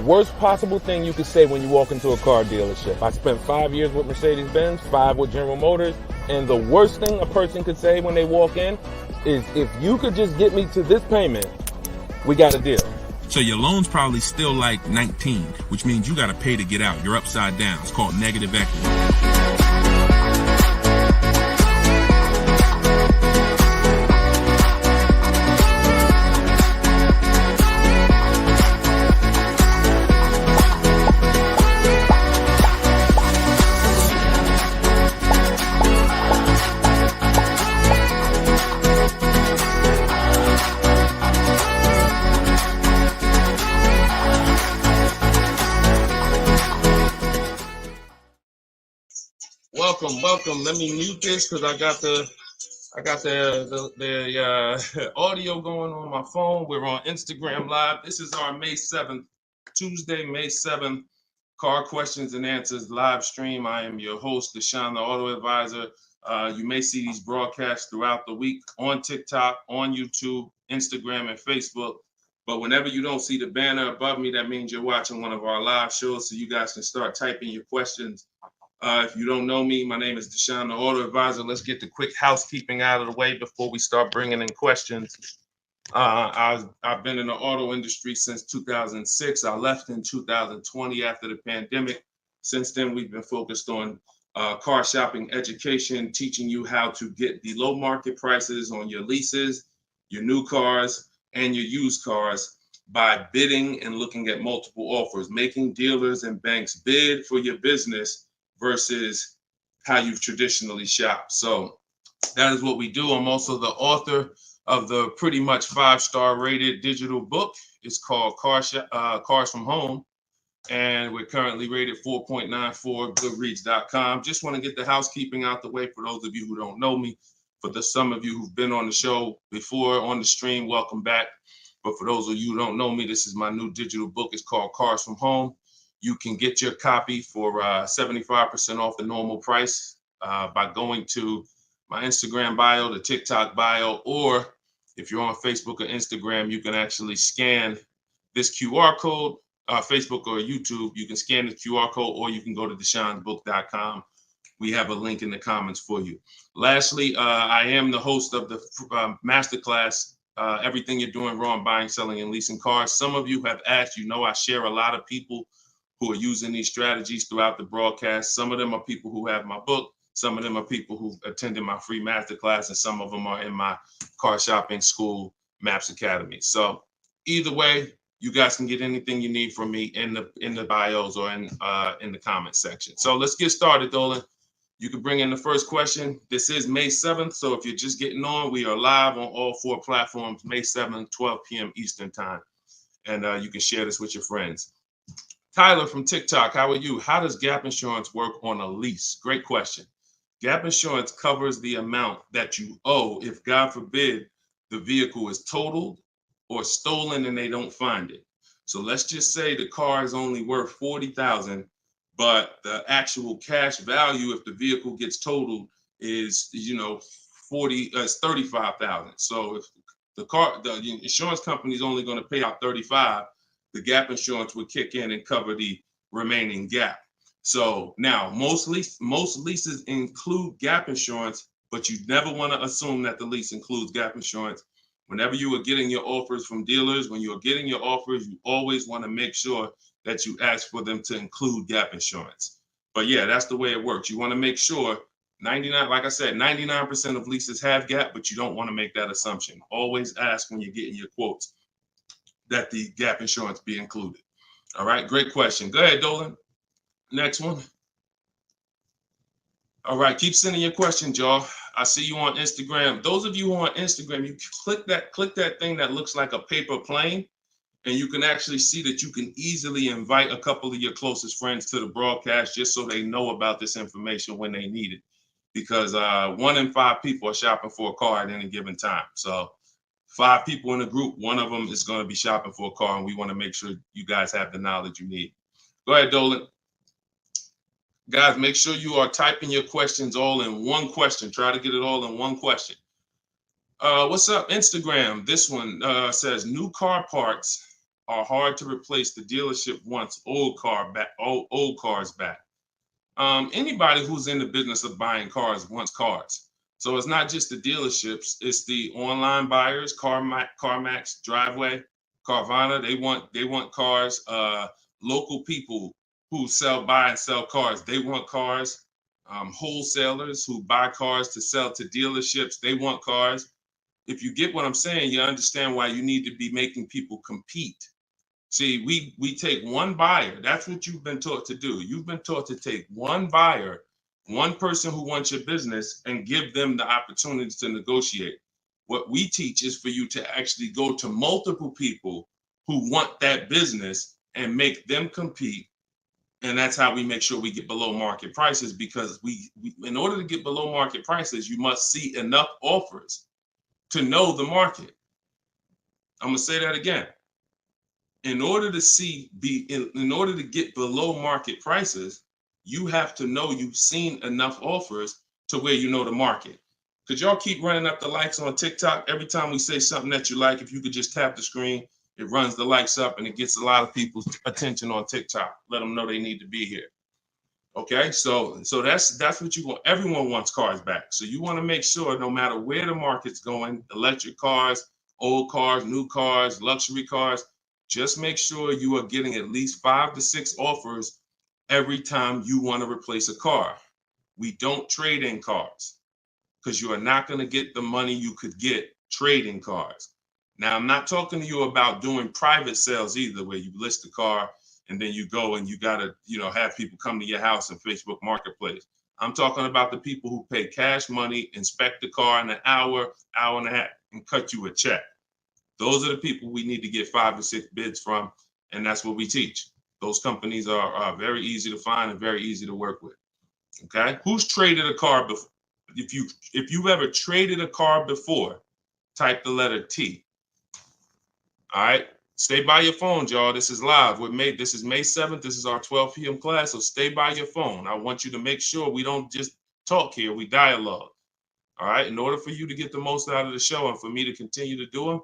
worst possible thing you could say when you walk into a car dealership. I spent 5 years with Mercedes-Benz, 5 with General Motors, and the worst thing a person could say when they walk in is, if you could just get me to this payment, we got a deal. So your loan's probably still like 19, which means you got to pay to get out. You're upside down. It's called negative equity. Welcome. Let me mute this because I got the audio going on my phone. We're on Instagram Live. This is our May 7th, Tuesday, May 7th, Car Questions and Answers live stream. I am your host, Deshone the Auto Advisor. You may see these broadcasts throughout the week on TikTok, on YouTube, Instagram, and Facebook. But whenever you don't see the banner above me, that means you're watching one of our live shows, so you guys can start typing your questions. If you don't know me, my name is Deshone the Auto Advisor. Let's get the quick housekeeping out of the way before we start bringing in questions. I've been in the auto industry since 2006. I left in 2020 after the pandemic. Since then, we've been focused on car shopping education, teaching you how to get the low market prices on your leases, your new cars, and your used cars by bidding and looking at multiple offers, making dealers and banks bid for your business versus how you've traditionally shopped. So that is what we do. I'm also the author of the pretty much 5-star rated digital book. It's called Cars from Home, and we're currently rated 4.94, goodreads.com. Just want to get the housekeeping out the way for those of you who don't know me. For some of you who've been on the show before on the stream, welcome back. But for those of you who don't know me, this is my new digital book. It's called Cars from Home. You can get your copy for 75% off the normal price by going to my Instagram bio, the TikTok bio, or if you're on Facebook or Instagram, you can actually scan this QR code, Facebook or YouTube. You can scan the QR code, or you can go to deshonebook.com. We have a link in the comments for you. Lastly, I am the host of the masterclass, Everything You're Doing Wrong, Buying, Selling, and Leasing Cars. Some of you have asked, I share a lot of people who are using these strategies throughout the broadcast. Some of them are people who have my book. Some of them are people who attended my free masterclass, and some of them are in my car shopping school, Maps Academy. So either way, you guys can get anything you need from me in the bios or in the comment section. So let's get started, Dolan. You can bring in the first question. This is May 7th. So if you're just getting on, we are live on all 4 platforms, May 7th, 12 p.m. Eastern time. And you can share this with your friends. Tyler from TikTok, how are you? How does gap insurance work on a lease? Great question. Gap insurance covers the amount that you owe if, God forbid, the vehicle is totaled or stolen and they don't find it. So let's just say the car is only worth $40,000, but the actual cash value if the vehicle gets totaled is, $35,000. So if the insurance company is only going to pay out $35,000, the gap insurance would kick in and cover the remaining gap. So now most leases include gap insurance, but you never want to assume that the lease includes gap insurance. Whenever you are getting your offers from dealers, when you're getting your offers, you always want to make sure that you ask for them to include gap insurance. But yeah, that's the way it works. You want to make sure 99% of leases have gap, but you don't want to make that assumption. Always ask when you're getting your quotes that the gap insurance be included. All right, great question. Go ahead, Dolan. Next one. All right, keep sending your questions, y'all. I see you on Instagram. Those of you who are on Instagram, you click that thing that looks like a paper plane, and you can actually see that you can easily invite a couple of your closest friends to the broadcast just so they know about this information when they need it. Because 1 in 5 people are shopping for a car at any given time. So 5 people in a group, 1 of them is going to be shopping for a car, and we want to make sure you guys have the knowledge you need. Go ahead, Dolan. Guys, make sure you are typing your questions all in one question. Try to get it all in one question. What's up, Instagram? This one says new car parts are hard to replace. The dealership wants old cars back. Anybody who's in the business of buying cars wants cars. So it's not just the dealerships, it's the online buyers, CarMax, Driveway, Carvana. They want cars. Local people who buy and sell cars, they want cars. Wholesalers who buy cars to sell to dealerships, they want cars. If you get what I'm saying, you understand why you need to be making people compete. See, we take one buyer. That's what you've been taught to do. You've been taught to take one buyer, one person who wants your business, and give them the opportunity to negotiate. What we teach is for you to actually go to multiple people who want that business and make them compete. And that's how we make sure we get below market prices, because we in order to get below market prices, you must see enough offers to know the market. I'm gonna say that again. In order to get below market prices, you have to know you've seen enough offers to where you know the market. Could y'all keep running up the likes on TikTok? Every time we say something that you like, if you could just tap the screen, it runs the likes up and it gets a lot of people's attention on TikTok. Let them know they need to be here. Okay, so that's what you want. Everyone wants cars back. So you want to make sure no matter where the market's going, electric cars, old cars, new cars, luxury cars, just make sure you are getting at least 5 to 6 offers every time you want to replace a car. We don't trade in cars because you are not going to get the money you could get trading cars. Now, I'm not talking to you about doing private sales either, where you list the car and then you go and you got to, have people come to your house in Facebook Marketplace. I'm talking about the people who pay cash money, inspect the car in an hour, hour and a half, and cut you a check. Those are the people we need to get 5 or 6 bids from, and that's what we teach. Those companies are very easy to find and very easy to work with. Okay, who's traded a car before? If you've ever traded a car before, type the letter T. All right, stay by your phone, y'all. This is live. This is May 7th. This is our 12 p.m. class, so stay by your phone. I want you to make sure we don't just talk here, we dialogue. All right, in order for you to get the most out of the show and for me to continue to do them,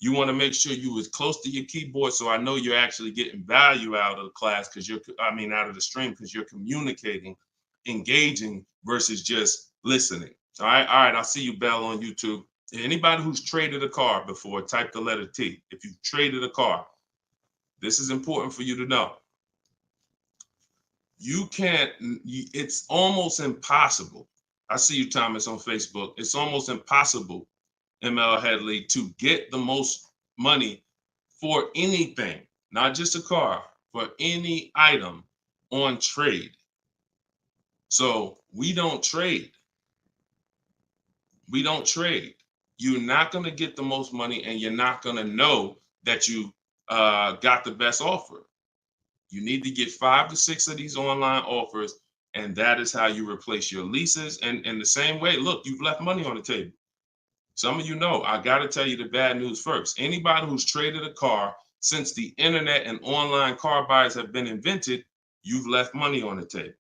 you want to make sure you as close to your keyboard so I know you're actually getting value out of the class, out of the stream, because you're communicating, engaging versus just listening. All right, I'll see you, Bell, on YouTube. Anybody who's traded a car before, type the letter T. If you've traded a car, this is important for you to know. It's almost impossible. I see you, Thomas, on Facebook. It's almost impossible, ML Headley, to get the most money for anything, not just a car, for any item on trade. So we don't trade. We don't trade. You're not going to get the most money, and you're not going to know that you got the best offer. You need to get 5 to 6 of these online offers, and that is how you replace your leases. And in the same way, look, you've left money on the table. Some of you know, I got to tell you the bad news first. Anybody who's traded a car since the internet and online car buyers have been invented, you've left money on the table.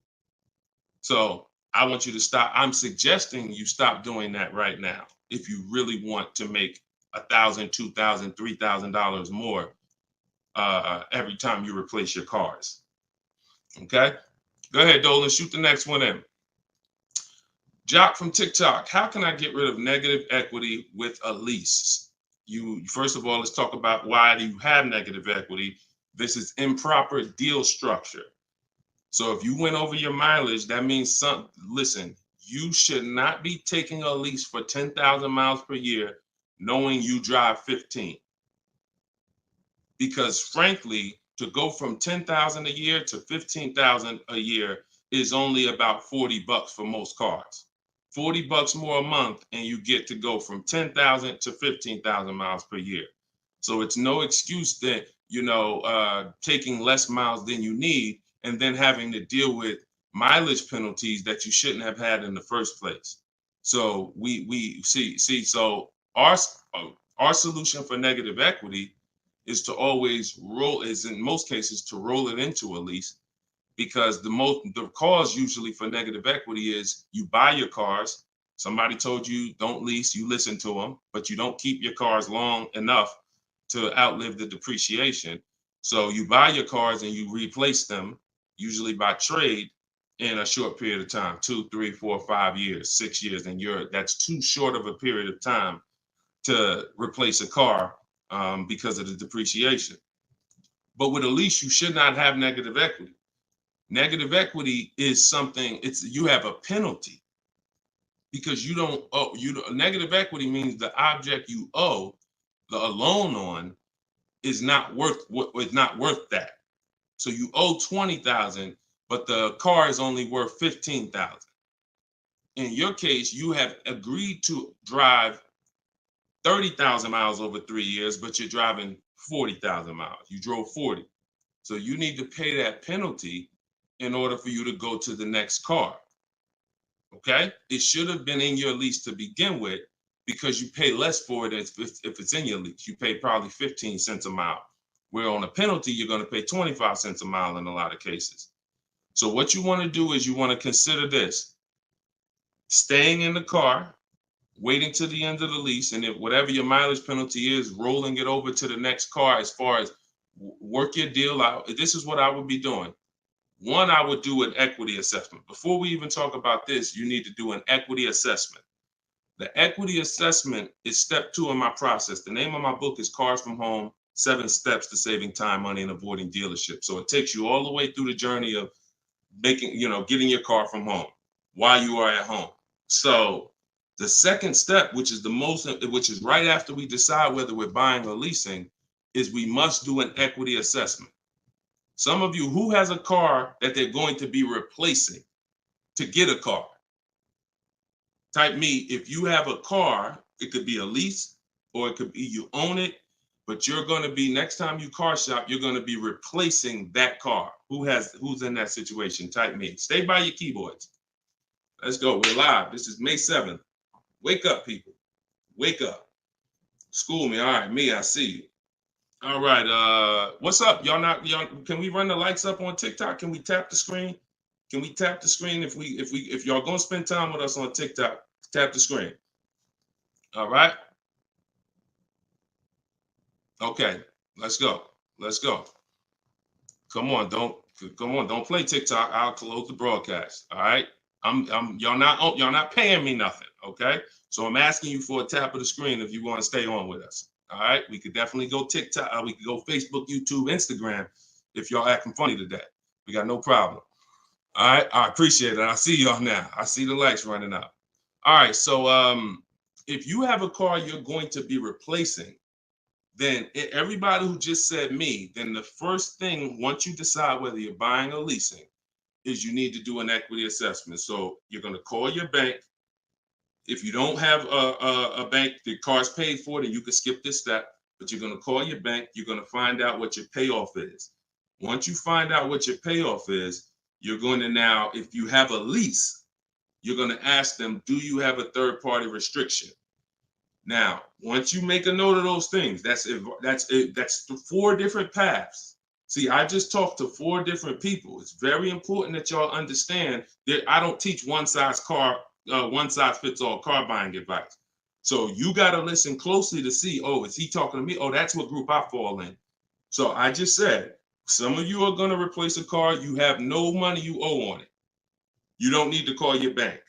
So I want you to stop. I'm suggesting you stop doing that right now if you really want to make $1,000, $2,000, $3,000 more every time you replace your cars. Okay? Go ahead, Dolan. Shoot the next one in. Jock from TikTok, how can I get rid of negative equity with a lease? First of all, let's talk about why do you have negative equity. This is improper deal structure. So if you went over your mileage, that means listen, you should not be taking a lease for 10,000 miles per year knowing you drive 15. Because frankly, to go from 10,000 a year to 15,000 a year is only about $40 for most cars. $40 more a month, and you get to go from 10,000 to 15,000 miles per year. So it's no excuse that, taking less miles than you need and then having to deal with mileage penalties that you shouldn't have had in the first place. So we see. So our solution for negative equity is to always in most cases to roll it into a lease, because the cause usually for negative equity is you buy your cars. Somebody told you don't lease, you listen to them, but you don't keep your cars long enough to outlive the depreciation. So you buy your cars and you replace them, usually by trade, in a short period of time, 2, 3, 4, 5 years, 6 years, and that's too short of a period of time to replace a car because of the depreciation. But with a lease, you should not have negative equity. Negative equity is something, you have a penalty because you don't owe. Negative equity means the object you owe a loan on is not worth that. So you owe 20,000, but the car is only worth 15,000. In your case, you have agreed to drive 30,000 miles over 3 years, but you're driving 40,000 miles. You drove 40. So you need to pay that penalty in order for you to go to the next car. Okay? It should have been in your lease to begin with because you pay less for it if it's in your lease. You pay probably 15 cents a mile. Where on a penalty, you're going to pay 25 cents a mile in a lot of cases. So what you want to do is you want to consider this: staying in the car, waiting to the end of the lease, and if whatever your mileage penalty is, rolling it over to the next car as far as work your deal out. This is what I would be doing. One, I would do an equity assessment. Before we even talk about this, you need to do an equity assessment. The equity assessment is step 2 in my process. The name of my book is Cars from Home, 7 Steps to Saving Time, Money, and Avoiding Dealership. So it takes you all the way through the journey of getting your car from home while you are at home. So the second step, which is right after we decide whether we're buying or leasing, is we must do an equity assessment. Some of you, who has a car that they're going to be replacing to get a car? Type me. If you have a car, it could be a lease or it could be you own it, but you're going to be, next time you car shop, you're going to be replacing that car. Who's in that situation? Type me. Stay by your keyboards. Let's go. We're live. This is May 7th. Wake up, people. Wake up. School me. All right, me, I see you. All right. What's up? Y'all can we run the lights up on TikTok? Can we tap the screen? Can we tap the screen if y'all gonna spend time with us on TikTok? Tap the screen. All right. Okay. Let's go. Let's go. Come on, don't play TikTok. I'll close the broadcast. All right. Y'all not paying me nothing. Okay. So I'm asking you for a tap of the screen if you want to stay on with us. All right. We could definitely go TikTok. We could go Facebook, YouTube, Instagram if y'all acting funny today. We got no problem. All right. I appreciate it. I see y'all now. I see the lights running up. All right. So if you have a car you're going to be replacing, then everybody who just said me, then the first thing, once you decide whether you're buying or leasing, is you need to do an equity assessment. So you're going to call your bank. If you don't have a bank, the car's paid for, then you can skip this step, but you're going to call your bank. You're going to find out what your payoff is. Once you find out what your payoff is, you're going to now, if you have a lease, you're going to ask them, do you have a third-party restriction? Now, once you make a note of those things, that's 4 different paths. See, I just talked to 4 different people. It's very important that y'all understand that I don't teach one size fits all car buying advice. So you got to listen closely to see, oh, is he talking to me? Oh, that's what group I fall in. So I just said, some of you are going to replace a car. You have no money you owe on it. You don't need to call your bank.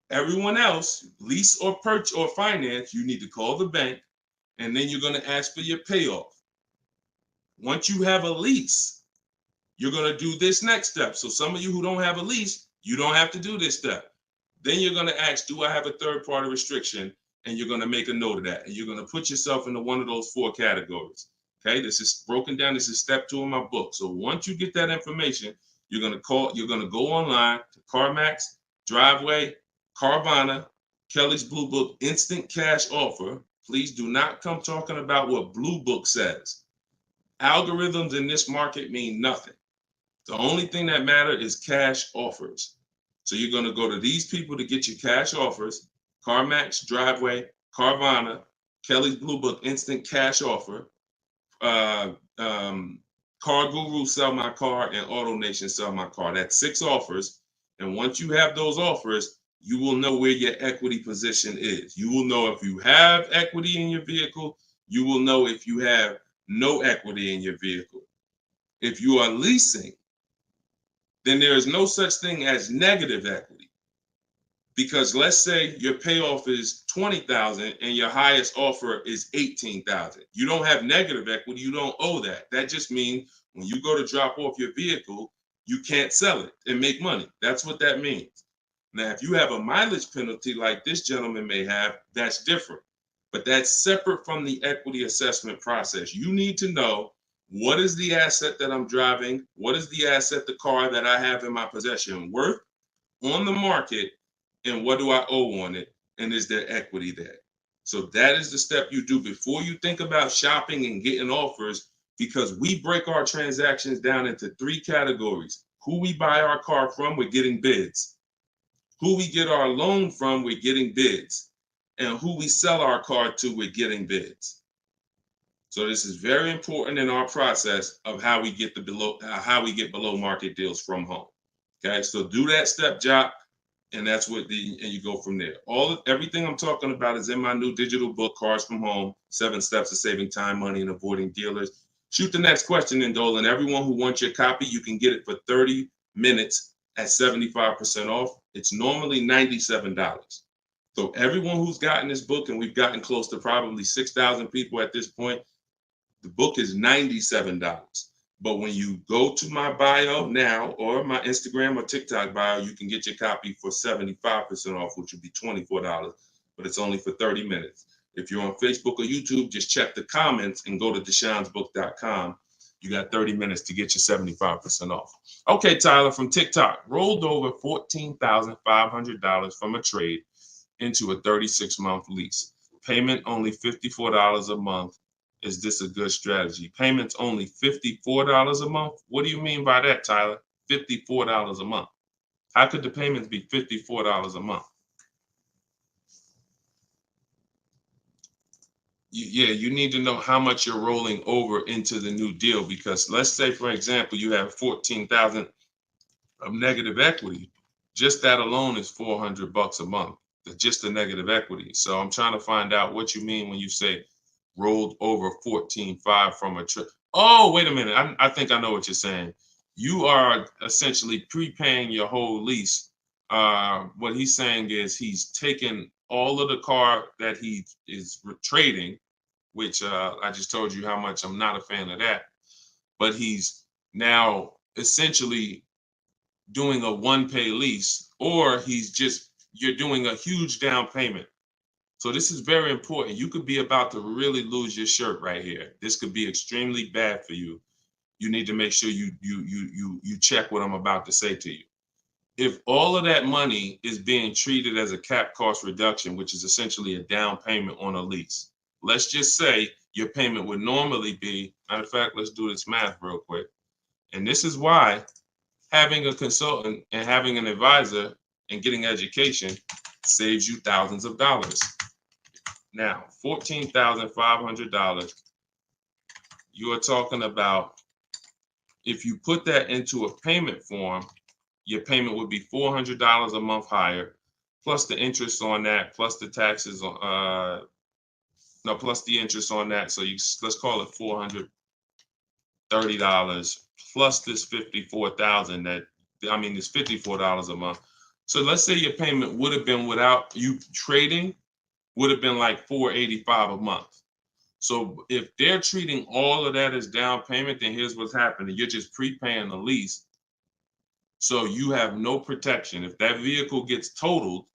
Everyone else, lease or purchase or finance, you need to call the bank, and then you're going to ask for your payoff. Once you have a lease, you're going to do this next step. So some of you who don't have a lease, you don't have to do this step. Then you're going to ask, do I have a third-party restriction? And you're going to make a note of that. And you're going to put yourself into one of those 4 categories. Okay, this is broken down. This is step 2 in my book. So once you get that information, you're going to go online to CarMax, Driveway, Carvana, Kelly's Blue Book, Instant Cash Offer. Please do not come talking about what Blue Book says. Algorithms in this market mean nothing. The only thing that matters is cash offers. So you're going to go to these people to get your cash offers: CarMax, Driveway, Carvana, Kelly's Blue Book, Instant Cash Offer, Car Guru, Sell My Car, and Auto Nation, Sell My Car. That's 6 offers. And once you have those offers, you will know where your equity position is. You will know if you have equity in your vehicle. You will know if you have no equity in your vehicle. If you are leasing, then there is no such thing as negative equity. Because let's say your payoff is $20,000 and your highest offer is $18,000. You don't have negative equity, you don't owe that. That just means when you go to drop off your vehicle, you can't sell it and make money. That's what that means. Now, if you have a mileage penalty like this gentleman may have, that's different. But that's separate from the equity assessment process. You need to know, what is the asset that I'm driving? What is the asset, the car that I have in my possession, worth on the market? And what do I owe on it? And is there equity there? So that is the step you do before you think about shopping and getting offers, because we break our transactions down into 3 categories. Who we buy our car from, we're getting bids. Who we get our loan from, we're getting bids. And who we sell our car to, we're getting bids. So this is very important in our process of how we get below market deals from home. Okay, so do that step, Jock, and that's what and you go from there. Everything I'm talking about is in my new digital book, Cars from Home: 7 Steps to Saving Time, Money, and Avoiding Dealers. Shoot the next question in, Dolan. Everyone who wants your copy, you can get it for 30 minutes at 75% off. It's normally $97. So everyone who's gotten this book, and we've gotten close to probably 6,000 people at this point, the book is $97. But when you go to my bio now, or my Instagram or TikTok bio, you can get your copy for 75% off, which would be $24, but it's only for 30 minutes. If you're on Facebook or YouTube, just check the comments and go to deshonsbook.com. You got 30 minutes to get your 75% off. Okay, Tyler from TikTok, rolled over $14,500 from a trade into a 36-month lease. Payment only $54 a month. Is this a good strategy? Payments only $54 a month? What do you mean by that, Tyler? $54 a month. How could the payments be $54 a month? You need to know how much you're rolling over into the new deal, because let's say, for example, you have $14,000 of negative equity. Just that alone is $400 a month. Just the negative equity. So I'm trying to find out what you mean when you say rolled over 14.5 from a trip. Oh, wait a minute. I think I know what you're saying. You are essentially prepaying your whole lease. What he's saying is he's taken all of the car that he is trading, which I just told you how much I'm not a fan of that. But he's now essentially doing a one-pay lease, or you're doing a huge down payment. So this is very important. You could be about to really lose your shirt right here. This could be extremely bad for you. You need to make sure you check what I'm about to say to you. If all of that money is being treated as a cap cost reduction, which is essentially a down payment on a lease, let's just say your payment would normally be, matter of fact, let's do this math real quick. And this is why having a consultant and having an advisor and getting education saves you thousands of dollars. Now, $14,500, you are talking about, if you put that into a payment form, your payment would be $400 a month higher, plus the interest on that, plus the taxes, plus the interest on that. So let's call it $430 plus this $54,000 this $54 a month. So let's say your payment would have been, without you trading, would have been like $485 a month. So if they're treating all of that as down payment, then here's what's happening. You're just prepaying the lease. So you have no protection. If that vehicle gets totaled,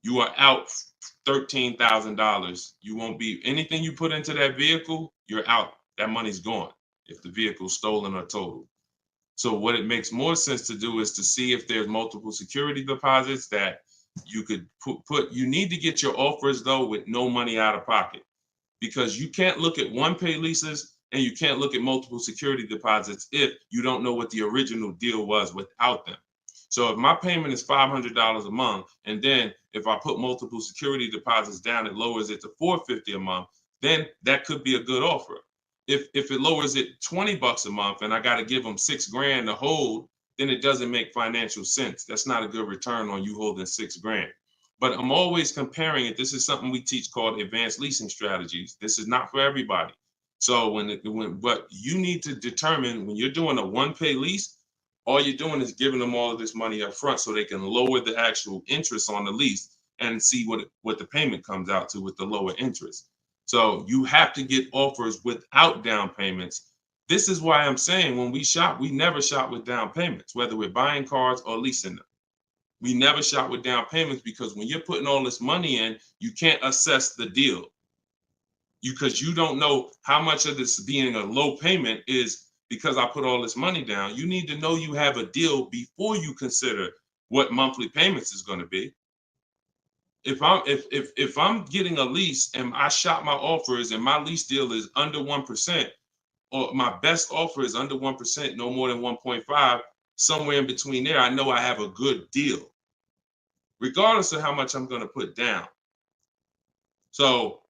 you are out $13,000. You won't be, anything you put into that vehicle, you're out. That money's gone if the vehicle's stolen or totaled. So what it makes more sense to do is to see if there's multiple security deposits that you could put. You need to get your offers, though, with no money out of pocket, because you can't look at one-pay leases and you can't look at multiple security deposits if you don't know what the original deal was without them. So if my payment is $500 a month, and then if I put multiple security deposits down, it lowers it to $450 a month, then that could be a good offer. If it lowers it $20 a month and I got to give them $6,000 to hold, then it doesn't make financial sense. That's not a good return on you holding $6,000. But I'm always comparing it. This is something we teach called advanced leasing strategies. This is not for everybody. So but you need to determine when you're doing a one-pay lease, all you're doing is giving them all of this money up front so they can lower the actual interest on the lease and see what the payment comes out to with the lower interest. So you have to get offers without down payments. This is why I'm saying when we shop, we never shop with down payments, whether we're buying cars or leasing them. We never shop with down payments because when you're putting all this money in, you can't assess the deal because you don't know how much of this being a low payment is because I put all this money down. You need to know you have a deal before you consider what monthly payments is going to be. If I'm getting a lease and I shop my offers and my lease deal is under 1%, or my best offer is under 1%, no more than 1.5, somewhere in between there, I know I have a good deal, regardless of how much I'm going to put down. So,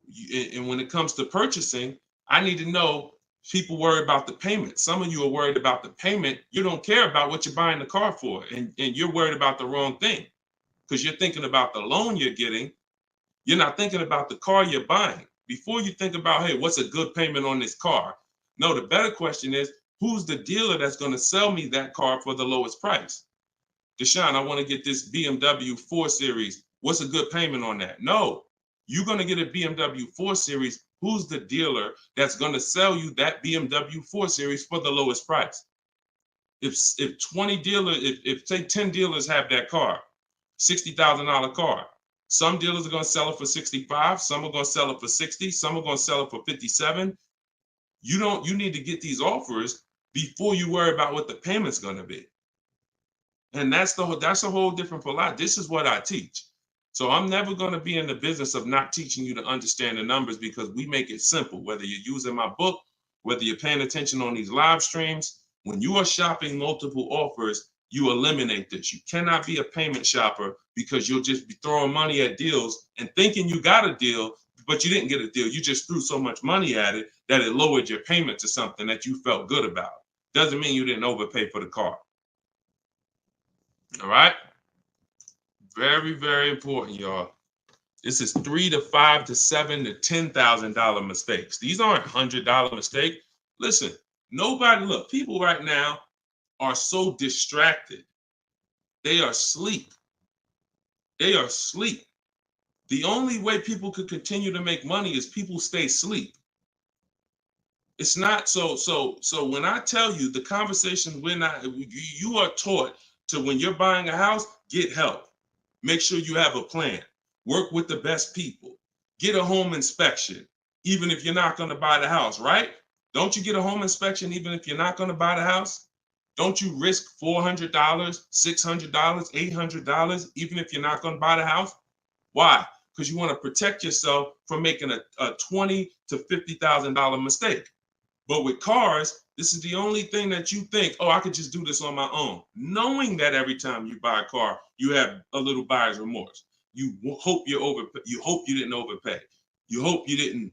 and when it comes to purchasing, I need to know people worry about the payment. Some of you are worried about the payment. You don't care about what you're buying the car for, and you're worried about the wrong thing because you're thinking about the loan you're getting. You're not thinking about the car you're buying. Before you think about, hey, what's a good payment on this car? No, the better question is, who's the dealer that's going to sell me that car for the lowest price? Deshone, I want to get this BMW 4 Series. What's a good payment on that? No, you're going to get a BMW 4 Series. Who's the dealer that's going to sell you that BMW 4 Series for the lowest price? If 20 dealers, if say 10 dealers have that car, $60,000 car, some dealers are going to sell it for 65, some are going to sell it for 60, some are going to sell it for 57. You need to get these offers before you worry about what the payment's going to be. And that's a whole different philosophy. This is what I teach. So I'm never going to be in the business of not teaching you to understand the numbers because we make it simple. Whether you're using my book, whether you're paying attention on these live streams, when you are shopping multiple offers, you eliminate this. You cannot be a payment shopper because you'll just be throwing money at deals and thinking you got a deal, but you didn't get a deal. You just threw so much money at it that it lowered your payment to something that you felt good about. Doesn't mean you didn't overpay for the car. All right? Very, very important, y'all. This is $3,000 to $5,000 to $7,000 to $10,000 mistakes. These aren't $100 mistakes. Listen, look, people right now are so distracted. They are asleep. They are asleep. The only way people could continue to make money is people stay asleep. It's not so when I tell you the conversation, you are taught to, when you're buying a house, get help. Make sure you have a plan. Work with the best people. Get a home inspection, even if you're not going to buy the house, right? Don't you get a home inspection even if you're not going to buy the house? Don't you risk $400, $600, $800, even if you're not going to buy the house? Why? Because you want to protect yourself from making a $20,000 to $50,000 mistake. But with cars, this is the only thing that you think, oh, I could just do this on my own. Knowing that every time you buy a car, you have a little buyer's remorse. You hope you hope you didn't overpay. You hope you didn't.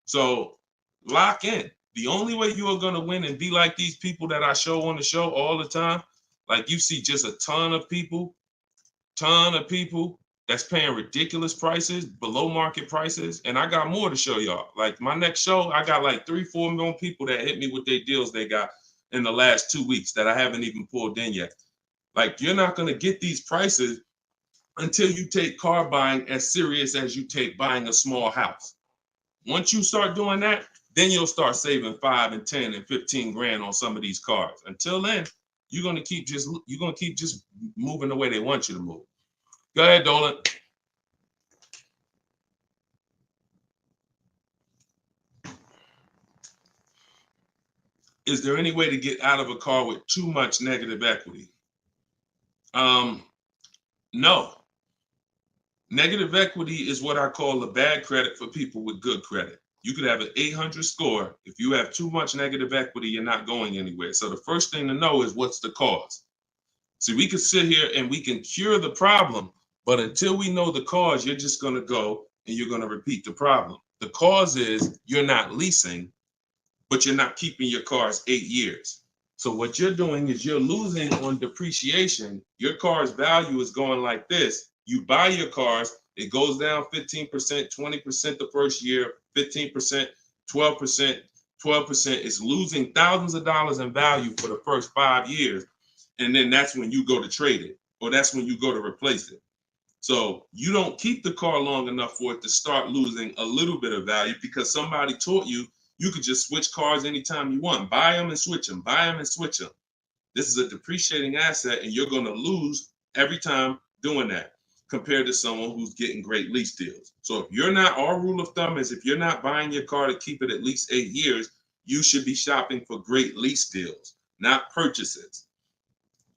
So lock in. The only way you are going to win and be like these people that I show on the show all the time, like you see just a ton of people that's paying ridiculous prices, below market prices. And I got more to show y'all. Like my next show, I got like 3-4 million people that hit me with their deals they got in the last 2 weeks that I haven't even pulled in yet. Like you're not going to get these prices until you take car buying as serious as you take buying a small house. Once you start doing that, then you'll start saving 5 and 10 and 15 grand on some of these cars. Until then, you're gonna keep just moving the way they want you to move. Go ahead, Dolan. Is there any way to get out of a car with too much negative equity? No. Negative equity is what I call a bad credit for people with good credit. You could have an 800 score. If you have too much negative equity, you're not going anywhere. So the first thing to know is what's the cause. See, we could sit here and we can cure the problem, but until we know the cause, you're just going to go and you're going to repeat the problem. The cause is you're not leasing, but you're not keeping your cars 8 years. So what you're doing is you're losing on depreciation. Your car's value is going like this. You buy your cars, it goes down 15%, 20% the first year, 15%, 12%, 12% is losing thousands of dollars in value for the first 5 years. And then that's when you go to trade it, or that's when you go to replace it. So you don't keep the car long enough for it to start losing a little bit of value because somebody taught you you could just switch cars anytime you want. Buy them and switch them, buy them and switch them. This is a depreciating asset, and you're going to lose every time doing that compared to someone who's getting great lease deals. So if you're not, our rule of thumb is if you're not buying your car to keep it at least 8 years, you should be shopping for great lease deals, not purchases.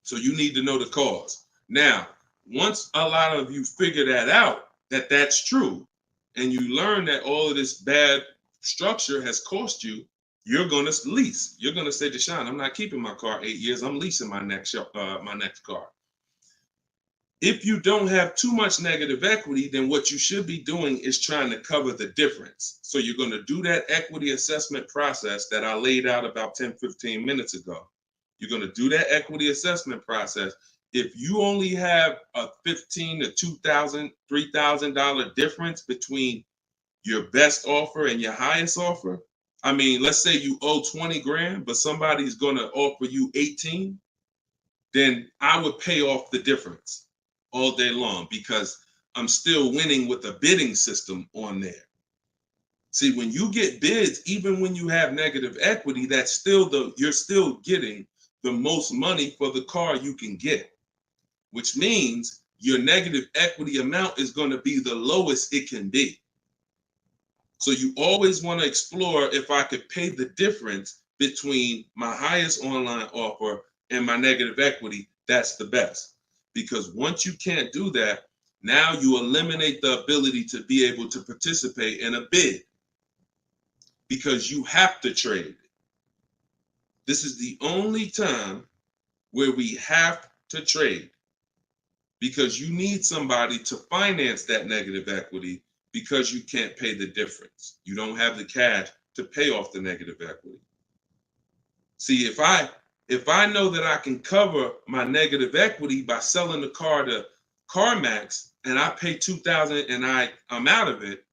So you need to know the cause. Now, once a lot of you figure that out, that that's true, and you learn that all of this bad structure has cost you, you're going to lease. You're going to say, Deshone, I'm not keeping my car 8 years. I'm leasing my next car. If you don't have too much negative equity, then what you should be doing is trying to cover the difference. So you're going to do that equity assessment process that I laid out about 10, 15 minutes ago. You're going to do that equity assessment process. If you only have a $1,500 to $2,000, $3,000 difference between your best offer and your highest offer, I mean, let's say you owe 20 grand, but somebody's going to offer you 18, then I would pay off the difference all day long because I'm still winning with a bidding system on there. See, when you get bids, even when you have negative equity, that's still you're still getting the most money for the car you can get, which means your negative equity amount is going to be the lowest it can be. So you always want to explore if I could pay the difference between my highest online offer and my negative equity, that's the best. Because once you can't do that, now you eliminate the ability to be able to participate in a bid because you have to trade. This is the only time where we have to trade because you need somebody to finance that negative equity because you can't pay the difference. You don't have the cash to pay off the negative equity. See, if I know that I can cover my negative equity by selling the car to CarMax and I pay $2,000 and I'm out of it,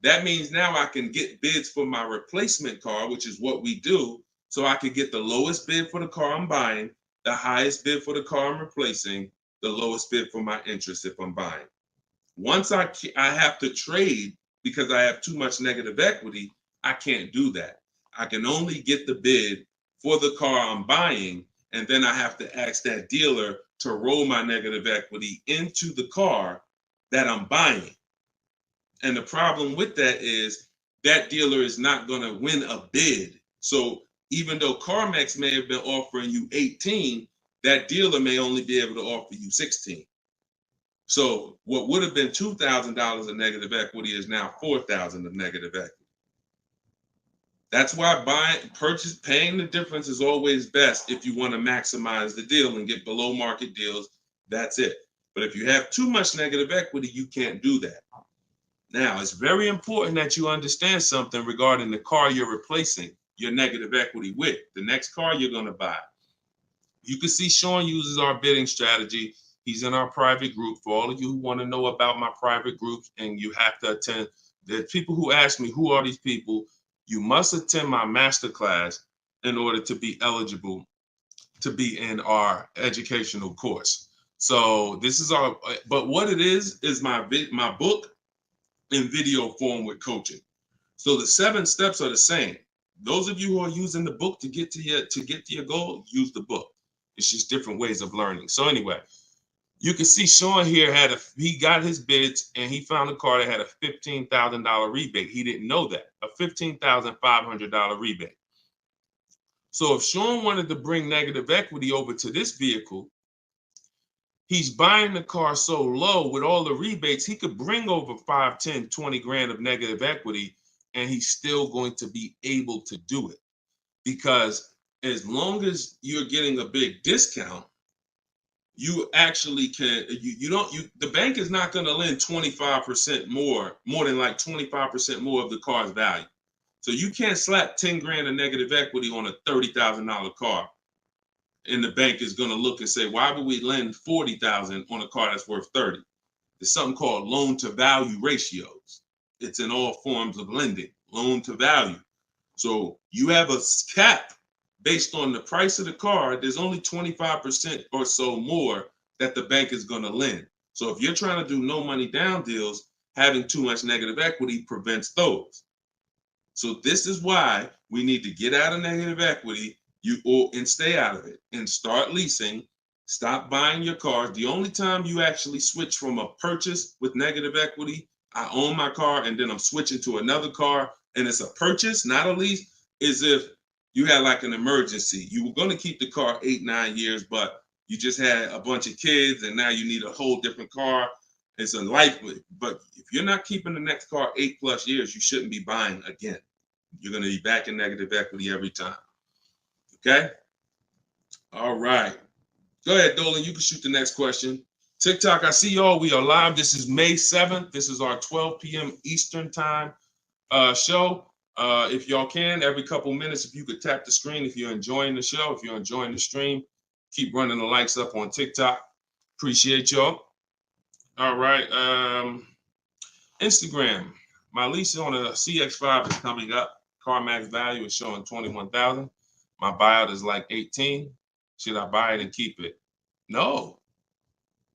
that means now I can get bids for my replacement car, which is what we do. So I can get the lowest bid for the car I'm buying, the highest bid for the car I'm replacing, the lowest bid for my interest if I'm buying. Once I have to trade because I have too much negative equity, I can't do that. I can only get the bid for the car I'm buying, and then I have to ask that dealer to roll my negative equity into the car that I'm buying. And the problem with that is that dealer is not going to win a bid. So even though CarMax may have been offering you 18, that dealer may only be able to offer you 16. So what would have been $2,000 of negative equity is now $4,000 of negative equity. That's why paying the difference is always best if you want to maximize the deal and get below market deals. That's it. But if you have too much negative equity, you can't do that. Now, it's very important that you understand something regarding the car you're replacing your negative equity with, the next car you're going to buy. You can see Sean uses our bidding strategy. He's in our private group. For all of you who want to know about my private groups and you have to attend, there's people who ask me, who are these people? You must attend my masterclass in order to be eligible to be in our educational course. So this is but what it is my book in video form with coaching. So the 7 steps are the same. Those of you who are using the book to get to your goal, use the book. It's just different ways of learning. So anyway, you can see Sean here he got his bids and he found a car that had a $15,000 rebate. He didn't know that, a $15,500 rebate. So if Sean wanted to bring negative equity over to this vehicle, he's buying the car so low with all the rebates, he could bring over 5, 10, 20 grand of negative equity and he's still going to be able to do it. Because as long as you're getting a big discount, you actually can, the bank is not going to lend 25% more than like 25% more of the car's value. So you can't slap 10 grand of negative equity on a $30,000 car. And the bank is going to look and say, why would we lend $40,000 on a car that's worth 30? There's something called loan to value ratios. It's in all forms of lending, loan to value. So you have a cap based on the price of the car. There's only 25% or so more that the bank is going to lend. So if you're trying to do no money down deals, having too much negative equity prevents those. So this is why we need to get out of negative equity and stay out of it and start leasing. Stop buying your cars. The only time you actually switch from a purchase with negative equity, I own my car and then I'm switching to another car and it's a purchase, not a lease, is if you had like an emergency. You were going to keep the car 8-9 years, but you just had a bunch of kids and now you need a whole different car. It's a life, but if you're not keeping the next car 8+ years, you shouldn't be buying again. You're going to be back in negative equity every time. Okay? All right. Go ahead, Dolan. You can shoot the next question. TikTok, I see y'all. We are live. This is May 7th. This is our 12 p.m. Eastern time show. If y'all can, every couple minutes, if you could tap the screen, if you're enjoying the show, if you're enjoying the stream, keep running the likes up on TikTok. Appreciate y'all. All right. Instagram. My lease on a CX5 is coming up. CarMax value is showing 21,000. My buyout is like 18. Should I buy it and keep it? No.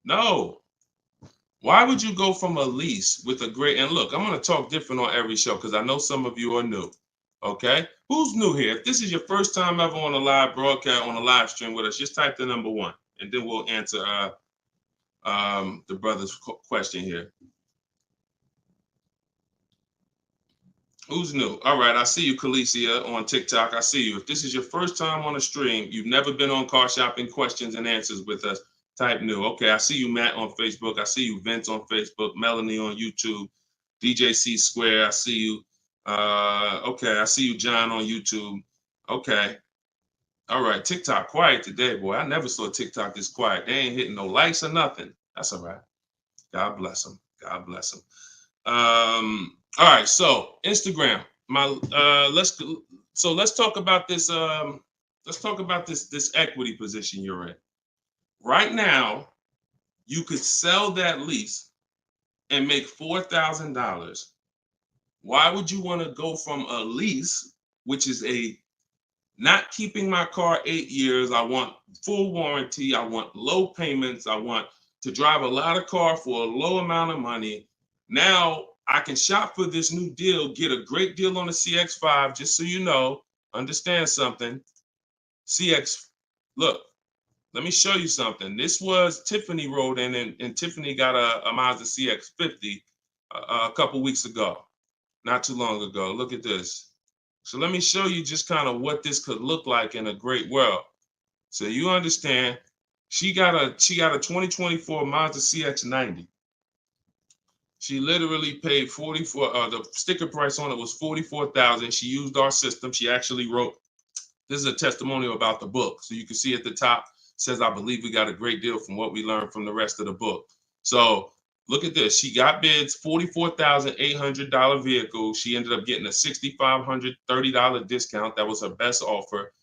Why would you go from a lease with a great, and look, I'm going to talk different on every show because I know some of you are new. Okay? Who's new here? If this is your first time ever on a live broadcast, on a live stream with us, just type the number 1 and then we'll answer the brother's question here. Who's new? All right, I see you, Khaleesi, on TikTok. I see you. If this is your first time on a stream, you've never been on Car Shopping Questions and Answers with us, type new. Okay, I see you, Matt, on Facebook. I see you, Vince, on Facebook. Melanie on YouTube. DJC Square, I see you. Okay, I see you, John, on YouTube. Okay. All right, TikTok quiet today, boy. I never saw TikTok this quiet. They ain't hitting no likes or nothing. That's all right. God bless them. God bless them. All right, so Instagram. Let's talk about this. Let's talk about this equity position you're in. Right now, you could sell that lease and make $4,000. Why would you want to go from a lease, which is a not keeping my car 8 years? I want full warranty. I want low payments. I want to drive a lot of car for a low amount of money. Now I can shop for this new deal, get a great deal on the CX5. Just so you know, understand something. CX, look, let me show you something. This was Tiffany rode in, and Tiffany got a Mazda CX50 a couple weeks ago, not too long ago. Look at this. So let me show you just kind of what this could look like in a great world. So you understand, she got a 2024 Mazda CX90. She literally paid 44. The sticker price on it was 44,000. She used our system. She actually wrote. This is a testimonial about the book, so you can see at the top says, "I believe we got a great deal from what we learned from the rest of the book." So look at this. She got bids, $44,800 vehicle. She ended up getting a $6,530 discount. That was her best offer.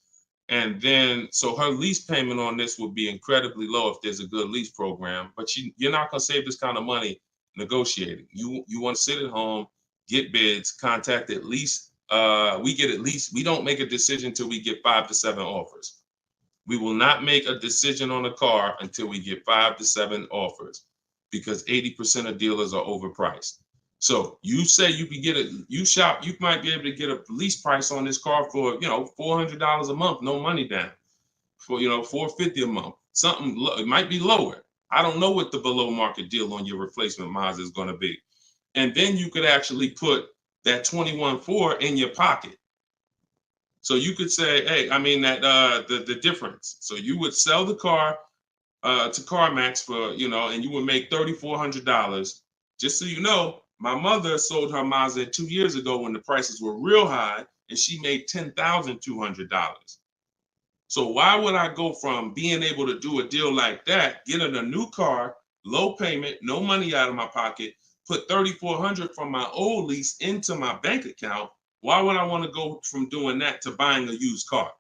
And then, so her lease payment on this would be incredibly low if there's a good lease program. But you're not going to save this kind of money negotiating. You want to sit at home, get bids, contact at least. We don't make a decision until we get 5 to 7 offers. We will not make a decision on a car until we get 5 to 7 offers, because 80% of dealers are overpriced. So you say you can get you might be able to get a lease price on this car for, $400 a month, no money down, for, $450 a month. Something, it might be lower. I don't know what the below market deal on your replacement Mazda is going to be. And then you could actually put that 21.4 in your pocket. So you could say, hey, the difference. So you would sell the car to CarMax for, and you would make $3,400. Just so you know, my mother sold her Mazda 2 years ago when the prices were real high, and she made $10,200. So why would I go from being able to do a deal like that, getting a new car, low payment, no money out of my pocket, put $3,400 from my old lease into my bank account? Why would I want to go from doing that to buying a used car,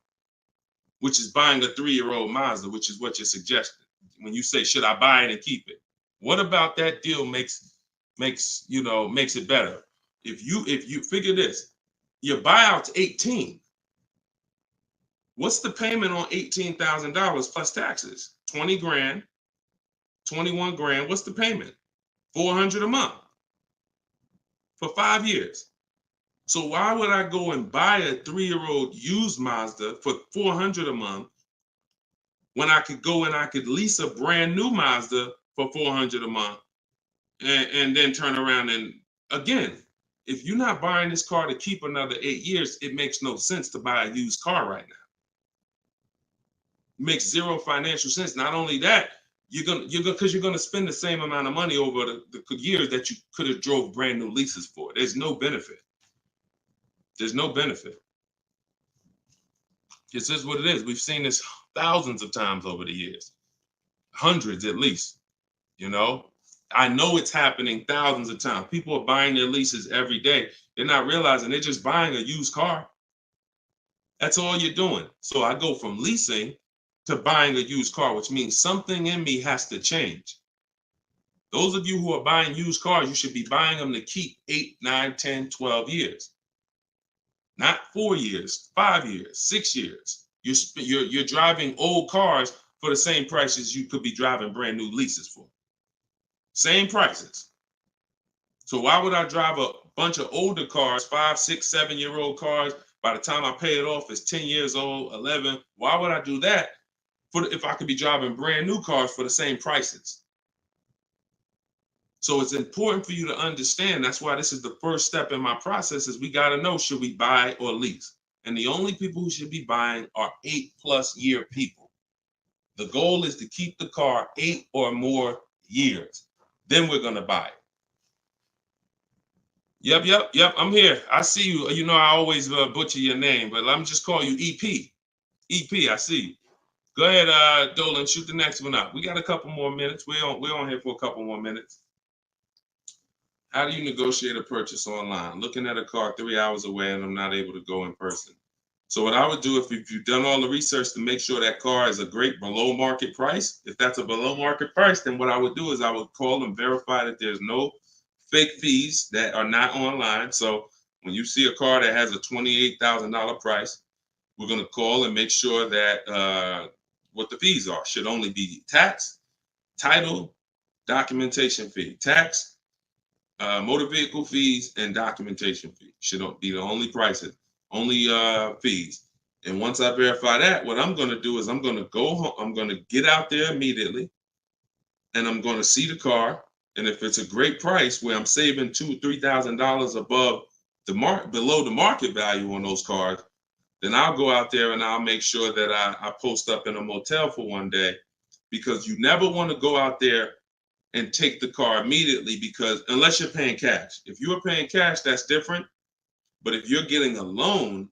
which is buying a 3-year-old Mazda, which is what you're suggesting when you say, should I buy it and keep it? What about that deal makes it better? If you figure this, Your buyout's 18. What's the payment on $18,000 plus taxes? 20 grand, 21 grand. What's the payment? 400 a month for 5 years. So why would I go and buy a 3-year-old used Mazda for 400 a month when I could go and I could lease a brand new Mazda for 400 a month and then turn around and again, if you're not buying this car to keep another 8 years, it makes no sense to buy a used car right now. It makes zero financial sense. Not only that, you're gonna spend the same amount of money over the years that you could have drove brand new leases for. There's no benefit. There's no benefit. This is what it is. We've seen this thousands of times over the years, hundreds at least. You know, I know it's happening thousands of times. People are buying their leases every day. They're not realizing they're just buying a used car. That's all you're doing. So I go from leasing to buying a used car, which means something in me has to change. Those of you who are buying used cars, you should be buying them to keep 8, 9, 10, 12 years. Not 4 years, 5 years, 6 years. You're driving old cars for the same prices you could be driving brand new leases for. Same prices. So why would I drive a bunch of older cars, 5, 6, 7-year-old cars? By the time I pay it off, it's 10 years old, 11. Why would I do that if I could be driving brand new cars for the same prices? So it's important for you to understand. That's why this is the first step in my process is we got to know, should we buy or lease? And the only people who should be buying are 8+ year people. The goal is to keep the car 8 or more years. Then we're going to buy it. Yep. I'm here. I see you. You know, I always butcher your name, but let me just call you EP. EP, I see you. Go ahead, Dolan, shoot the next one up. We got a couple more minutes. We're on here for a couple more minutes. How do you negotiate a purchase online? Looking at a car 3 hours away and I'm not able to go in person. So what I would do if you've done all the research to make sure that car is a great below market price, if that's a below market price, then what I would do is I would call and verify that there's no fake fees that are not online. So when you see a car that has a $28,000 price, we're going to call and make sure that what the fees are should only be tax, title, documentation fee. Tax, motor vehicle fees, and documentation fee should be the only prices, only fees. And once I verify that, what I'm going to do is I'm going to go home. I'm going to get out there immediately, and I'm going to see the car. And if it's a great price where I'm saving $2,000-$3,000 above below the market value on those cars, then I'll go out there and I'll make sure that I post up in a motel for one day, because you never want to go out there and take the car immediately, because unless you're paying cash. If you are paying cash, that's different. But if you're getting a loan,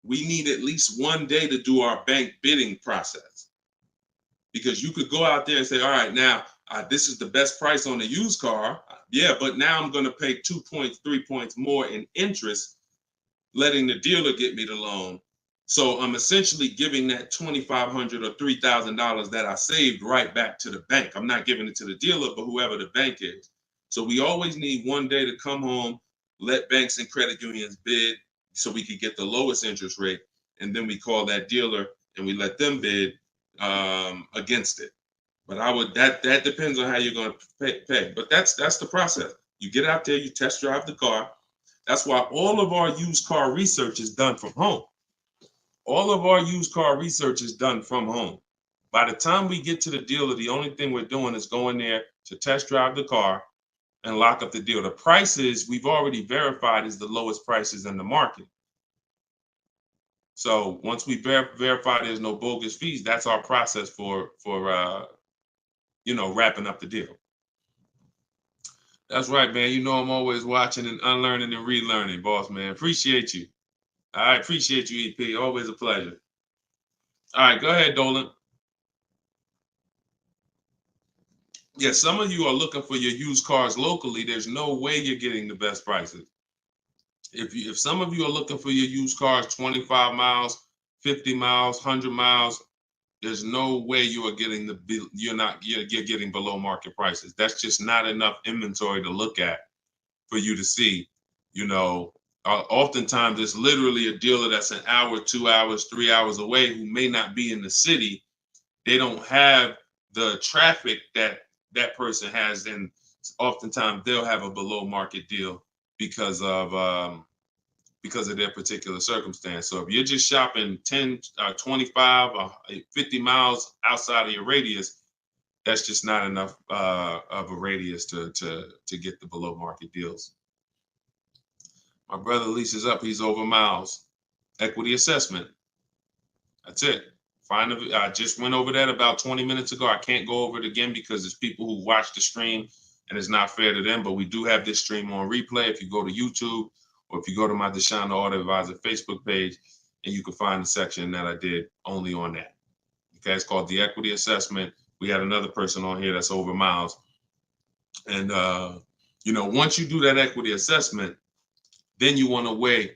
we need at least one day to do our bank bidding process. Because you could go out there and say, all right, now this is the best price on a used car. Yeah, but now I'm going to pay 2 points, 3 points more in interest, letting the dealer get me the loan. So I'm essentially giving that $2,500 or $3,000 that I saved right back to the bank. I'm not giving it to the dealer, but whoever the bank is. So we always need one day to come home, let banks and credit unions bid so we could get the lowest interest rate. And then we call that dealer and we let them bid against it. But that depends on how you're going to pay. But that's the process. You get out there, you test drive the car. That's why all of our used car research is done from home. All of our used car research is done from home. By the time we get to the dealer, the only thing we're doing is going there to test drive the car and lock up the deal. The prices we've already verified is the lowest prices in the market. So once we verify there's no bogus fees, that's our process for wrapping up the deal. That's right, man. You know I'm always watching and unlearning and relearning, boss man. Appreciate you. I appreciate you, EP. Always a pleasure. All right, go ahead, Dolan. Yeah, some of you are looking for your used cars locally. There's no way you're getting the best prices. If some of you are looking for your used cars 25 miles, 50 miles, 100 miles, there's no way you are getting you're getting below market prices. That's just not enough inventory to look at for you to see, Oftentimes, it's literally a dealer that's an hour, 2 hours, 3 hours away who may not be in the city. They don't have the traffic that that person has, and oftentimes they'll have a below market deal because of their particular circumstance. So if you're just shopping 10, 25, 50 miles outside of your radius, that's just not enough of a radius to get the below market deals. My brother leases up, he's over miles. Equity assessment. That's it. I just went over that about 20 minutes ago. I can't go over it again because it's people who watch the stream and it's not fair to them, but we do have this stream on replay. If you go to YouTube or if you go to my Deshone the Auto Advisor Facebook page, and you can find the section that I did only on that. Okay, it's called the equity assessment. We had another person on here that's over miles. And, once you do that equity assessment, then you want to weigh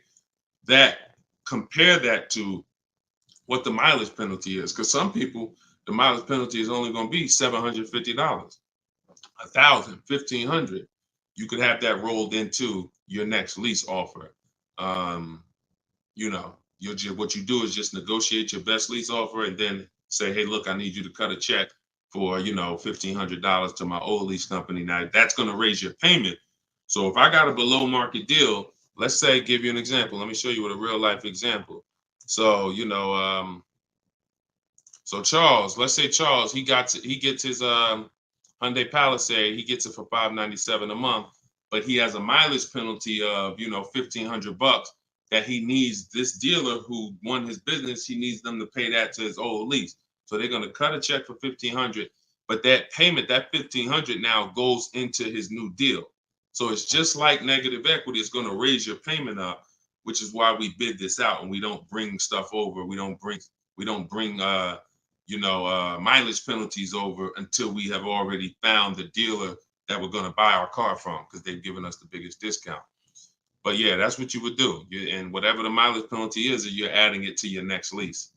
that, compare that to what the mileage penalty is. Because some people, the mileage penalty is only going to be $750, $1,000, $1,500. You could have that rolled into your next lease offer. What you do is just negotiate your best lease offer and then say, hey, look, I need you to cut a check for, $1,500 to my old lease company. Now that's going to raise your payment. So if I got a below market deal, let's say, give you an example. Let me show you with a real life example. So, so Charles, let's say Charles, he gets his Hyundai Palisade, he gets it for $597 a month, but he has a mileage penalty of, $1,500 that he needs. This dealer who won his business, he needs them to pay that to his old lease. So they're going to cut a check for $1,500, but that payment, that $1,500 now goes into his new deal. So it's just like negative equity. It's going to raise your payment up, which is why we bid this out and we don't bring stuff over. We don't bring mileage penalties over until we have already found the dealer that we're going to buy our car from, because they've given us the biggest discount. But yeah, that's what you would do. And whatever the mileage penalty is, you're adding it to your next lease.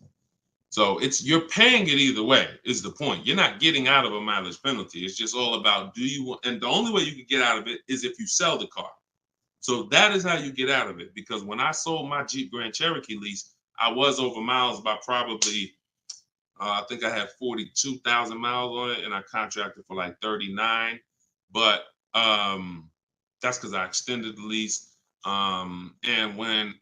So you're paying it either way is the point. You're not getting out of a mileage penalty. It's just all about and the only way you can get out of it is if you sell the car. So that is how you get out of it. Because when I sold my Jeep Grand Cherokee lease, I was over miles by probably, I think I had 42,000 miles on it, and I contracted for like 39. But that's because I extended the lease. And when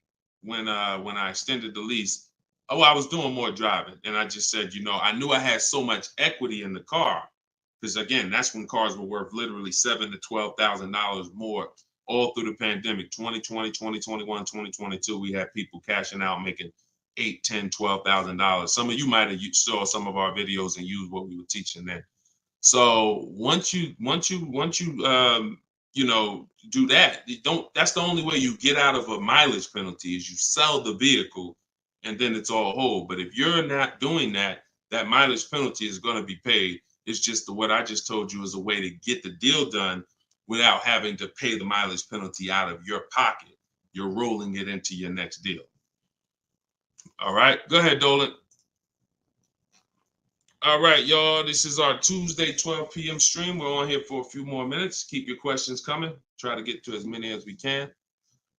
I extended the lease, I was doing more driving, and I just said, I knew I had so much equity in the car, because again, that's when cars were worth literally $7,000 to $12,000 more all through the pandemic. 2020, 2021, 2022, we had people cashing out, making $8,000, $10,000, $12,000. Some of you might have saw some of our videos and used what we were teaching then. So once you do that, that's the only way you get out of a mileage penalty is you sell the vehicle, and then it's all whole. But if you're not doing that, that mileage penalty is going to be paid. It's just what I just told you is a way to get the deal done without having to pay the mileage penalty out of your pocket. You're rolling it into your next deal. All right, go ahead, Dolan. All right, y'all, this is our Tuesday 12 p.m. stream. We're on here for a few more minutes. Keep your questions coming. Try to get to as many as we can.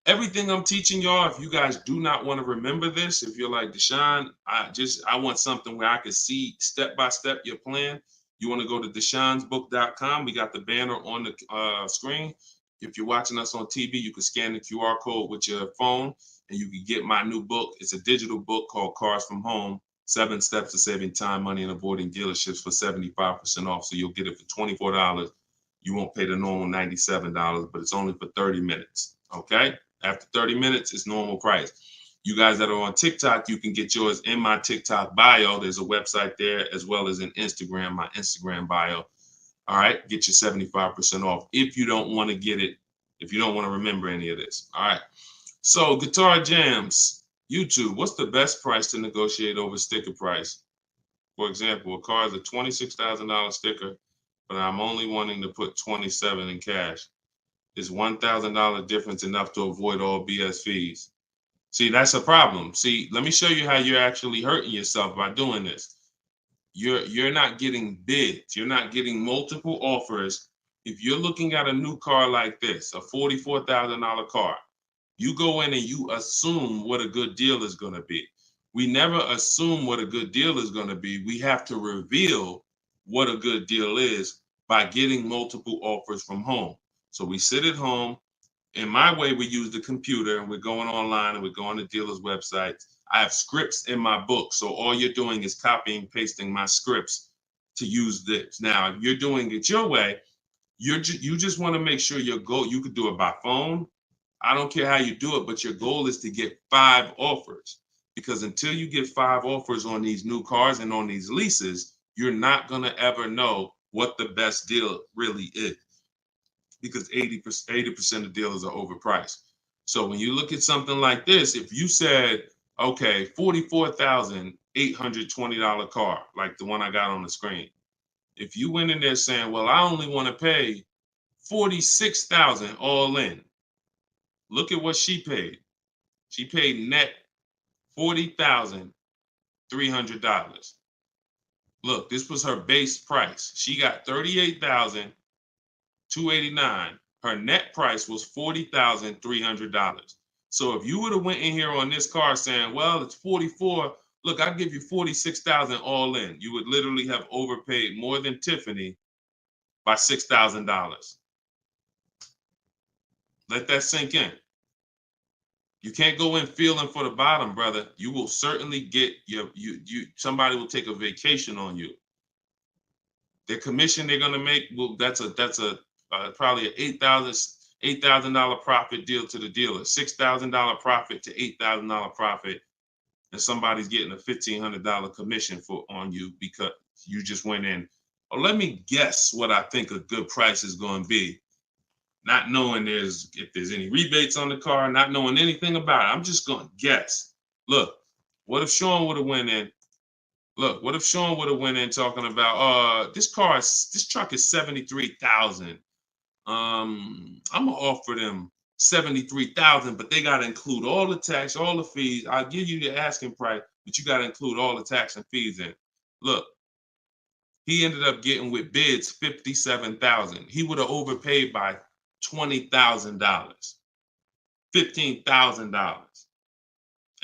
Everything I'm teaching y'all, if you guys do not want to remember this, if you're like, Deshone, I want something where I can see step-by-step your plan, you want to go to deshonesbook.com. We got the banner on the screen. If you're watching us on TV, you can scan the QR code with your phone, and you can get my new book. It's a digital book called Cars from Home, 7 Steps to Saving Time, Money, and Avoiding Dealerships for 75% off. So you'll get it for $24. You won't pay the normal $97, but it's only for 30 minutes, okay? After 30 minutes, it's normal price. You guys that are on TikTok, you can get yours in my TikTok bio. There's a website there, as well as in Instagram, my Instagram bio. All right, get your 75% off if you don't want to get it, if you don't want to remember any of this. All right, so Guitar Jams, YouTube, what's the best price to negotiate over sticker price? For example, a car is a $26,000 sticker, but I'm only wanting to put $27,000 in cash. Is $1,000 difference enough to avoid all BS fees? See, that's a problem. See, let me show you how you're actually hurting yourself by doing this. You're not getting bids. You're not getting multiple offers. If you're looking at a new car like this, a $44,000 car, You go in and you assume what a good deal is going to be. We never assume what a good deal is going to be. We have to reveal what a good deal is by getting multiple offers from home. So we sit at home. In my way, we use the computer and we're going online and we're going to dealers' websites. I have scripts in my book. So all you're doing is copying, pasting my scripts to use this. Now, if you're doing it your way, you just want to make sure your goal, you could do it by phone. I don't care how you do it, but your goal is to get 5 offers. Because until you get 5 offers on these new cars and on these leases, you're not going to ever know what the best deal really is. Because 80% of dealers are overpriced. So when you look at something like this, if you said, okay, $44,820 car, like the one I got on the screen. If you went in there saying, well, I only want to pay $46,000 all in. Look at what she paid. She paid net $40,300. Look, this was her base price. She got $38,289. Her net price was $40,300. So if you would have went in here on this car saying, well, it's 44, look, I'll give you 46,000 all in. You would literally have overpaid more than Tiffany by $6,000. Let that sink in. You can't go in feeling for the bottom, brother. You will certainly get somebody will take a vacation on you. Their commission they're gonna make, well, that's probably an $8,000 profit deal to the dealer, $6,000 profit to $8,000 profit, and somebody's getting a $1,500 commission on you because you just went in. Oh, let me guess what I think a good price is going to be. Not knowing if there's any rebates on the car, not knowing anything about it. I'm just going to guess. Look, what if Sean would have went in? Look, what if Sean would have went in talking about, this truck is $73,000. I'm gonna offer them $73,000, but they gotta include all the tax, all the fees. I'll give you the asking price, but you gotta include all the tax and fees in. Look, he ended up getting with bids $57,000. He would have overpaid by $20,000, $15,000.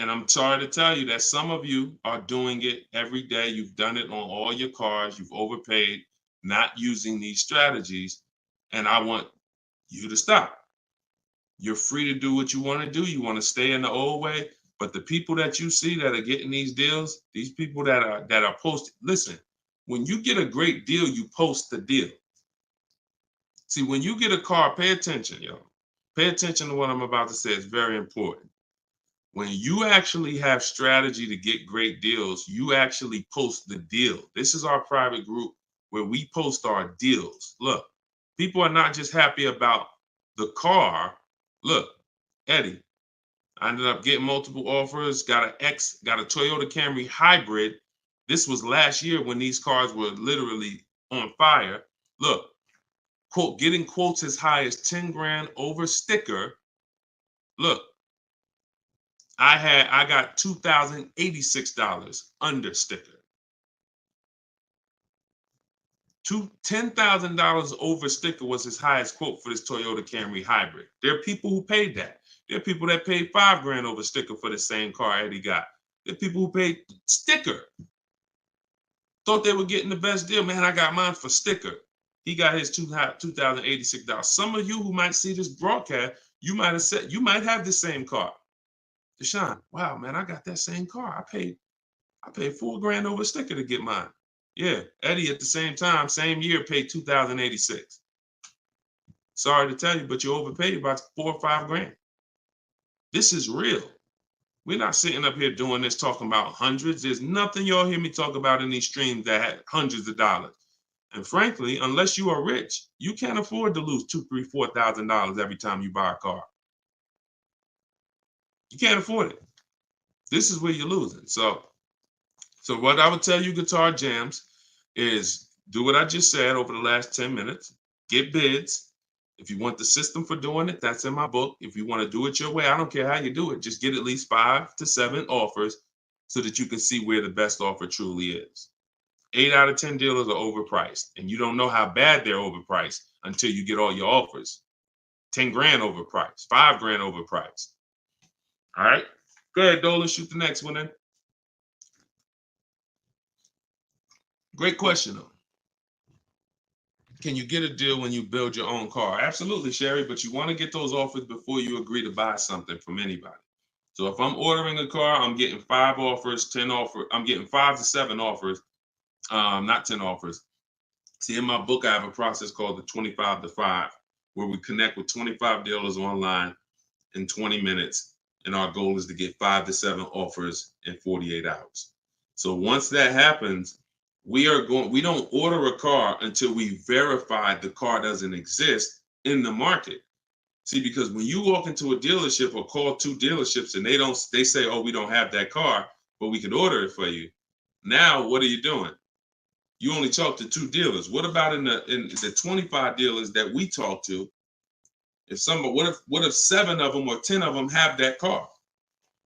And I'm sorry to tell you that some of you are doing it every day. You've done it on all your cars. You've overpaid, not using these strategies. And I want you to stop. You're free to do what you want to do. You want to stay in the old way. But the people that you see that are getting these deals, these people that are posting, listen, when you get a great deal, you post the deal. See, when you get a car, pay attention, yo. Pay attention to what I'm about to say. It's very important. When you actually have strategy to get great deals, you actually post the deal. This is our private group where we post our deals. Look, people are not just happy about the car. Look, Eddie, I ended up getting multiple offers, got a Toyota Camry hybrid. This was last year when these cars were literally on fire. Look, quote, getting quotes as high as 10 grand over sticker. Look, I got $2,086 under sticker. $10,000 over sticker was his highest quote for this Toyota Camry hybrid. There are people who paid that. There are people that paid 5 grand over sticker for the same car Eddie got. There are people who paid sticker. Thought they were getting the best deal. Man, I got mine for sticker. He got his $2,086. Some of you who might see this broadcast, you might have said, you might have the same car. Deshone, wow, man, I got that same car. I paid 4 grand over sticker to get mine. Yeah, Eddie at the same time, same year, paid $2,086. Sorry to tell you, but you overpaid about 4 or 5 grand. This is real. We're not sitting up here doing this talking about hundreds. There's nothing y'all hear me talk about in these streams that had hundreds of dollars. And frankly, unless you are rich, you can't afford to lose $2,000, $3,000, $4,000 every time you buy a car. You can't afford it. This is where you're losing. So what I would tell you, Guitar Jams, is do what I just said over the last 10 minutes. Get bids. If you want the system for doing it, that's in my book. If you want to do it your way, I don't care how you do it. Just get at least 5 to 7 offers so that you can see where the best offer truly is. 8 out of 10 dealers are overpriced, and you don't know how bad they're overpriced until you get all your offers. 10 grand overpriced, 5 grand overpriced. All right. Go ahead, Dolan. Shoot the next one in. Great question, though. Can you get a deal when you build your own car? Absolutely, Sherry, but you want to get those offers before you agree to buy something from anybody. So if I'm ordering a car, I'm getting 5 offers, 10 offers. I'm getting 5 to 7 offers, not 10 offers. See, in my book, I have a process called the 25 to 5, where we connect with 25 dealers online in 20 minutes. And our goal is to get 5 to 7 offers in 48 hours. So once that happens, we don't order a car until we verify the car doesn't exist in the market. See, because when you walk into a dealership or call 2 dealerships and they say, oh, we don't have that car, but we could order it for you. Now, what are you doing? You only talk to 2 dealers. What about in the 25 dealers that we talk to? What if 7 of them or 10 of them have that car?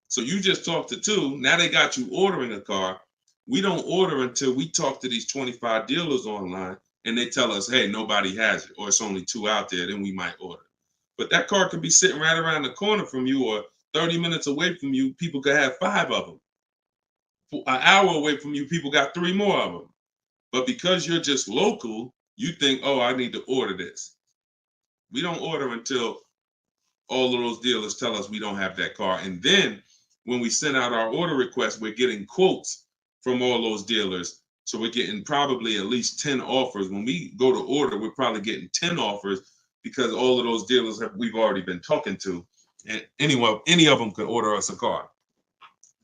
So you just talked to 2. Now they got you ordering a car. We don't order until we talk to these 25 dealers online and they tell us, hey, nobody has it, or it's only 2 out there, then we might order. But that car could be sitting right around the corner from you, or 30 minutes away from you. People could have 5 of them. An hour away from you, people got 3 more of them. But because you're just local, you think, oh, I need to order this. We don't order until all of those dealers tell us we don't have that car. And then when we send out our order request, we're getting quotes from all those dealers. So we're getting probably at least 10 offers. When we go to order, we're probably getting 10 offers because all of those dealers we've already been talking to. And any of them could order us a car.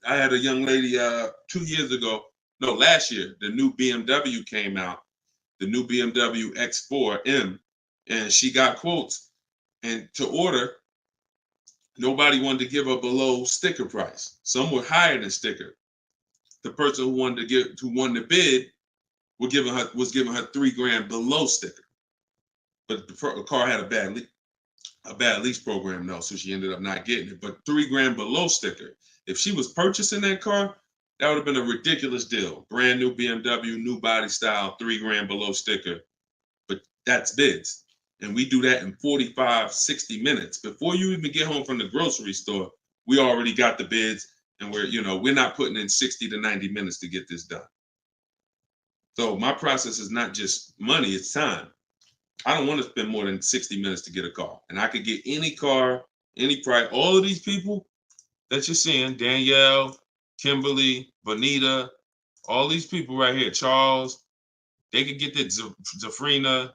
I had a young lady 2 years ago, no, last year, the new BMW came out, the new BMW X4M, and she got quotes. And to order, nobody wanted to give her below sticker price. Some were higher than sticker. The person who won the bid was giving her $3,000 below sticker. But the car had a bad lease program though, so she ended up not getting it. But $3,000 below sticker. If she was purchasing that car, that would have been a ridiculous deal. Brand new BMW, new body style, $3,000 below sticker. But that's bids. And we do that in 45, 60 minutes. Before you even get home from the grocery store, we already got the bids, and we're not putting in 60 to 90 minutes to get this done. So my process is not just money, it's time. I don't want to spend more than 60 minutes to get a car. And I could get any car, any price. All of these people that you're seeing, Danielle, Kimberly, Bonita, all these people right here, Charles, they could get that Zafrina,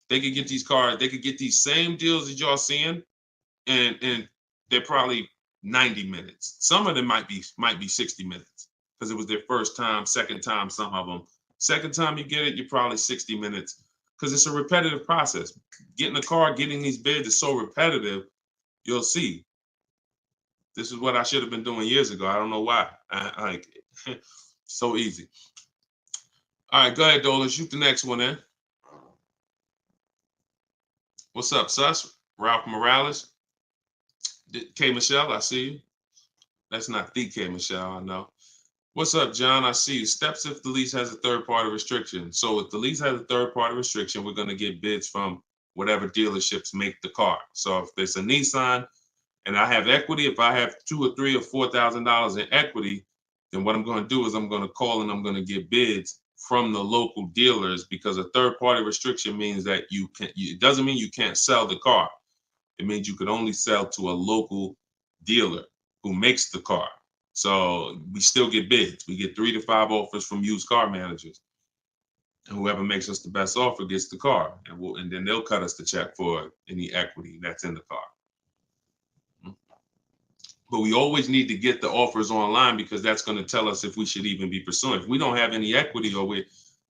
they could get these cars, they could get these same deals that y'all seeing, and they're probably 90 minutes. Some of them might be 60 minutes because it was their first time, second time, some of them. Second time you get it, you're probably 60 minutes because it's a repetitive process. Getting a car, getting these bids is so repetitive, you'll see. This is what I should have been doing years ago. I don't know why. So easy. All right, go ahead, Dola. Shoot the next one in. What's up, Sus? Ralph Morales. K. Michelle, I see you. That's not the K. Michelle, I know. What's up, John? I see you. Steps if the lease has a third-party restriction. So if the lease has a third-party restriction, we're going to get bids from whatever dealerships make the car. So if there's a Nissan and I have equity, if I have $2,000 or $3,000 or $4,000 in equity, then what I'm going to do is I'm going to call and I'm going to get bids from the local dealers, because a third-party restriction means that it doesn't mean you can't sell the car. It means you could only sell to a local dealer who makes the car. So we still get bids. We get 3 to 5 offers from used car managers. And whoever makes us the best offer gets the car. And then they'll cut us the check for any equity that's in the car. But we always need to get the offers online, because that's going to tell us if we should even be pursuing. If we don't have any equity, or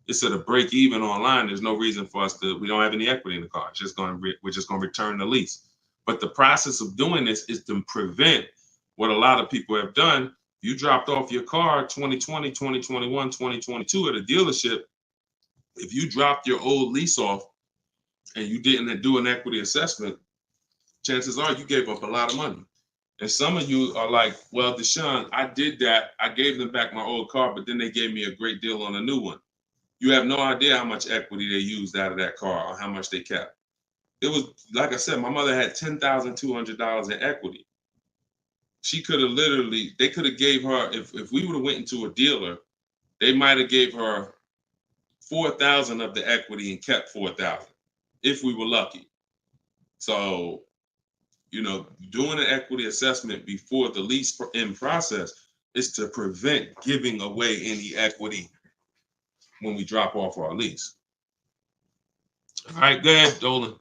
it's at a break even online, there's no reason for us we don't have any equity in the car. We're just going to return the lease. But the process of doing this is to prevent what a lot of people have done. You dropped off your car 2020, 2021, 2022 at a dealership. If you dropped your old lease off and you didn't do an equity assessment, chances are you gave up a lot of money. And some of you are like, well, Deshone, I did that. I gave them back my old car, but then they gave me a great deal on a new one. You have no idea how much equity they used out of that car or how much they kept. It was, like I said, my mother had $10,200 in equity. She could have literally, they could have gave her, if we would have went into a dealer, they might have gave her 4,000 of the equity and kept 4,000 if we were lucky. So, doing an equity assessment before the lease in process is to prevent giving away any equity when we drop off our lease. All right, go ahead, Dolan.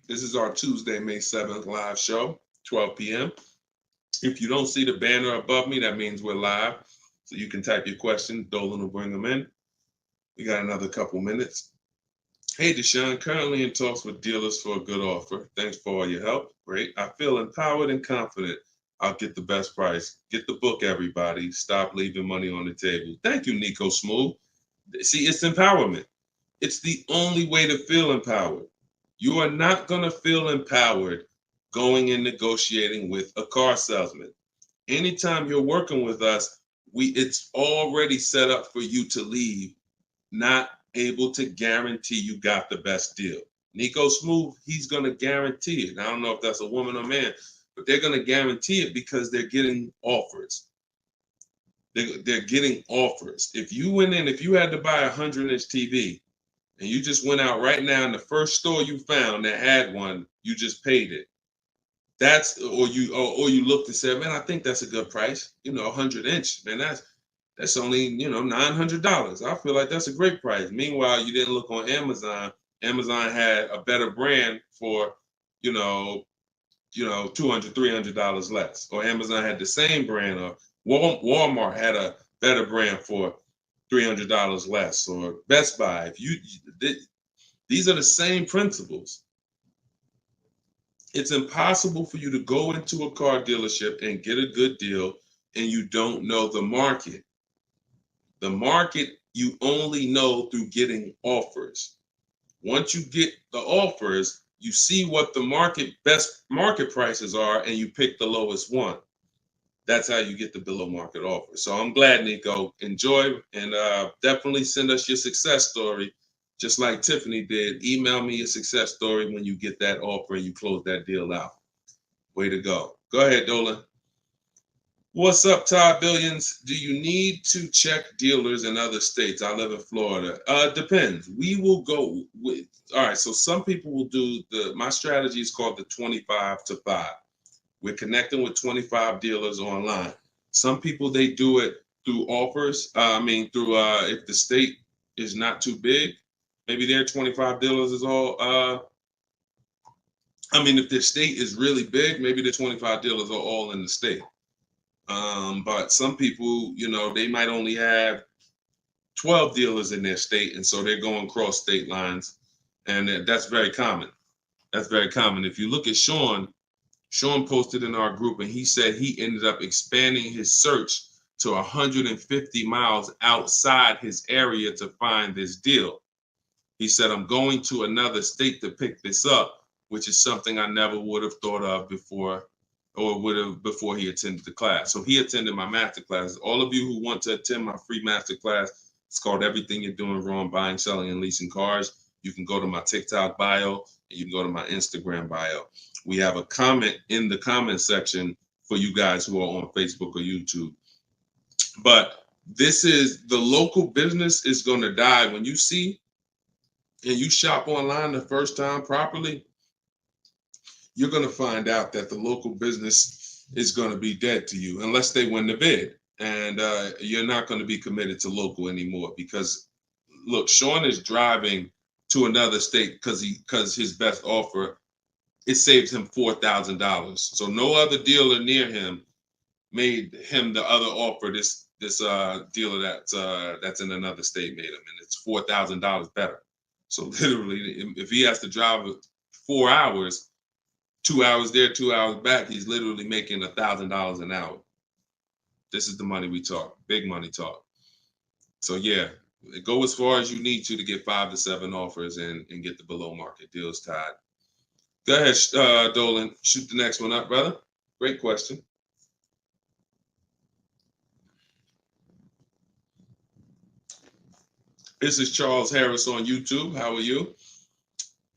This is our Tuesday, May 7th live show, 12 p.m. If you don't see the banner above me, that means we're live. So you can type your question. Dolan will bring them in. We got another couple minutes. Hey, Deshone, currently in talks with dealers for a good offer. Thanks for all your help. Great. I feel empowered and confident I'll get the best price. Get the book, everybody. Stop leaving money on the table. Thank you, Nico Smooth. See, it's empowerment. It's the only way to feel empowered. You are not going to feel empowered going and negotiating with a car salesman. Anytime you're working with us, it's already set up for you to leave not able to guarantee you got the best deal. Nico Smooth, he's going to guarantee it. I don't know if that's a woman or man, but they're going to guarantee it because they're getting offers. They're getting offers. If you went in, if you had to buy a 100-inch TV and you just went out right now in the first store you found that had one, you just paid it. Or you looked and said, man, I think that's a good price. 100-inch, man, that's only, $900. I feel like that's a great price. Meanwhile, you didn't look on Amazon. Amazon had a better brand for, $200, $300 less. Or Amazon had the same brand, or Walmart had a better brand for $300 less, or Best Buy. These are the same principles. It's impossible for you to go into a car dealership and get a good deal and you don't know the market. The market you only know through getting offers. Once you get the offers, you see what the best market prices are and you pick the lowest one. That's how you get the below market offer. So I'm glad, Nico. Enjoy, and definitely send us your success story. Just like Tiffany did, email me your success story when you get that offer and you close that deal out. Way to go. Go ahead, Dolan. What's up, Todd Billions? Do you need to check dealers in other states? I live in Florida. Depends. We will go with, all right, so some people will do my strategy is called the 25 to 5. We're connecting with 25 dealers online. Some people, they do it through offers. If the state is not too big, maybe their 25 dealers is all, if the state is really big, maybe the 25 dealers are all in the state. But some people, they might only have 12 dealers in their state, and so they're going cross state lines, and that's very common. That's very common. If you look at Sean posted in our group, and he said he ended up expanding his search to 150 miles outside his area to find this deal. He said, I'm going to another state to pick this up, which is something I never would have thought of before, or would have before he attended the class. So he attended my master class. All of you who want to attend my free master class, it's called Everything You're Doing Wrong, Buying, Selling, and Leasing Cars. You can go to my TikTok bio, and you can go to my Instagram bio. We have a comment in the comment section for you guys who are on Facebook or YouTube. But this is, the local business is going to die. When you see and you shop online the first time properly, you're going to find out that the local business is going to be dead to you unless they win the bid. And you're not going to be committed to local anymore, because look, Sean is driving to another state because his best offer, it saves him $4,000. So no other dealer near him made him the other offer. This dealer that's in another state made him, and it's $4,000 better. So literally, if he has to drive 4 hours, 2 hours there, 2 hours back, he's literally making $1,000 an hour. This is the money we talk, big money talk. So yeah, go as far as you need to get 5 to 7 offers and get the below market deals tied. Go ahead, Dolan, shoot the next one up, brother. Great question. This is Charles Harris on YouTube. How are you?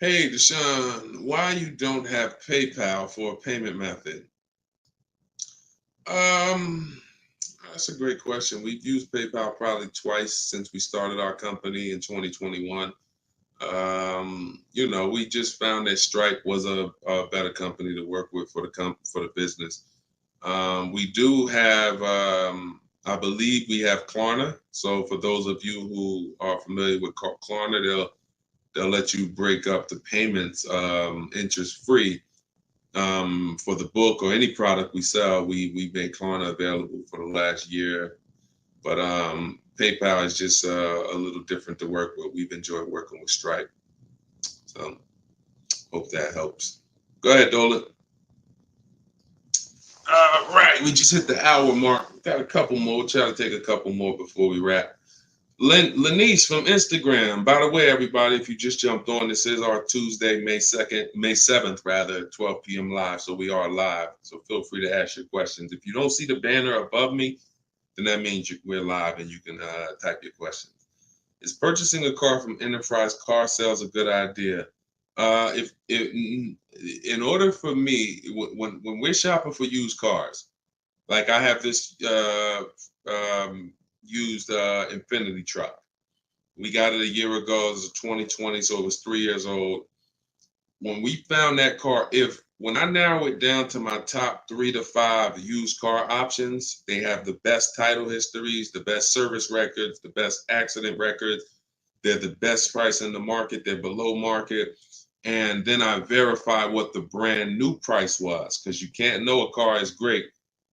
Hey, Deshone, why you don't have PayPal for a payment method? Um, that's a great question. We've used PayPal probably twice since we started our company in 2021. We just found that Stripe was a better company to work with for the business. We do have, I believe we have Klarna. So for those of you who are familiar with Klarna, they'll let you break up the payments interest free. For the book or any product we sell, we make Klarna available for the last year. But PayPal is just a little different to work with. We've enjoyed working with Stripe. So hope that helps. Go ahead, Dolan. Right, we just hit the hour mark. Got a couple more. We'll try to take a couple more before we wrap. Lenice from Instagram. By the way, everybody, if you just jumped on, this is our Tuesday, May 2nd, May 7th, rather, 12 p.m. live. So we are live. So feel free to ask your questions. If you don't see the banner above me, then that means we're live and you can type your questions. Is purchasing a car from Enterprise Car Sales a good idea? If in order for me, when we're shopping for used cars, like I have this used Infinity truck. We got it a year ago. It was 2020, so it was 3 years old. When we found that car, when I narrow it down to my top 3 to 5 used car options, they have the best title histories, the best service records, the best accident records. They're the best price in the market. They're below market. And then I verify what the brand new price was, because you can't know a car is great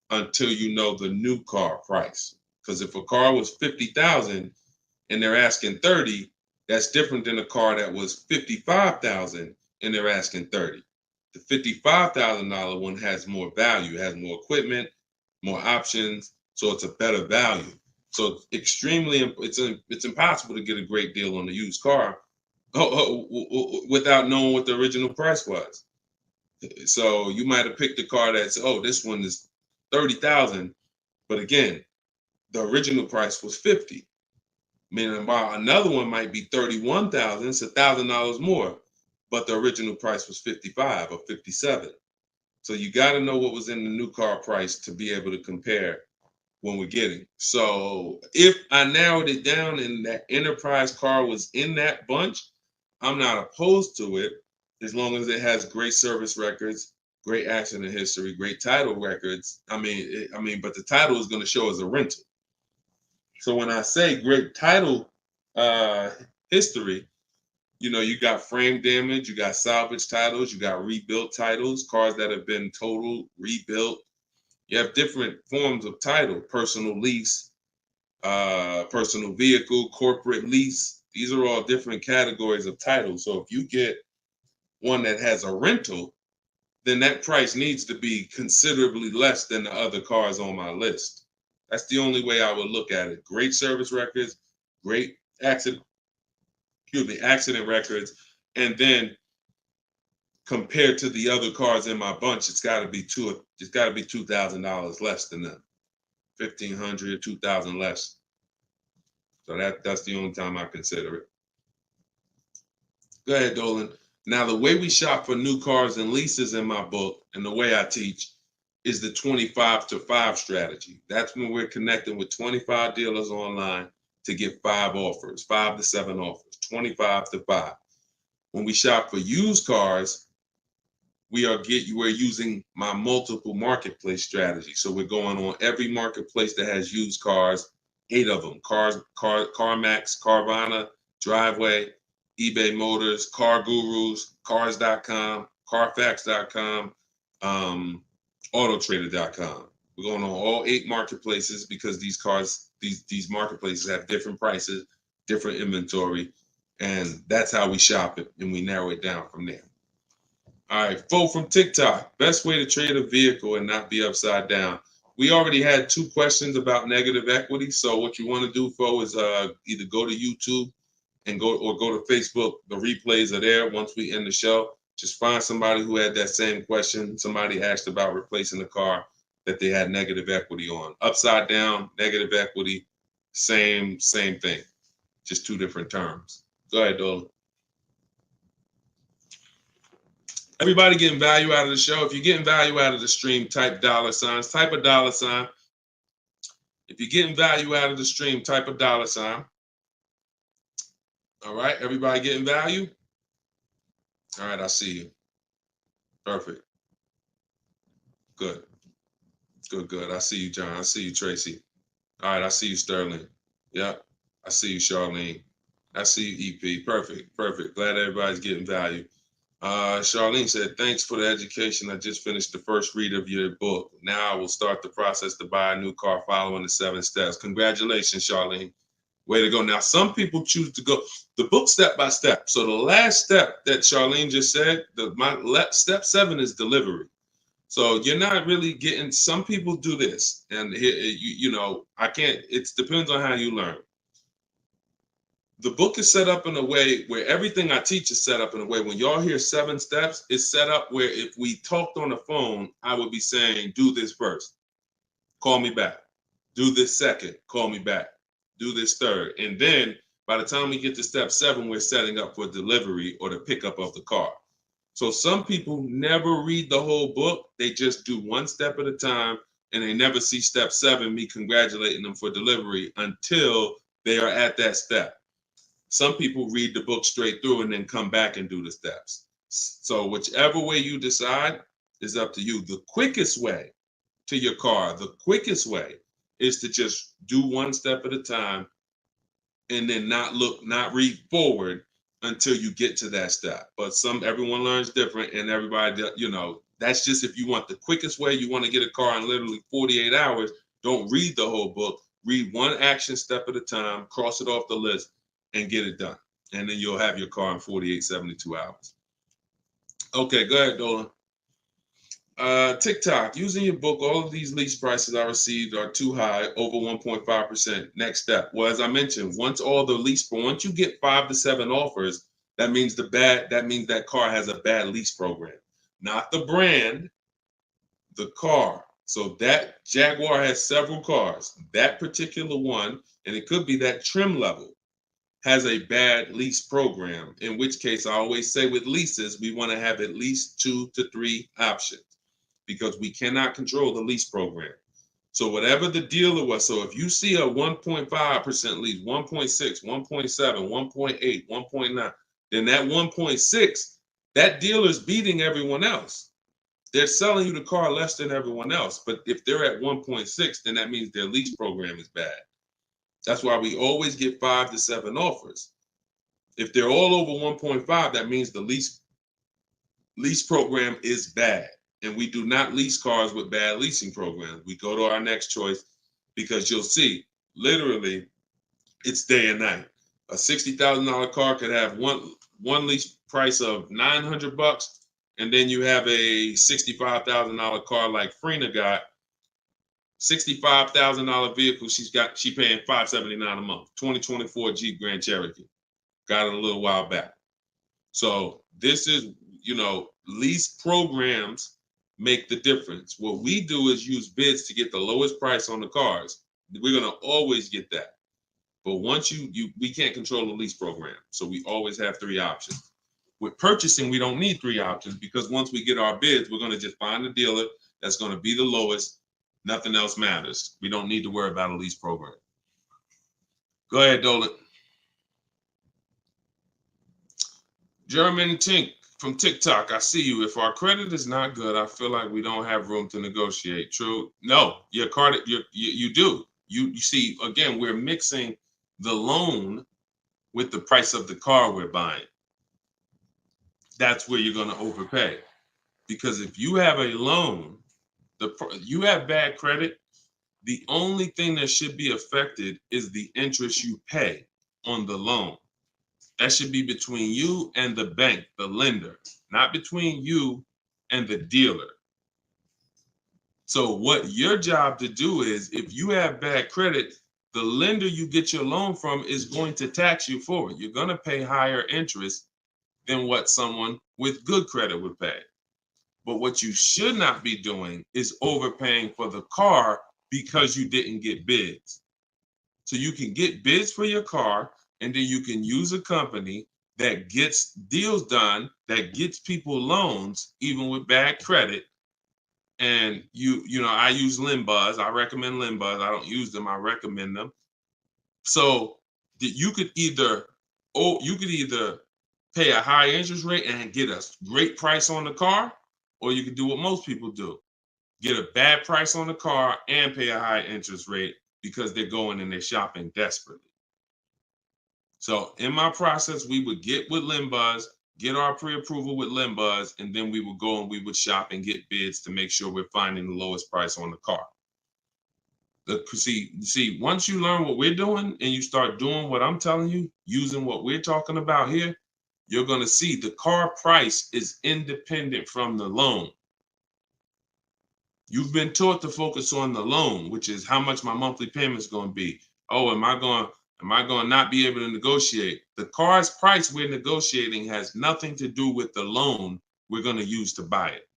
until you know the new car price. Because if a car was 50,000 and they're asking 30, that's different than a car that was 55,000 and they're asking 30. The $55,000 one has more value, has more equipment, more options, so it's a better value. So it's impossible to get a great deal on a used car without knowing what the original price was. So you might have picked a car that's, this one is 30,000, but again, the original price was 50. Meaning, while another one might be 31,000, it's $1,000 more, but the original price was 55 or 57. So you got to know what was in the new car price to be able to compare when we're getting. So if I narrowed it down and that Enterprise car was in that bunch, I'm not opposed to it as long as it has great service records, great accident history, great title records. But the title is going to show as a rental. So when I say great title history, you got frame damage, you got salvage titles, you got rebuilt titles, cars that have been totaled, rebuilt. You have different forms of title: personal lease, personal vehicle, corporate lease. These are all different categories of title. So if you get one that has a rental, then that price needs to be considerably less than the other cars on my list. That's the only way I would look at it. Great service records, great accident records, and then compared to the other cars in my bunch, it's got to be $2,000 less than them. 1,500, 2,000 less. So that's the only time I consider it. Go ahead, Dolan. Now, the way we shop for new cars and leases in my book, and the way I teach, is the 25 to 5 strategy. That's when we're connecting with 25 dealers online to get 5 offers, 5 to 7 offers, 25 to 5. When we shop for used cars, we're using my multiple marketplace strategy. So we're going on every marketplace that has used cars, 8 of them: CarMax, Carvana, Driveway, eBay Motors, Car Gurus, Cars.com, Carfax.com, Autotrader.com. We're going on all 8 marketplaces because these marketplaces have different prices, different inventory, and that's how we shop it, and we narrow it down from there. All right, Fo from TikTok. Best way to trade a vehicle and not be upside down. We already had 2 questions about negative equity. So what you want to do, Fo, is either go to YouTube and go to Facebook. The replays are there once we end the show. Just find somebody who had that same question. Somebody asked about replacing a car that they had negative equity on. Upside down, negative equity, same thing. Just 2 different terms. Go ahead, Dolan. Everybody getting value out of the show. If you're getting value out of the stream, type $. Type a $. If you're getting value out of the stream, type a $. All right, everybody getting value? All right, I see you. Perfect. Good. Good. I see you, John. I see you, Tracy. All right, I see you, Sterling. Yep. I see you, Charlene. I see you, EP. Perfect. Glad everybody's getting value. Charlene said, thanks for the education. I just finished the first read of your book. Now I will start the process to buy a new car following the 7 steps. Congratulations, Charlene. Way to go. Now, some people choose to go the book step by step. So the last step that Charlene just said, step 7 is delivery. So you're not really getting, some people do this. And I can't, it depends on how you learn. The book is set up in a way where everything I teach is set up in a way when y'all hear 7 steps, it's set up where if we talked on the phone, I would be saying, do this first, call me back. Do this second, call me back. Do this third. And then by the time we get to step 7, we're setting up for delivery or the pickup of the car. So some people never read the whole book. They just do 1 step at a time and they never see step 7, me congratulating them for delivery until they are at that step. Some people read the book straight through and then come back and do the steps. So whichever way you decide is up to you. The quickest way to your car, the quickest way is to just do 1 step at a time and then not read forward until you get to that step. But everyone learns different, and everybody, that's just if you want the quickest way, you want to get a car in literally 48 hours, don't read the whole book. Read 1 action step at a time, cross it off the list, and get it done. And then you'll have your car in 48, 72 hours. Okay, go ahead, Dolan. TikTok, using your book, all of these lease prices I received are too high, over 1.5%. Next step. Well, as I mentioned, once you get 5 to 7 offers, that means that car has a bad lease program. Not the brand, the car. So that Jaguar has several cars. That particular one, and it could be that trim level, has a bad lease program, in which case I always say with leases, we want to have at least 2 to 3 options, because we cannot control the lease program. So whatever the dealer was, so if you see a 1.5% lease, 1.6, 1.7, 1.8, 1.9, then that 1.6, that dealer's beating everyone else. They're selling you the car less than everyone else. But if they're at 1.6, then that means their lease program is bad. That's why we always get 5 to 7 offers. If they're all over 1.5, that means the lease program is bad. And we do not lease cars with bad leasing programs. We go to our next choice, because you'll see, literally, it's day and night. A $60,000 car could have one lease price of $900, and then you have a $65,000 car like Frena got, $65,000 vehicle. She paying $579 a month. 2024 Jeep Grand Cherokee. Got it a little while back. So this is, lease programs make the difference. What we do is use bids to get the lowest price on the cars. We're gonna always get that. But once we can't control the lease program. So we always have 3 options. With purchasing, we don't need 3 options, because once we get our bids, we're gonna just find a dealer that's gonna be the lowest. Nothing else matters. We don't need to worry about a lease program. Go ahead, Dolan. German Tink from TikTok, I see you. If our credit is not good, I feel like we don't have room to negotiate. True? No, your credit, you do. You see, again, we're mixing the loan with the price of the car we're buying. That's where you're going to overpay. Because if you have a loan, you have bad credit, the only thing that should be affected is the interest you pay on the loan. That should be between you and the bank, the lender, not between you and the dealer. So what your job to do is, if you have bad credit, the lender you get your loan from is going to tax you for it. You're going to pay higher interest than what someone with good credit would pay. But what you should not be doing is overpaying for the car because you didn't get bids. So you can get bids for your car, and then you can use a company that gets deals done, that gets people loans, even with bad credit. And you know, I use Limbuzz. I recommend Limbuzz. I don't use them. I recommend them. So you could either, pay a high interest rate and get a great price on the car, or you could do what most people do: get a bad price on the car and pay a high interest rate because they're going and they're shopping desperately. So in my process, we would get with Limbuzz, get our pre-approval with Limbuzz, and then we would go and we would shop and get bids to make sure we're finding the lowest price on the car. See, once you learn what we're doing and you start doing what I'm telling you, using what we're talking about here, you're going to see the car price is independent from the loan. You've been taught to focus on the loan, which is how much my monthly payment is going to be. Oh, am I going to not be able to negotiate? The car's price we're negotiating has nothing to do with the loan we're going to use to buy it.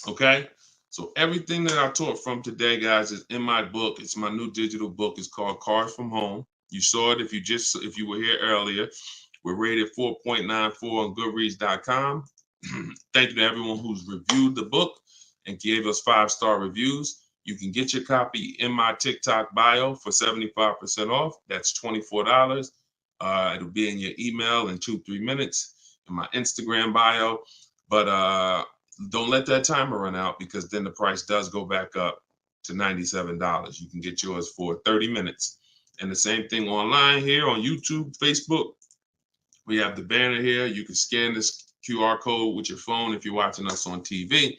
Okay? So everything that I taught from today, guys, is in my book. It's my new digital book. It's called Cars from Home. You saw it if you were here earlier. We're rated 4.94 on Goodreads.com. Thank you to everyone who's reviewed the book and gave us 5-star reviews. You can get your copy in my TikTok bio for 75% off. That's $24. It'll be in your email in 2-3 minutes, in my Instagram bio. But don't let that timer run out, because then the price does go back up to $97. You can get yours for 30 minutes. And the same thing online here on YouTube, Facebook. We have the banner here. You can scan this QR code with your phone if you're watching us on TV.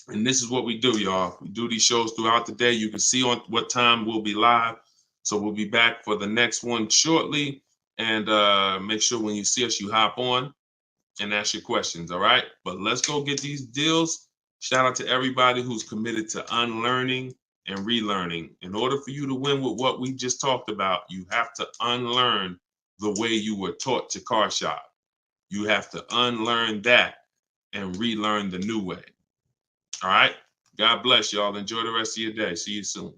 And this is what we do, y'all. We do these shows throughout the day. You can see on what time we'll be live. So we'll be back for the next one shortly. And make sure when you see us, you hop on and ask your questions, all right? But let's go get these deals. Shout out to everybody who's committed to unlearning and relearning. In order for you to win with what we just talked about, you have to unlearn the way you were taught to car shop. You have to unlearn that and relearn the new way. All right? God bless y'all. Enjoy the rest of your day. See you soon.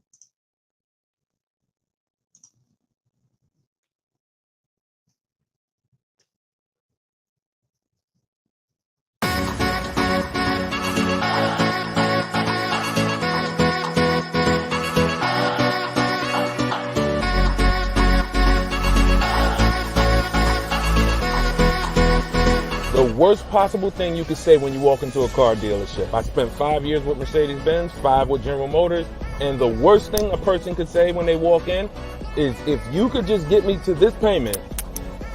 The worst possible thing you could say when you walk into a car dealership. I spent 5 years with Mercedes-Benz, 5 with General Motors, and the worst thing a person could say when they walk in is, if you could just get me to this payment,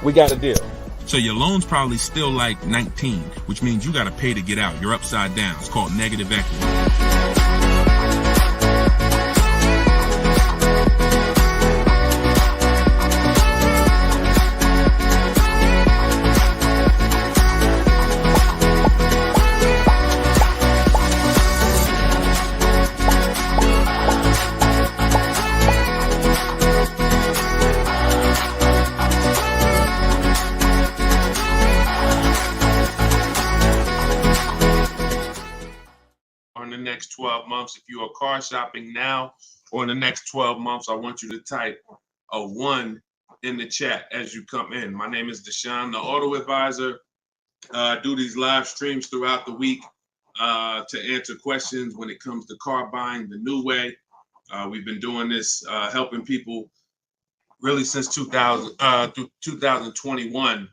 we got a deal. So your loan's probably still like 19, which means you got to pay to get out. You're upside down. It's called negative equity. In the next 12 months, if you are car shopping now, or in the next 12 months, I want you to type a 1 in the chat as you come in. My name is Deshone the Auto Advisor. I do these live streams throughout the week to answer questions when it comes to car buying the new way. We've been doing this, helping people really since 2021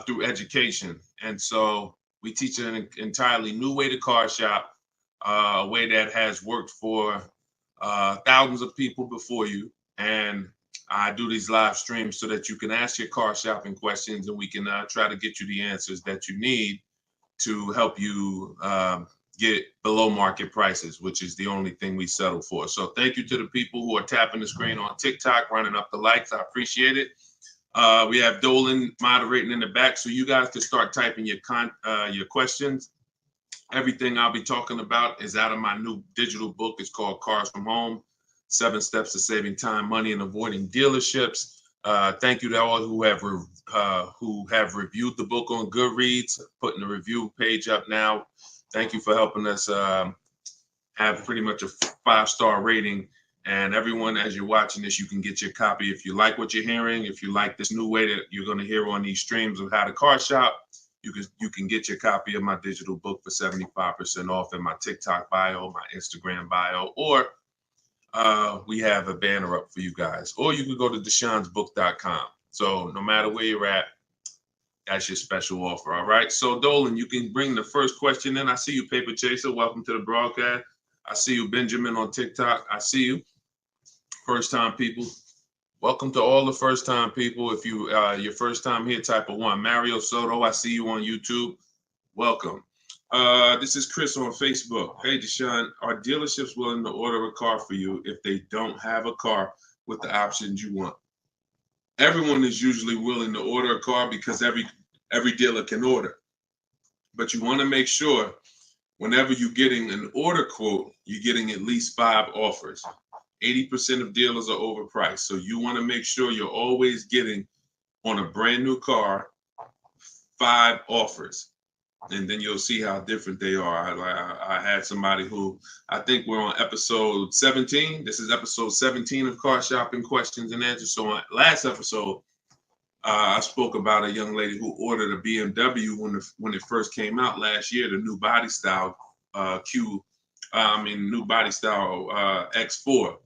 through education. And so we teach an entirely new way to car shop. A way that has worked for thousands of people before you. And I do these live streams so that you can ask your car shopping questions, and we can try to get you the answers that you need to help you get below market prices, which is the only thing we settle for. So thank you to the people who are tapping the screen on TikTok, running up the likes. I appreciate it. We have Dolan moderating in the back, so you guys can start typing your questions. Everything I'll be talking about is out of my new digital book. It's called Cars from Home, 7 Steps to Saving Time, Money, and Avoiding Dealerships. Thank you to all who have reviewed the book on Goodreads, putting the review page up now. Thank you for helping us have pretty much a 5-star rating And everyone, as you're watching this, you can get your copy. If you like what you're hearing, if you like this new way that you're going to hear on these streams of how to car shop, you can get your copy of my digital book for 75% off in my TikTok bio, my Instagram bio, or we have a banner up for you guys. Or you can go to deshonsbook.com. So no matter where you're at, that's your special offer. All right. So Dolan, you can bring the first question in. I see you, Paper Chaser. Welcome to the broadcast. I see you, Benjamin, on TikTok. I see you. First time people. Welcome to all the first time people. If you your first time here, type of 1. Mario Soto, I see you on YouTube. Welcome. This is Chris on Facebook. Hey, Deshone, are dealerships willing to order a car for you if they don't have a car with the options you want? Everyone is usually willing to order a car because every dealer can order. But you want to make sure whenever you're getting an order quote, you're getting at least 5 offers. 80% of dealers are overpriced. So you want to make sure you're always getting on a brand new car 5 offers. And then you'll see how different they are. I had somebody who, I think we're on episode 17. This is episode 17 of Car Shopping Questions and Answers. So on last episode, I spoke about a young lady who ordered a BMW when it first came out last year, the new body style new body style X4.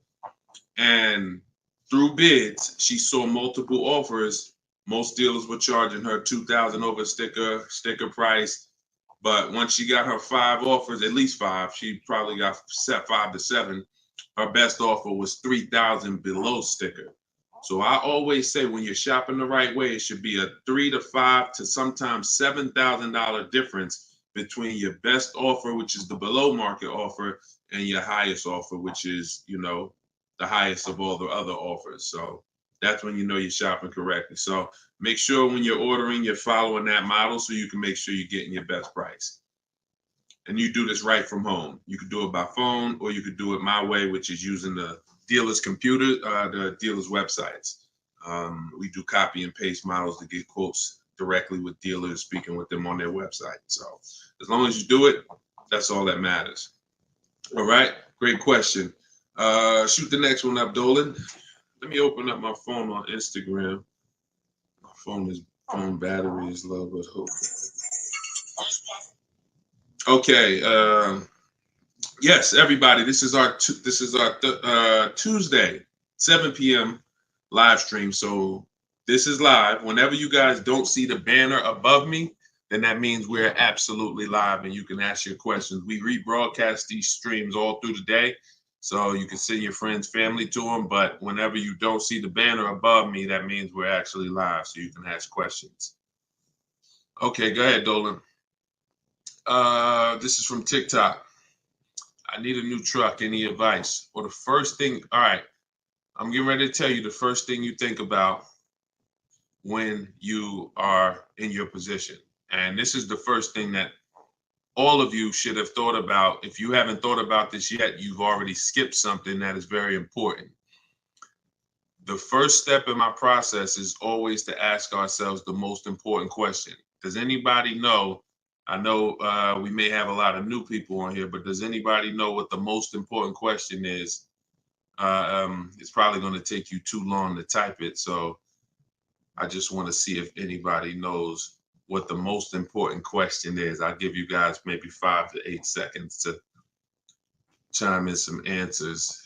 And through bids, she saw multiple offers. Most dealers were charging her $2,000 over sticker price. But once she got her 5 offers, at least 5, she probably got set 5 to 7. Her best offer was $3,000 below sticker. So I always say when you're shopping the right way, it should be a $3,000 to $5,000 to sometimes $7,000 difference between your best offer, which is the below market offer, and your highest offer, which is, the highest of all the other offers. So that's when you know you're shopping correctly. So make sure when you're ordering, you're following that model so you can make sure you're getting your best price. And you do this right from home. You could do it by phone, or you could do it my way, which is using the dealer's computer, the dealer's websites. We do copy and paste models to get quotes directly with dealers, speaking with them on their website. So as long as you do it, that's all that matters. All right, great question. Shoot the next one up, Dolan. Let me open up my phone on Instagram. My phone battery is low, but hope. Okay. Yes, everybody. This is our Tuesday 7 p.m. live stream. So this is live. Whenever you guys don't see the banner above me, then that means we're absolutely live, and you can ask your questions. We rebroadcast these streams all through the day, so you can send your friends, family to them. But whenever you don't see the banner above me, that means we're actually live, so you can ask questions. Okay, go ahead, Dolan. This is from TikTok. I need a new truck. Any advice? Or the first thing, all right, I'm getting ready to tell you the first thing you think about when you are in your position. And this is the first thing that all of you should have thought about. If you haven't thought about this yet, you've already skipped something that is very important. The first step in my process is always to ask ourselves the most important question. Does anybody know? I know we may have a lot of new people on here, but does anybody know what the most important question is? It's probably going to take you too long to type it. So I just want to see if anybody knows what the most important question is. I'll give you guys maybe 5 to 8 seconds to chime in some answers.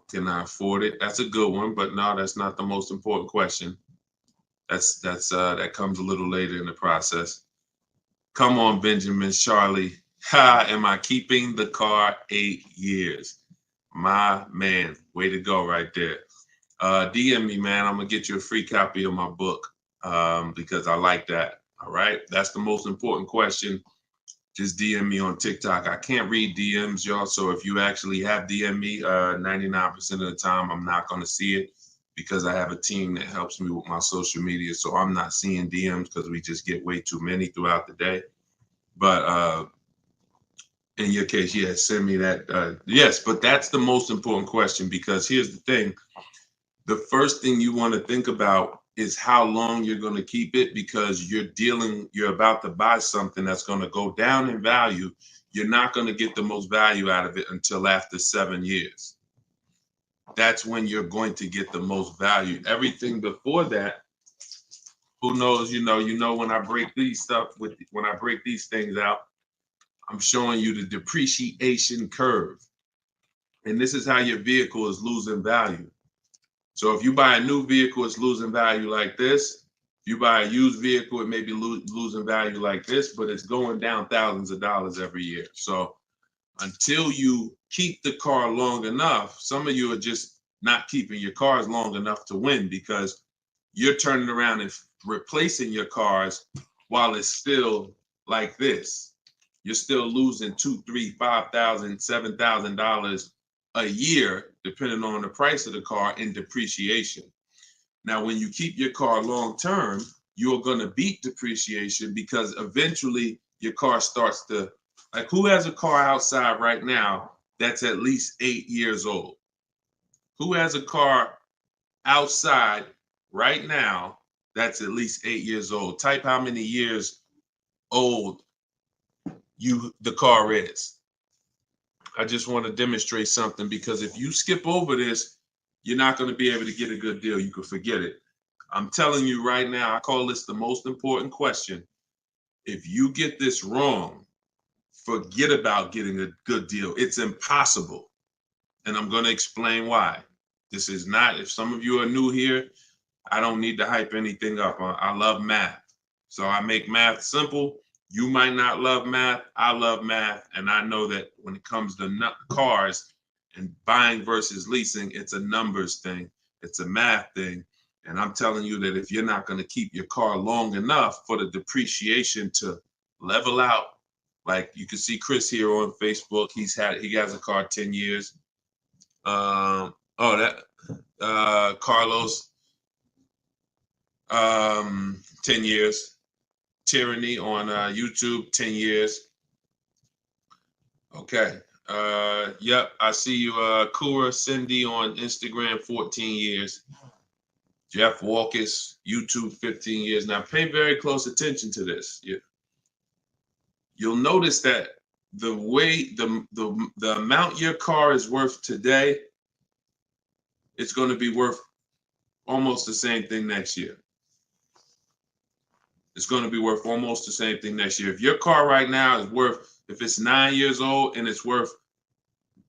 Can I afford it? That's a good one, but no, that's not the most important question. That comes a little later in the process. Come on, Benjamin, Charlie. Am I keeping the car 8 years? My man, way to go right there. DM me, man. I'm gonna get you a free copy of my book because I like that. All right, that's the most important question. Just DM me on TikTok. I can't read DMs, y'all. So if you actually have DM me, 99% of the time, I'm not gonna see it because I have a team that helps me with my social media. So I'm not seeing DMs because we just get way too many throughout the day. But in your case, yes, send me that. Yes, but that's the most important question because here's the thing. The first thing you want to think about is how long you're going to keep it because you're about to buy something that's going to go down in value. You're not going to get the most value out of it until after 7 years. that's when you're going to get the most value. Everything before that, who knows, when I break these things out, I'm showing you the depreciation curve. And this is how your vehicle is losing value. So if you buy a new vehicle, it's losing value like this. If you buy a used vehicle, it may be losing value like this, but it's going down thousands of dollars every year. So until you keep the car long enough, some of you are just not keeping your cars long enough to win, because you're turning around and replacing your cars while it's still like this. You're still losing $2,000, $3,000, $5,000, $7,000 a year, depending on the price of the car, in depreciation. Now, when you keep your car long term, you're going to beat depreciation, because eventually your car starts to, like, who has a car outside right now that's at least 8 years old? Who has a car outside right now that's at least 8 years old? Type how many years old the car is. I just want to demonstrate something, because if you skip over this, you're not going to be able to get a good deal. You can forget it. I'm telling you right now, I call this the most important question. If you get this wrong, forget about getting a good deal. It's impossible. And I'm going to explain why. This is not, if some of you are new here, I don't need to hype anything up. I love math. So I make math simple. You might not love math. I love math. And I know that when it comes to cars and buying versus leasing, it's a numbers thing. It's a math thing. And I'm telling you that if you're not going to keep your car long enough for the depreciation to level out, like you can see Chris here on Facebook, he has a car 10 years. Carlos, 10 years. Tyranny on YouTube, 10 years. Okay. Yep, I see you. Kura Cindy on Instagram, 14 years. Jeff Walkus, YouTube, 15 years. Now pay very close attention to this. You'll notice that the way the amount your car is worth today, it's going to be worth almost the same thing next year. It's going to be worth almost the same thing next year. If your car right now is worth, if it's 9 years old and it's worth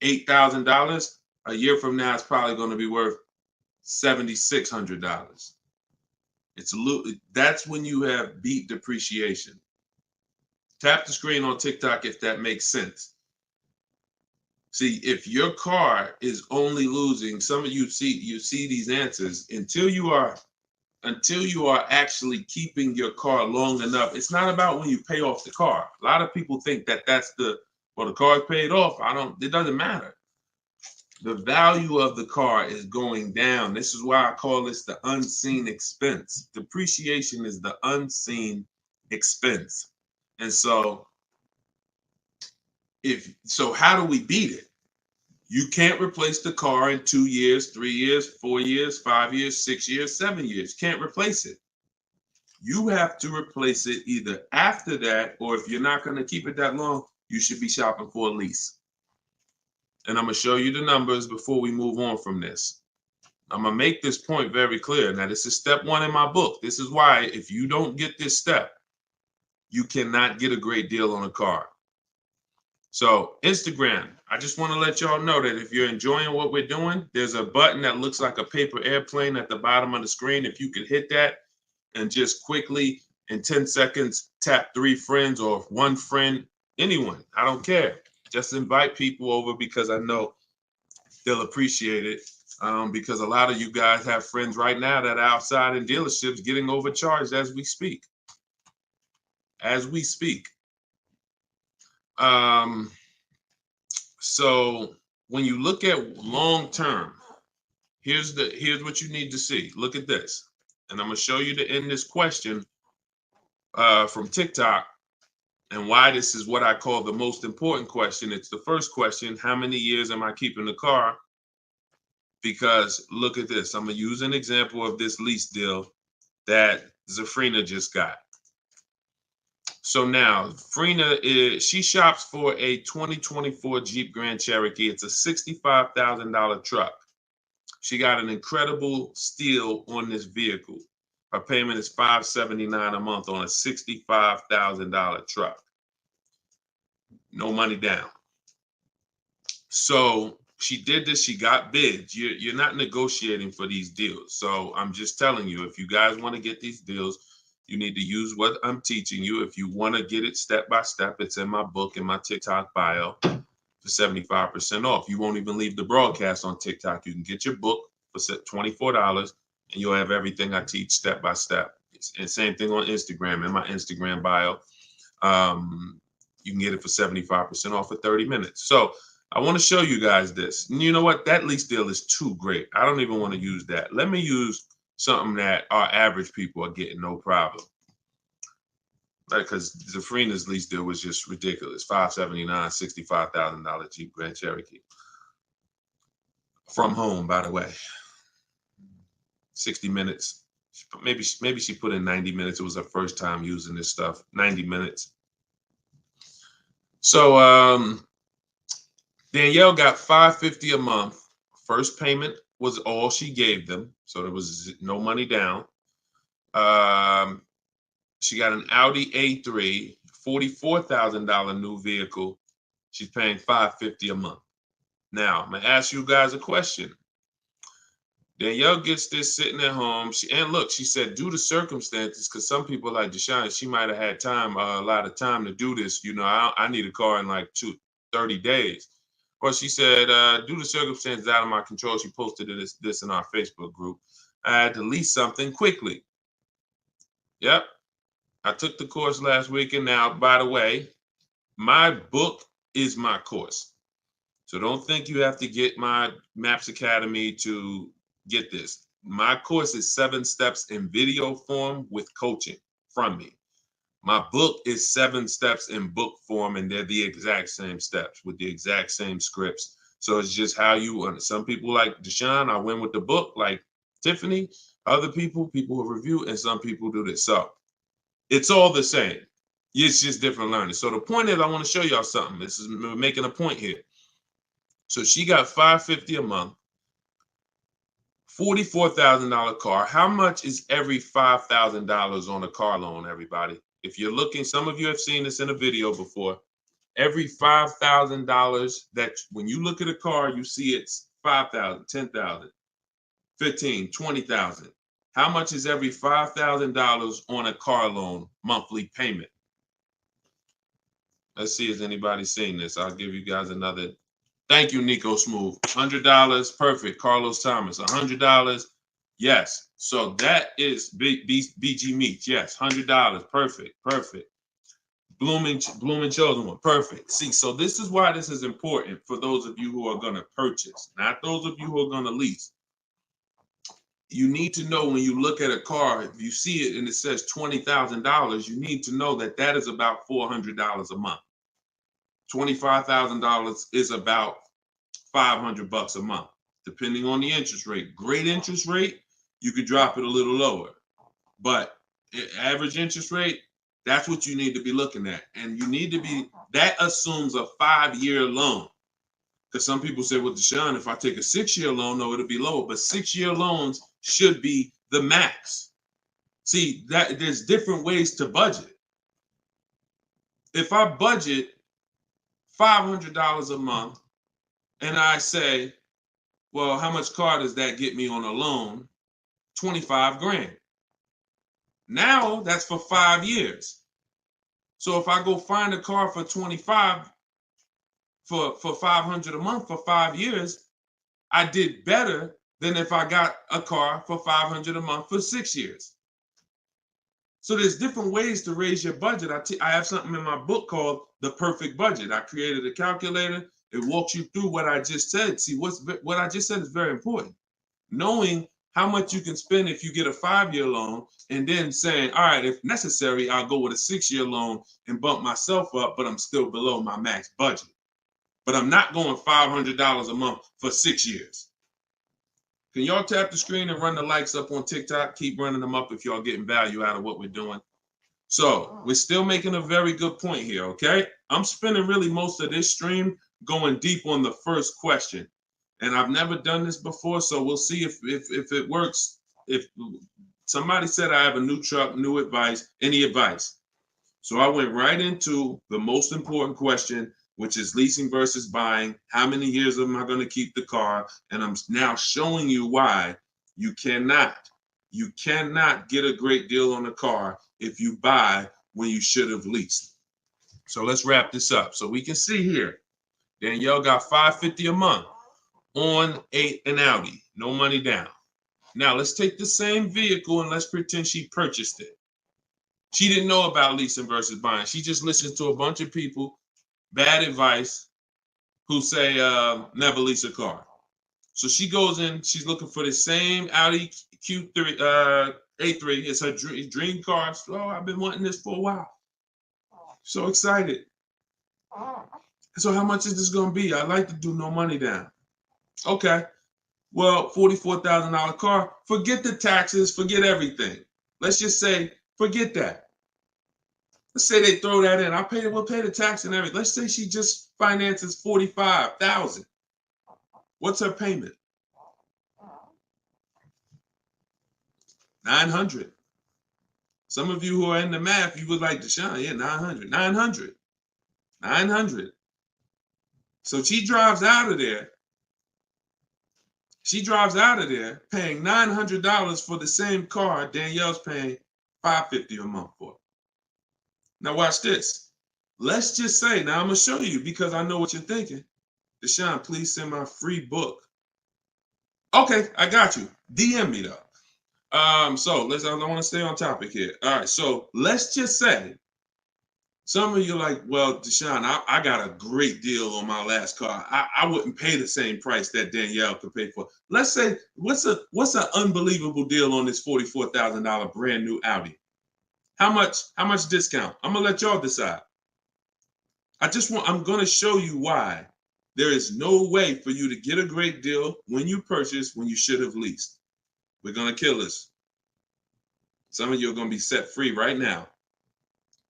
$8,000, a year from now it's probably going to be worth $7,600. That's when you have beat depreciation. Tap the screen on TikTok if that makes sense. See, if your car is only losing, some of you see these answers, until you are actually keeping your car long enough. It's not about when you pay off the car. A lot of people think that that's the car's paid off. It doesn't matter. The value of the car is going down. This is why I call this the unseen expense. Depreciation is the unseen expense. And so how do we beat it? You can't replace the car in 2 years, 3 years, 4 years, 5 years, 6 years, 7 years. Can't replace it. You have to replace it either after that, or if you're not going to keep it that long, you should be shopping for a lease. And I'm going to show you the numbers before we move on from this. I'm going to make this point very clear. Now, this is step 1 in my book. This is why if you don't get this step, you cannot get a great deal on a car. So Instagram, I just want to let y'all know that if you're enjoying what we're doing, there's a button that looks like a paper airplane at the bottom of the screen. If you could hit that and just quickly in 10 seconds, tap 3 friends or 1 friend, anyone, I don't care. Just invite people over, because I know they'll appreciate it. Because a lot of you guys have friends right now that are outside in dealerships getting overcharged as we speak. So when you look at long term, here's what you need to see. Look at this. And I'm going to show you to end this question from TikTok, and why this is what I call the most important question. It's the first question: how many years am I keeping the car? Because look at this. I'm going to use an example of this lease deal that Zafrina just got. So now Frina she shops for a 2024 Jeep Grand Cherokee. It's a $65,000 truck. She got an incredible steal on this vehicle. Her payment is $579 a month on a $65,000 truck. No money down. So she did this. She got bids. You're not negotiating for these deals. So I'm just telling you, if you guys want to get these deals, you need to use what I'm teaching you. If you want to get it step by step, it's in my book, in my TikTok bio for 75% off. You won't even leave the broadcast on TikTok. You can get your book for $24 and you'll have everything I teach step by step. And same thing on Instagram, in my Instagram bio. You can get it for 75% off for 30 minutes. So I want to show you guys this. And you know what? That lease deal is too great. I don't even want to use that. Let me use something that our average people are getting no problem. Because Zafrina's lease deal was just ridiculous. $579, $65,000 Jeep Grand Cherokee. From home, by the way. 60 minutes. Maybe she put in 90 minutes. It was her first time using this stuff. 90 minutes. So Danielle got $550 a month. First payment was all she gave them. So there was no money down. She got an Audi A3, $44,000 new vehicle. She's paying $550 a month. Now, I'm going to ask you guys a question. Danielle gets this sitting at home. And look, she said, due to circumstances, because some people like Deshone, she might have had time, a lot of time to do this. You know, I need a car in like 30 days. Well, she said, due to circumstances out of my control, she posted this in our Facebook group. I had to lease something quickly. Yep. I took the course last week. And now, by the way, my book is my course. So don't think you have to get my Maps Academy to get this. My course is 7 steps in video form with coaching from me. My book is 7 steps in book form, and they're the exact same steps with the exact same scripts. So it's just how you, some people like Deshone, I win with the book, like Tiffany, other people who review, and some people do this. So it's all the same. It's just different learning. So the point is, I want to show y'all something. We're making a point here. So she got $550 a month, $44,000 car. How much is every $5,000 on a car loan, everybody? If you're looking, some of you have seen this in a video before. Every $5,000 that when you look at a car, you see it's $5,000, $10,000, $15,000, $20,000. How much is every $5,000 on a car loan monthly payment? Let's see if anybody's seen this. I'll give you guys another. Thank you, Nico Smooth. $100, perfect. Carlos Thomas, $100. Yes. So that is BG Meats. Yes, $100. Perfect. Perfect. Blooming Chosen One. Perfect. See, so this is why this is important for those of you who are going to purchase, not those of you who are going to lease. You need to know when you look at a car, if you see it and it says $20,000, you need to know that that is about $400 a month. $25,000 is about $500 a month, depending on the interest rate. Great interest rate, you could drop it a little lower. But average interest rate, that's what you need to be looking at. And you need to be, that assumes a 5-year loan. Because some people say, well, Deshone, if I take a 6-year loan, no, it'll be lower. But 6-year loans should be the max. See, there's different ways to budget. If I budget $500 a month and I say, well, how much car does that get me on a loan? 25 grand. Now that's for 5 years. So if I go find a car for 25 for $500 a month for 5 years, I did better than if I got a car for $500 a month for 6 years. So there's different ways to raise your budget. I have something in my book called The Perfect Budget. I created a calculator. It walks you through what I just said. See, what I just said is very important. Knowing how much you can spend if you get a 5-year loan, and then saying, all right, if necessary, I'll go with a 6-year loan and bump myself up, but I'm still below my max budget. But I'm not going $500 a month for 6 years. Can y'all tap the screen and run the likes up on TikTok? Keep running them up if y'all getting value out of what we're doing. So we're still making a very good point here, okay? I'm spending really most of this stream going deep on the first question. And I've never done this before, so we'll see if it works. If somebody said I have a new truck, new advice, any advice? So I went right into the most important question, which is leasing versus buying. How many years am I going to keep the car? And I'm now showing you why you cannot get a great deal on a car if you buy when you should have leased. So let's wrap this up. So we can see here, Danielle got $550 a month on an Audi, no money down. Now let's take the same vehicle and let's pretend she purchased it. She didn't know about leasing versus buying. She just listened to a bunch of people, bad advice, who say never lease a car. So she goes in, she's looking for the same Audi Q3, A3. It's her dream car. So, I've been wanting this for a while. So excited. So how much is this going to be? I'd like to do no money down. Okay. Well, $44,000 car. Forget the taxes. Forget everything. Let's just say, forget that. Let's say they throw that in. We'll pay the tax and everything. Let's say she just finances $45,000. What's her payment? $900. Some of you who are in the math, you would like Deshone, yeah, $900. So she drives out of there. She drives out of there paying $900 for the same car Danielle's paying $550 a month for. Now watch this. Let's just say, now I'm going to show you because I know what you're thinking. Deshone, please send my free book. Okay, I got you. DM me though. I want to stay on topic here. All right, so let's just say some of you are like, well, Deshone, I got a great deal on my last car. I wouldn't pay the same price that Danielle could pay for. Let's say, what's an unbelievable deal on this $44,000 brand new Audi? How much discount? I'm gonna let y'all decide. I'm gonna show you why there is no way for you to get a great deal when you purchase when you should have leased. We're gonna kill this. Some of you are gonna be set free right now.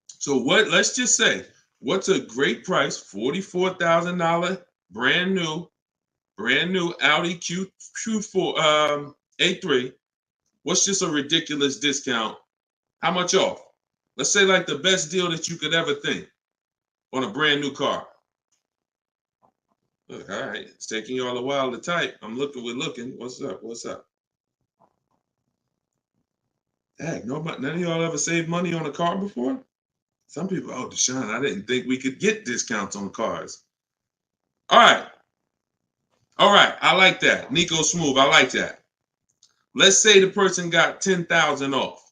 So let's just say, what's a great price? $44,000 brand new Audi Q4 A3. What's just a ridiculous discount? How much off? Let's say like the best deal that you could ever think on a brand new car. Look, all right, it's taking y'all a while to type. We're looking. What's up? Heck, none of y'all ever saved money on a car before? Some people, oh, Deshone, I didn't think we could get discounts on cars. All right, I like that. Nico Smooth, I like that. Let's say the person got $10,000 off.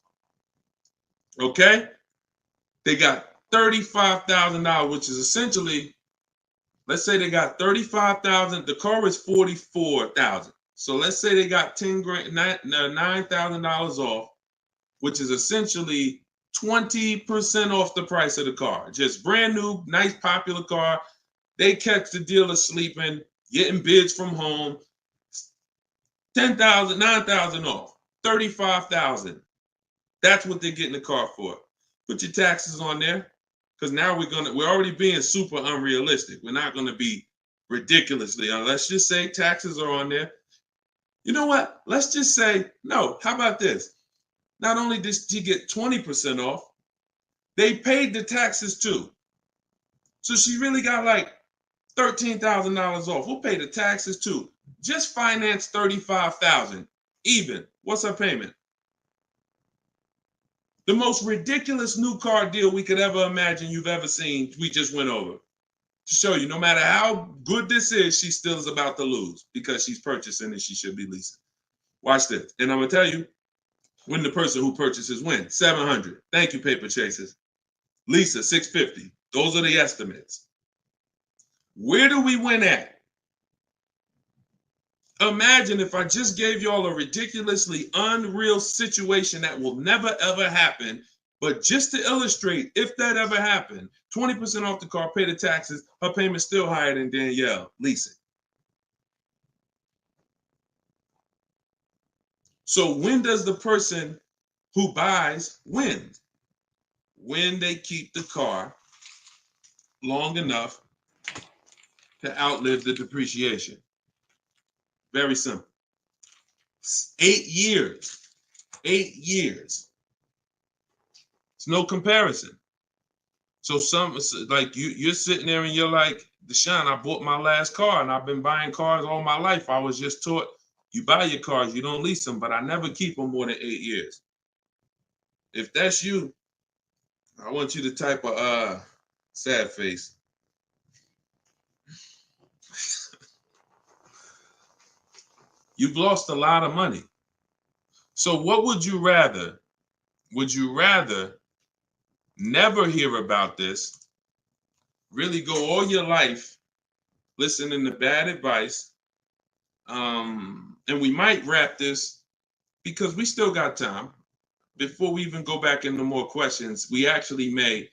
Okay? They got $35,000, which is essentially, let's say they got $35,000. The car is $44,000. So let's say they got $9,000 off, which is essentially 20% off the price of the car. Just brand new, nice, popular car. They catch the dealer sleeping, getting bids from home. $10,000, $9,000 off, $35,000. That's what they're getting the car for. Put your taxes on there, because now we're already being super unrealistic. We're not gonna be ridiculously. Let's just say taxes are on there. You know what? Let's just say no. How about this? Not only did she get 20% off, they paid the taxes too. So she really got like $13,000 off. We'll pay the taxes too. Just finance $35,000 even. What's her payment? The most ridiculous new car deal we could ever imagine you've ever seen, we just went over. To show you, no matter how good this is, she still is about to lose because she's purchasing and she should be leasing. Watch this. And I'm going to tell you, when the person who purchases wins, $700. Thank you, paper chasers. Lisa, $650. Those are the estimates. Where do we win at? Imagine if I just gave y'all a ridiculously unreal situation that will never ever happen, but just to illustrate, if that ever happened, 20% off the car, pay the taxes, her payment's still higher than Danielle leasing. So when does the person who buys win? When they keep the car long enough to outlive the depreciation. Very simple. 8 years. 8 years. It's no comparison. So like you're sitting there and you're like, Deshone, I bought my last car and I've been buying cars all my life. I was just taught you buy your cars, you don't lease them, but I never keep them more than 8 years. If that's you, I want you to type a sad face. You've lost a lot of money. So what would you rather? Would you rather never hear about this, really go all your life listening to bad advice? And we might wrap this because we still got time. Before we even go back into more questions, we actually may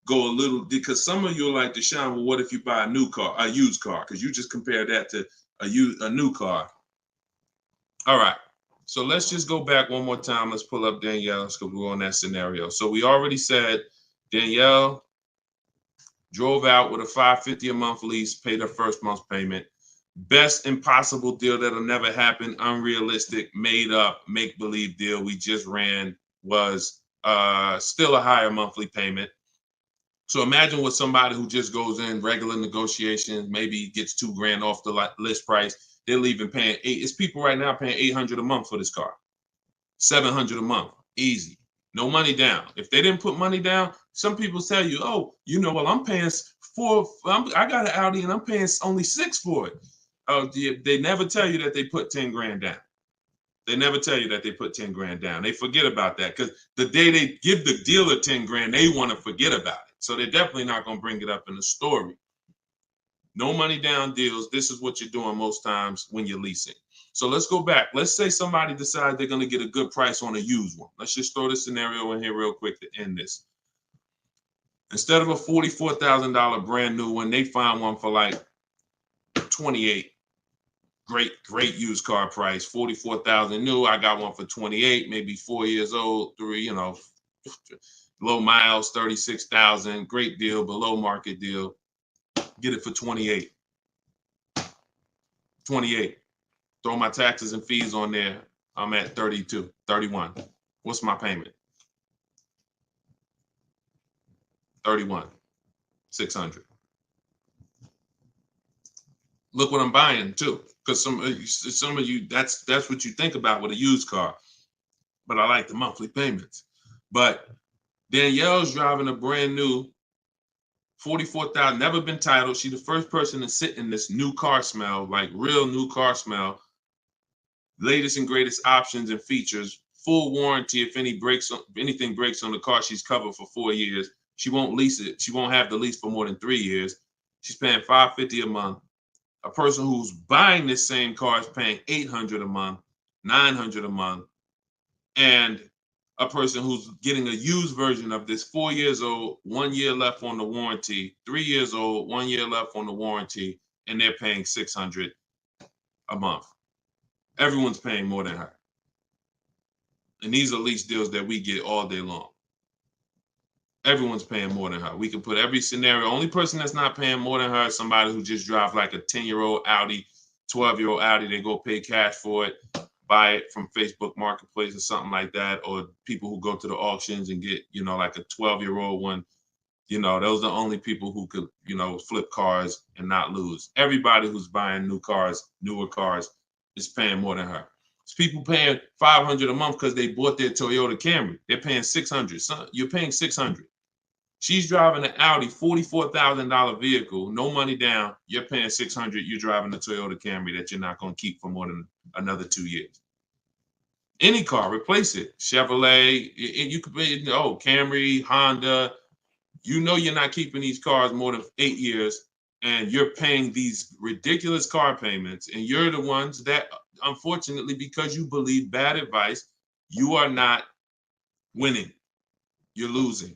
go a little, because some of you are like, Deshone, well, what if you buy a new car, a used car? Because you just compared that to a new car. All right. So let's just go back one more time. Let's pull up Danielle because we're on that scenario. So we already said Danielle drove out with a $550 a month lease, paid her first month's payment. Best impossible deal that'll never happen, unrealistic, made up, make-believe deal we just ran was still a higher monthly payment. So imagine with somebody who just goes in regular negotiations, maybe gets $2,000 off the list price. They're leaving paying it's people right now paying $800 a month for this car, $700 a month, easy, no money down. If they didn't put money down, some people tell you, oh, well, I'm paying I got an Audi and I'm paying only $6,000 for it. They never tell you that they put 10 grand down. They never tell you that they put 10 grand down. They forget about that because the day they give the dealer 10 grand, they want to forget about it. So they're definitely not going to bring it up in the story. No money down deals. This is what you're doing most times when you're leasing. So let's go back. Let's say somebody decides they're going to get a good price on a used one. Let's just throw this scenario in here real quick to end this. Instead of a $44,000 brand new one, they find one for like 28. Great used car price, 44,000 new. I got one for 28, maybe 4 years old, low miles, 36,000. Great deal, below market deal. Get it for 28. 28. Throw my taxes and fees on there. I'm at 32, 31. What's my payment? 31, 600. Look what I'm buying too, because some of you that's what you think about with a used car. But I like the monthly payments. But Danielle's driving a brand new 44,000, never been titled. She's the first person to sit in this new car smell, like real new car smell. Latest and greatest options and features, full warranty. If anything breaks on the car, she's covered for 4 years. She won't lease it. She won't have the lease for more than 3 years. She's paying $550 a month. A person who's buying this same car is paying $800 a month, $900 a month, and a person who's getting a used version of this, 4 years old, 1 year left on the warranty, 3 years old, 1 year left on the warranty, and they're paying $600 a month. Everyone's paying more than her. And these are lease deals that we get all day long. Everyone's paying more than her. We can put every scenario. Only person that's not paying more than her is somebody who just drives like a 10-year-old Audi, 12-year-old Audi. They go pay cash for it, buy it from Facebook Marketplace or something like that, or people who go to the auctions and get, like a 12-year-old one. Those are the only people who could, flip cars and not lose. Everybody who's buying new cars, newer cars, is paying more than her. It's people paying $500 a month because they bought their Toyota Camry. They're paying $600. So you're paying $600. She's driving an Audi, $44,000 vehicle, no money down. You're paying $600. You're driving a Toyota Camry that you're not going to keep for more than another 2 years. Any car, replace it. Chevrolet, you could pay, Camry, Honda. You're not keeping these cars more than 8 years, and you're paying these ridiculous car payments, and you're the ones that, unfortunately, because you believe bad advice, you are not winning. You're losing.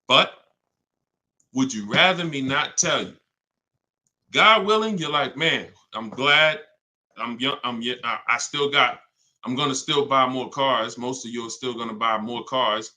But would you rather me not tell you? God willing, you're like, man, I'm glad I'm young. I'm going to still buy more cars. Most of you are still going to buy more cars.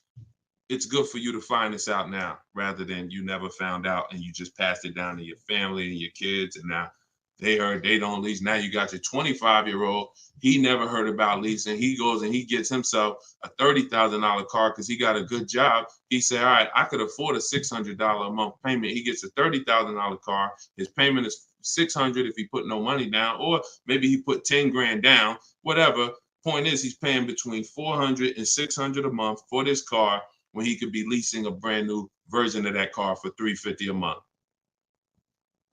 It's good for you to find this out now rather than you never found out and you just passed it down to your family and your kids. And now They heard they don't lease. Now you got your 25-year-old. He never heard about leasing. He goes and he gets himself a $30,000 car because he got a good job. He said, all right, I could afford a $600 a month payment. He gets a $30,000 car. His payment is $600 if he put no money down, or maybe he put 10 grand down, whatever. Point is, he's paying between $400 and $600 a month for this car when he could be leasing a brand new version of that car for $350 a month.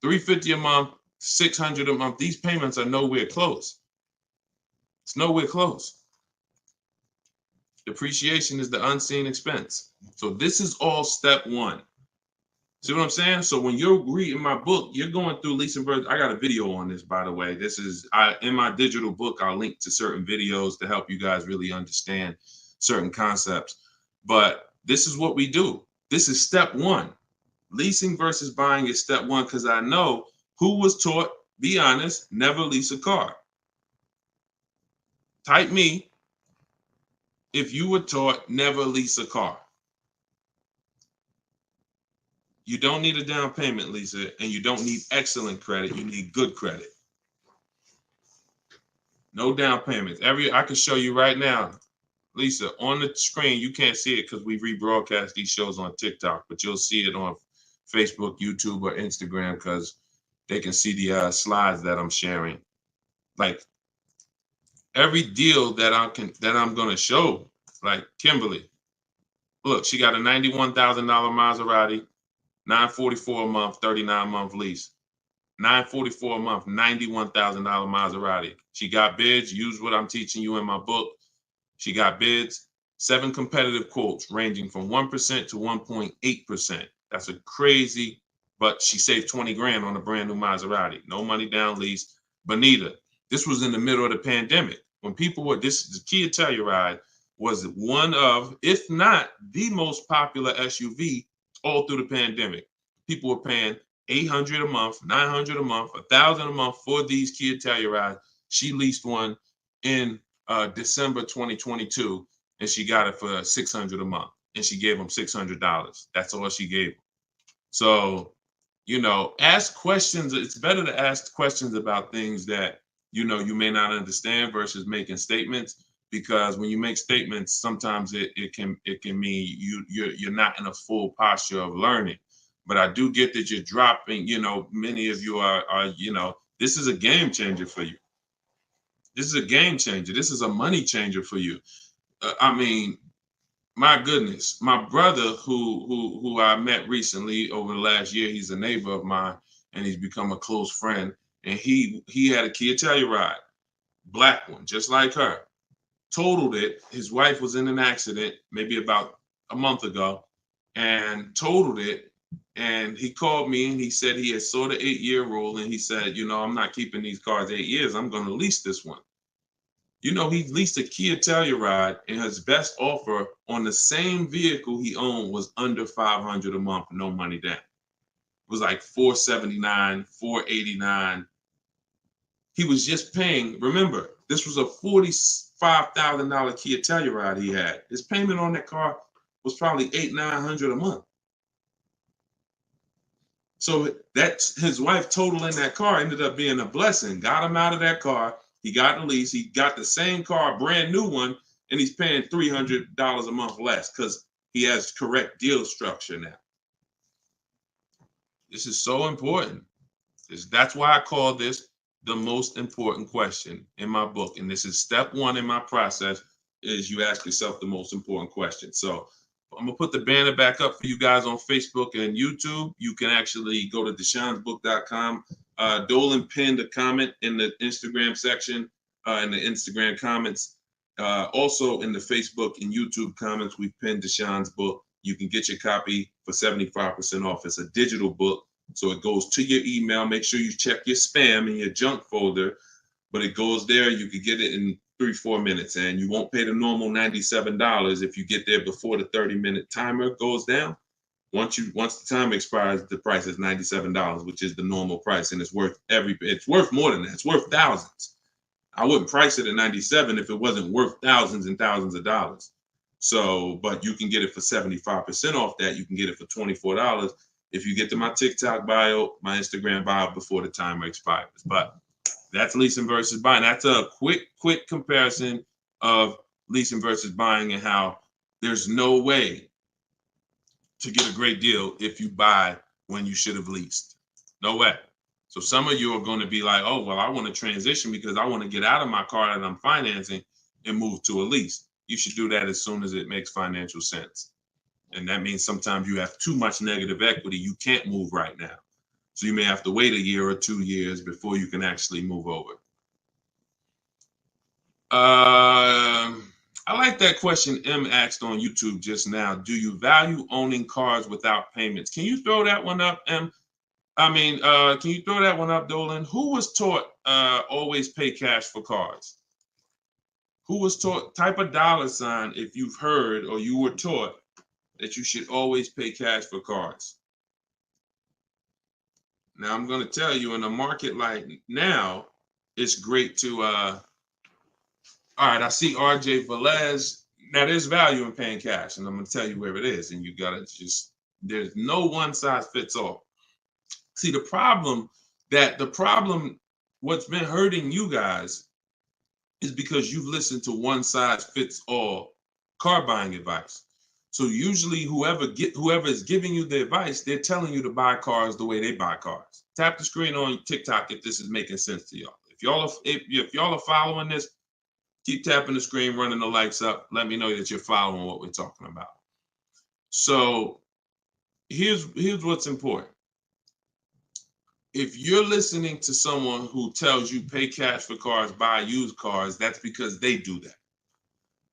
$350 a month, $600 a month. These payments are nowhere close. It's nowhere close. Depreciation is the unseen expense. So this is all step one. See what I'm saying? So when you're reading my book, you're going through leasing versions. I got a video on this, by the way. This is in my digital book. I'll link to certain videos to help you guys really understand certain concepts. But this is what we do. This is step one. Leasing versus buying is step one, because I know who was taught, be honest, never lease a car. Type me if you were taught never lease a car. You don't need a down payment, Lisa, and you don't need excellent credit. You need good credit. No down payments. I can show you right now, Lisa, on the screen. You can't see it because we rebroadcast these shows on TikTok, but you'll see it on Facebook, YouTube, or Instagram because they can see the slides that I'm sharing. Like every deal that I'm gonna show, like Kimberly. Look, she got a $91,000 Maserati, $944 a month, 39-month lease. $944 a month, $91,000 Maserati. She got bids. Use what I'm teaching you in my book. She got bids. 7 competitive quotes ranging from 1% to 1.8%. That's a crazy, but she saved 20 grand on a brand new Maserati. No money down lease. Bonita, this was in the middle of the pandemic. When people were, the Kia Telluride was one of, if not the most popular SUV all through the pandemic. People were paying $800 a month, $900 a month, $1,000 a month for these Kia Tellurides. She leased one in December 2022, and she got it for $600 a month, and she gave them $600. That's all she gave them. So, ask questions. It's better to ask questions about things that you may not understand versus making statements. Because when you make statements, sometimes it can mean you're not in a full posture of learning. But I do get that you're dropping. Many of you are this is a game changer for you. This is a game changer. This is a money changer for you. I mean, my goodness, my brother who I met recently over the last year, he's a neighbor of mine, and he's become a close friend. And he had a Kia Telluride, black one, just like her. Totaled it. His wife was in an accident maybe about a month ago and totaled it. And he called me and he said he had saw the 8-year rule, and he said, I'm not keeping these cars 8 years. I'm going to lease this one. He leased a Kia Telluride, and his best offer on the same vehicle he owned was under $500 a month, no money down. It was like $479, $489. He was just paying. Remember, this was a $45,000 Kia Telluride he had. His payment on that car was probably $800-900 a month. So that's his wife totaling that car ended up being a blessing. Got him out of that car. He got the lease. He got the same car, brand new one, and he's paying $300 a month less because he has correct deal structure now. This is so important. That's why I call this the most important question in my book. And this is step one in my process, is you ask yourself the most important question. So I'm gonna put the banner back up for you guys on Facebook and YouTube. You can actually go to deshonsbook.com. Dolan pinned a comment in the Instagram section, in the Instagram comments. Also in the Facebook and YouTube comments, we've pinned Deshon's book. You can get your copy for 75% off. It's a digital book, so it goes to your email. Make sure you check your spam and your junk folder, but it goes there. You can get it in 3-4 minutes, and you won't pay the normal $97 if you get there before the 30-minute timer goes down. Once the time expires, the price is $97, which is the normal price, and it's worth more than that. It's worth thousands. I wouldn't price it at $97 if it wasn't worth thousands and thousands of dollars. So, but you can get it for 75% off that. You can get it for $24 if you get to my TikTok bio, my Instagram bio before the timer expires. But that's leasing versus buying. That's a quick comparison of leasing versus buying and how there's no way to get a great deal if you buy when you should have leased. No way. So some of you are going to be like, oh, well, I want to transition because I want to get out of my car that I'm financing and move to a lease. You should do that as soon as it makes financial sense. And that means sometimes you have too much negative equity. You can't move right now. So you may have to wait a year or 2 years before you can actually move over. I like that question M asked on YouTube just now. Do you value owning cars without payments? Can you throw that one up, M? Can you throw that one up, Dolan? Who was taught always pay cash for cars? Who was taught, type a $sign if you've heard or you were taught that you should always pay cash for cars. Now, I'm going to tell you, in a market like now, it's great to, all right, I see RJ Velez. Now, there's value in paying cash, and I'm going to tell you where it is, and you got to just, there's no one size fits all. See, the problem, what's been hurting you guys is because you've listened to one size fits all car buying advice. So usually whoever is giving you the advice, they're telling you to buy cars the way they buy cars. Tap the screen on TikTok if this is making sense to y'all. If y'all are following this, keep tapping the screen, running the lights up. Let me know that you're following what we're talking about. So here's what's important. If you're listening to someone who tells you pay cash for cars, buy used cars, that's because they do that.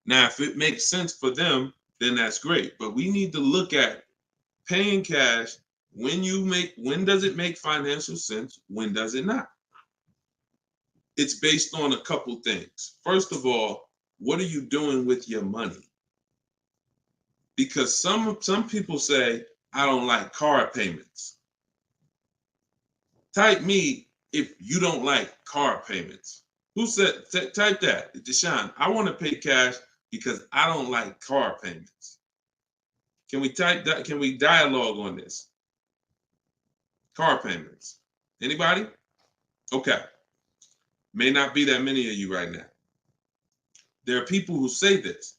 Now, if it makes sense for them, then that's great. But we need to look at paying cash. When does it make financial sense? When does it not? It's based on a couple things. First of all, what are you doing with your money? Because some people say, I don't like car payments. Type me if you don't like car payments. Who said, type that, Deshone, I want to pay cash because I don't like car payments. Can we type that? Can we dialogue on this? Car payments. Anybody? Okay. May not be that many of you right now. There are people who say this,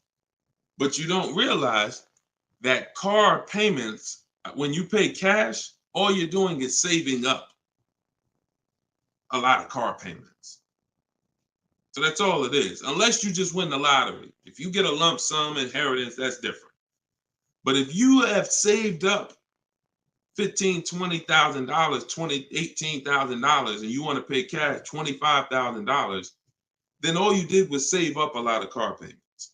but you don't realize that car payments, when you pay cash, all you're doing is saving up a lot of car payments. So that's all it is, unless you just win the lottery. If you get a lump sum inheritance, that's different. But if you have saved up $15,000, $20,000, $18,000, and you want to pay cash $25,000, then all you did was save up a lot of car payments,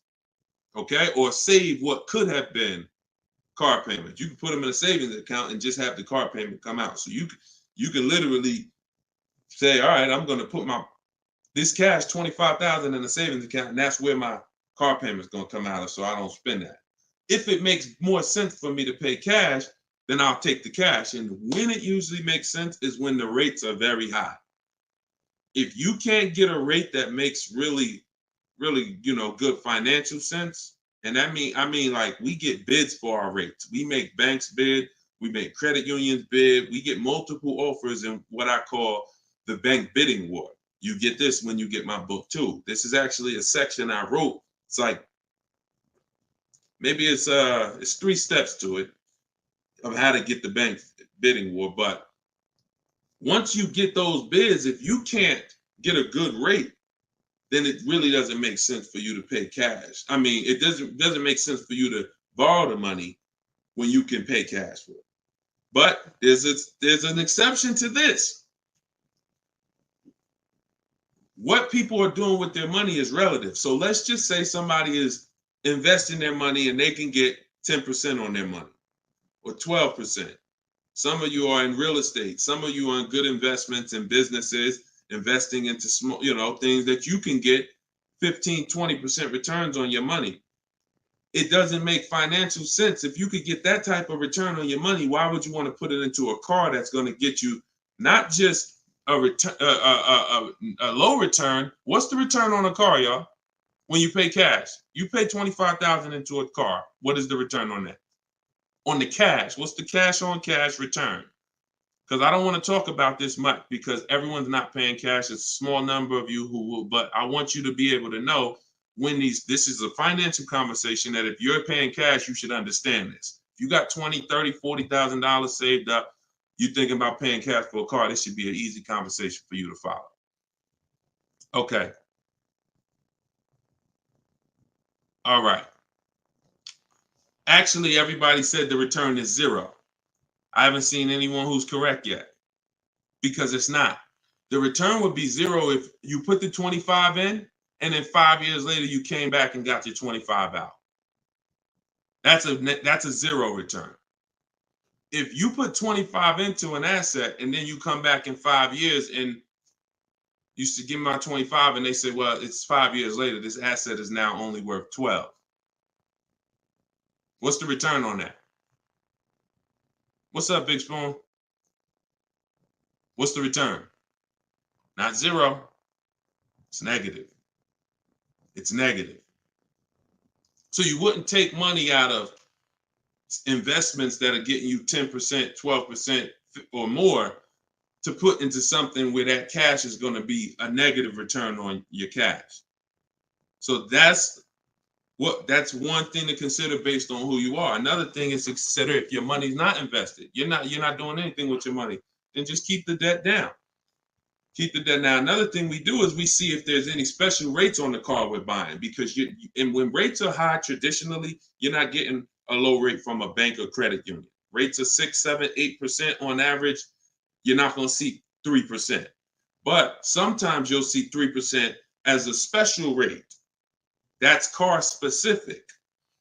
okay? Or save what could have been car payments. You can put them in a savings account and just have the car payment come out. So you can literally say, all right, I'm going to put this cash, $25,000 in a savings account, and that's where my car payment is going to come out of, so I don't spend that. If it makes more sense for me to pay cash, then I'll take the cash. And when it usually makes sense is when the rates are very high. If you can't get a rate that makes really, really, good financial sense, and I mean like we get bids for our rates. We make banks bid, we make credit unions bid, we get multiple offers in what I call the bank bidding war. You get this when you get my book too. This is actually a section I wrote. It's like, maybe it's 3 steps to it of how to get the bank bidding war. But once you get those bids, if you can't get a good rate, then it really doesn't make sense for you to pay cash. I mean, it doesn't make sense for you to borrow the money when you can pay cash for it. But there's an exception to this. What people are doing with their money is relative. So let's just say somebody is investing their money and they can get 10% on their money or 12%. Some of you are in real estate. Some of you are in good investments and businesses, investing into small, things that you can get 15, 20% returns on your money. It doesn't make financial sense. If you could get that type of return on your money, why would you want to put it into a car that's going to get you not just a low return? What's the return on a car, y'all? When you pay cash, you pay $25,000 into a car. What is the return on that? on the cash. What's the cash on cash return? Because I don't want to talk about this much because everyone's not paying cash. It's a small number of you who will, but I want you to be able to know when this is a financial conversation that if you're paying cash, you should understand this. If you got $20,000, $30,000, $40,000 saved up, you're thinking about paying cash for a car, this should be an easy conversation for you to follow. Okay. All right. Actually, everybody said the return is 0. I haven't seen anyone who's correct yet because it's not. The return would be 0 if you put the 25 in and then 5 years later you came back and got your 25 out. That's a 0 return. If you put 25 into an asset and then you come back in 5 years and you should give me my 25 and they say, well, it's 5 years later, this asset is now only worth 12. What's the return on that? What's up, Big Spoon? What's the return? Not 0. It's negative. It's negative. So you wouldn't take money out of investments that are getting you 10%, 12% or more to put into something where that cash is going to be a negative return on your cash. So that's one thing to consider based on who you are. Another thing is to consider if your money's not invested, you're not doing anything with your money, then just keep the debt down. Keep the debt down. Another thing we do is we see if there's any special rates on the car we're buying, because and when rates are high, traditionally, you're not getting a low rate from a bank or credit union. Rates are 6, 7, 8% on average. You're not going to see 3%. But sometimes you'll see 3% as a special rate. That's car specific.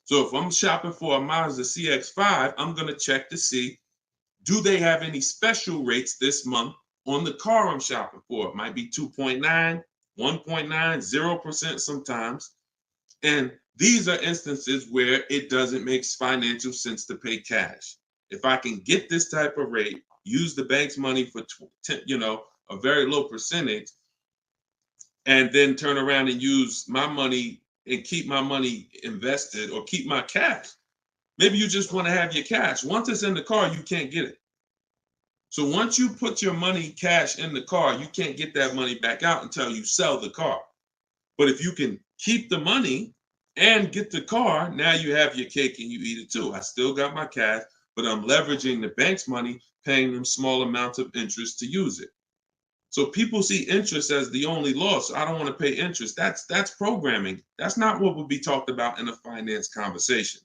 So if I'm shopping for a Mazda CX-5, I'm going to check to see, do they have any special rates this month on the car I'm shopping for? It might be 2.9, 1.9, 0% sometimes. And these are instances where it doesn't make financial sense to pay cash. If I can get this type of rate, use the bank's money for a very low percentage, and then turn around and use my money and keep my money invested or keep my cash. Maybe you just want to have your cash. Once it's in the car, you can't get it. So once you put your money cash in the car, you can't get that money back out until you sell the car. But if you can keep the money and get the car, now you have your cake and you eat it too. I still got my cash, but I'm leveraging the bank's money, paying them small amounts of interest to use it. So people see interest as the only loss. I don't want to pay interest. That's programming. That's not what would be talked about in a finance conversation.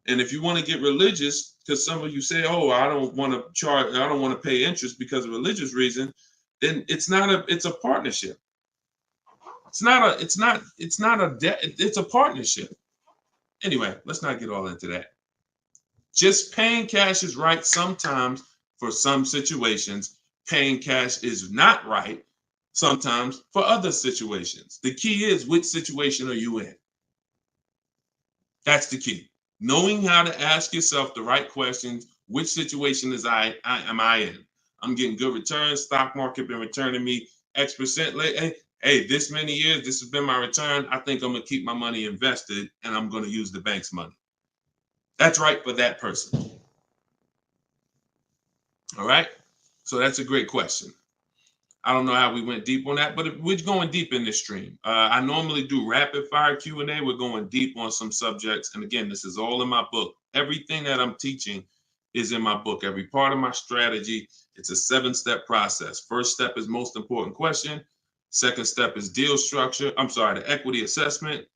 And if you want to get religious, because some of you say, "Oh, I don't want to pay interest because of religious reason," then it's a partnership. It's not a debt. It's a partnership. Anyway, let's not get all into that. Just paying cash is right sometimes for some situations. Paying cash is not right sometimes for other situations. The key is, which situation are you in? That's the key. Knowing how to ask yourself the right questions. Which situation am I in? I'm getting good returns. Stock market been returning me X percent late. Hey, this many years, this has been my return. I think I'm going to keep my money invested and I'm going to use the bank's money. That's right for that person. All right. So that's a great question. I don't know how we went deep on that, but we're going deep in this stream. I normally do rapid fire Q&A. We're going deep on some subjects. And again, this is all in my book. Everything that I'm teaching is in my book. Every part of my strategy, it's a 7-step process. First step is most important question. Second step is deal structure. The equity assessment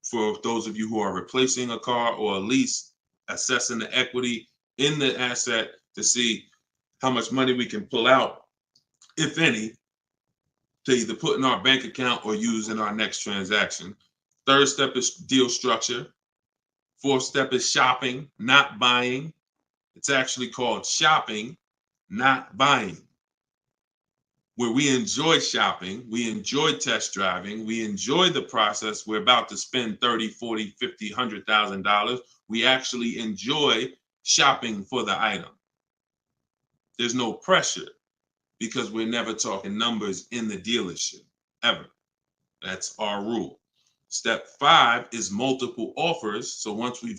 for those of you who are replacing a car or a lease, assessing the equity in the asset to see how much money we can pull out, if any, to either put in our bank account or use in our next transaction. Third step is deal structure. Fourth step is shopping, not buying. It's actually called shopping, not buying, where we enjoy shopping, we enjoy test driving, we enjoy the process. We're about to spend $30,000, $40,000, $50,000, $100,000. We actually enjoy shopping for the item. There's no pressure because we're never talking numbers in the dealership, ever. That's our rule. Step 5 is multiple offers. So once we've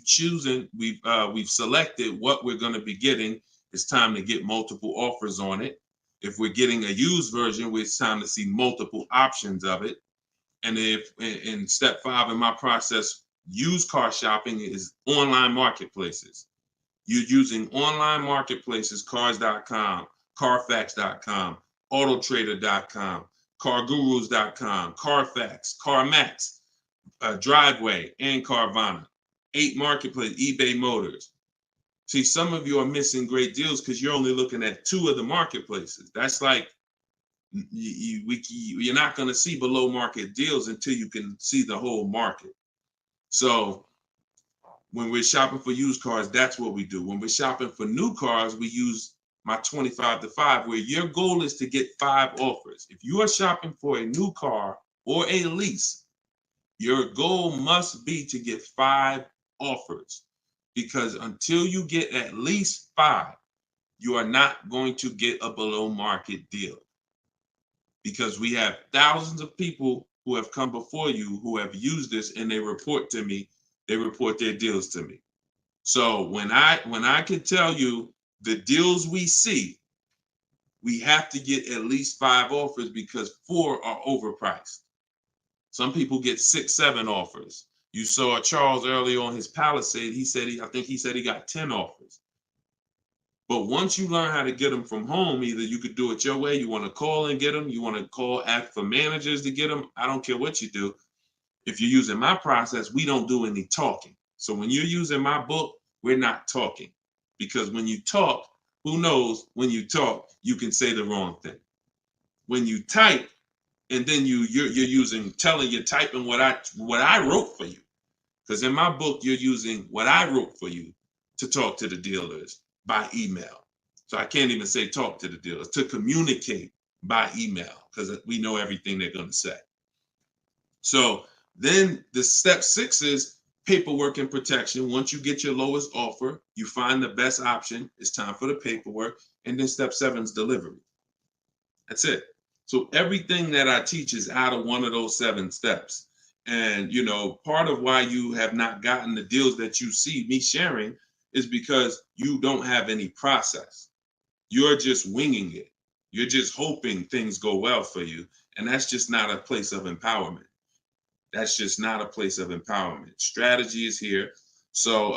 selected what we're going to be getting, it's time to get multiple offers on it. If we're getting a used version, it's time to see multiple options of it. And if in step 5 in my process, used car shopping is online marketplaces. You're using online marketplaces, cars.com, carfax.com, autotrader.com, cargurus.com, Carfax, CarMax, Driveway, and Carvana. 8 marketplaces, eBay Motors. See, some of you are missing great deals because you're only looking at 2 of the marketplaces. That's like you're not going to see below market deals until you can see the whole market. So when we're shopping for used cars, that's what we do. When we're shopping for new cars, we use my 25 to 5, where your goal is to get 5 offers. If you are shopping for a new car or a lease, your goal must be to get 5 offers, because until you get at least 5, you are not going to get a below market deal. Because we have thousands of people who have come before you who have used this, and they report to me, they report their deals to me. So when I can tell you the deals we see, we have to get at least 5 offers, because 4 are overpriced. Some people get 6, 7 offers. You saw Charles earlier on his Palisade. I think he said he got 10 offers. But once you learn how to get them from home, either you could do it your way, you want to call and get them, you want to call, ask for managers to get them. I don't care what you do. If you're using my process, we don't do any talking. So when you're using my book, we're not talking. Because when you talk, who knows, when you talk, you can say the wrong thing. When you type, and then you're typing what I wrote for you. Because in my book, you're using what I wrote for you to talk to the dealers by email. So I can't even say talk to the dealers, to communicate by email, because we know everything they're going to say. So then the step 6 is paperwork and protection. Once you get your lowest offer, you find the best option. It's time for the paperwork. And then step 7 is delivery. That's it. So everything that I teach is out of one of those 7 steps. And, part of why you have not gotten the deals that you see me sharing is because you don't have any process. You're just winging it. You're just hoping things go well for you. And that's just not a place of empowerment. That's just not a place of empowerment. Strategy is here. So,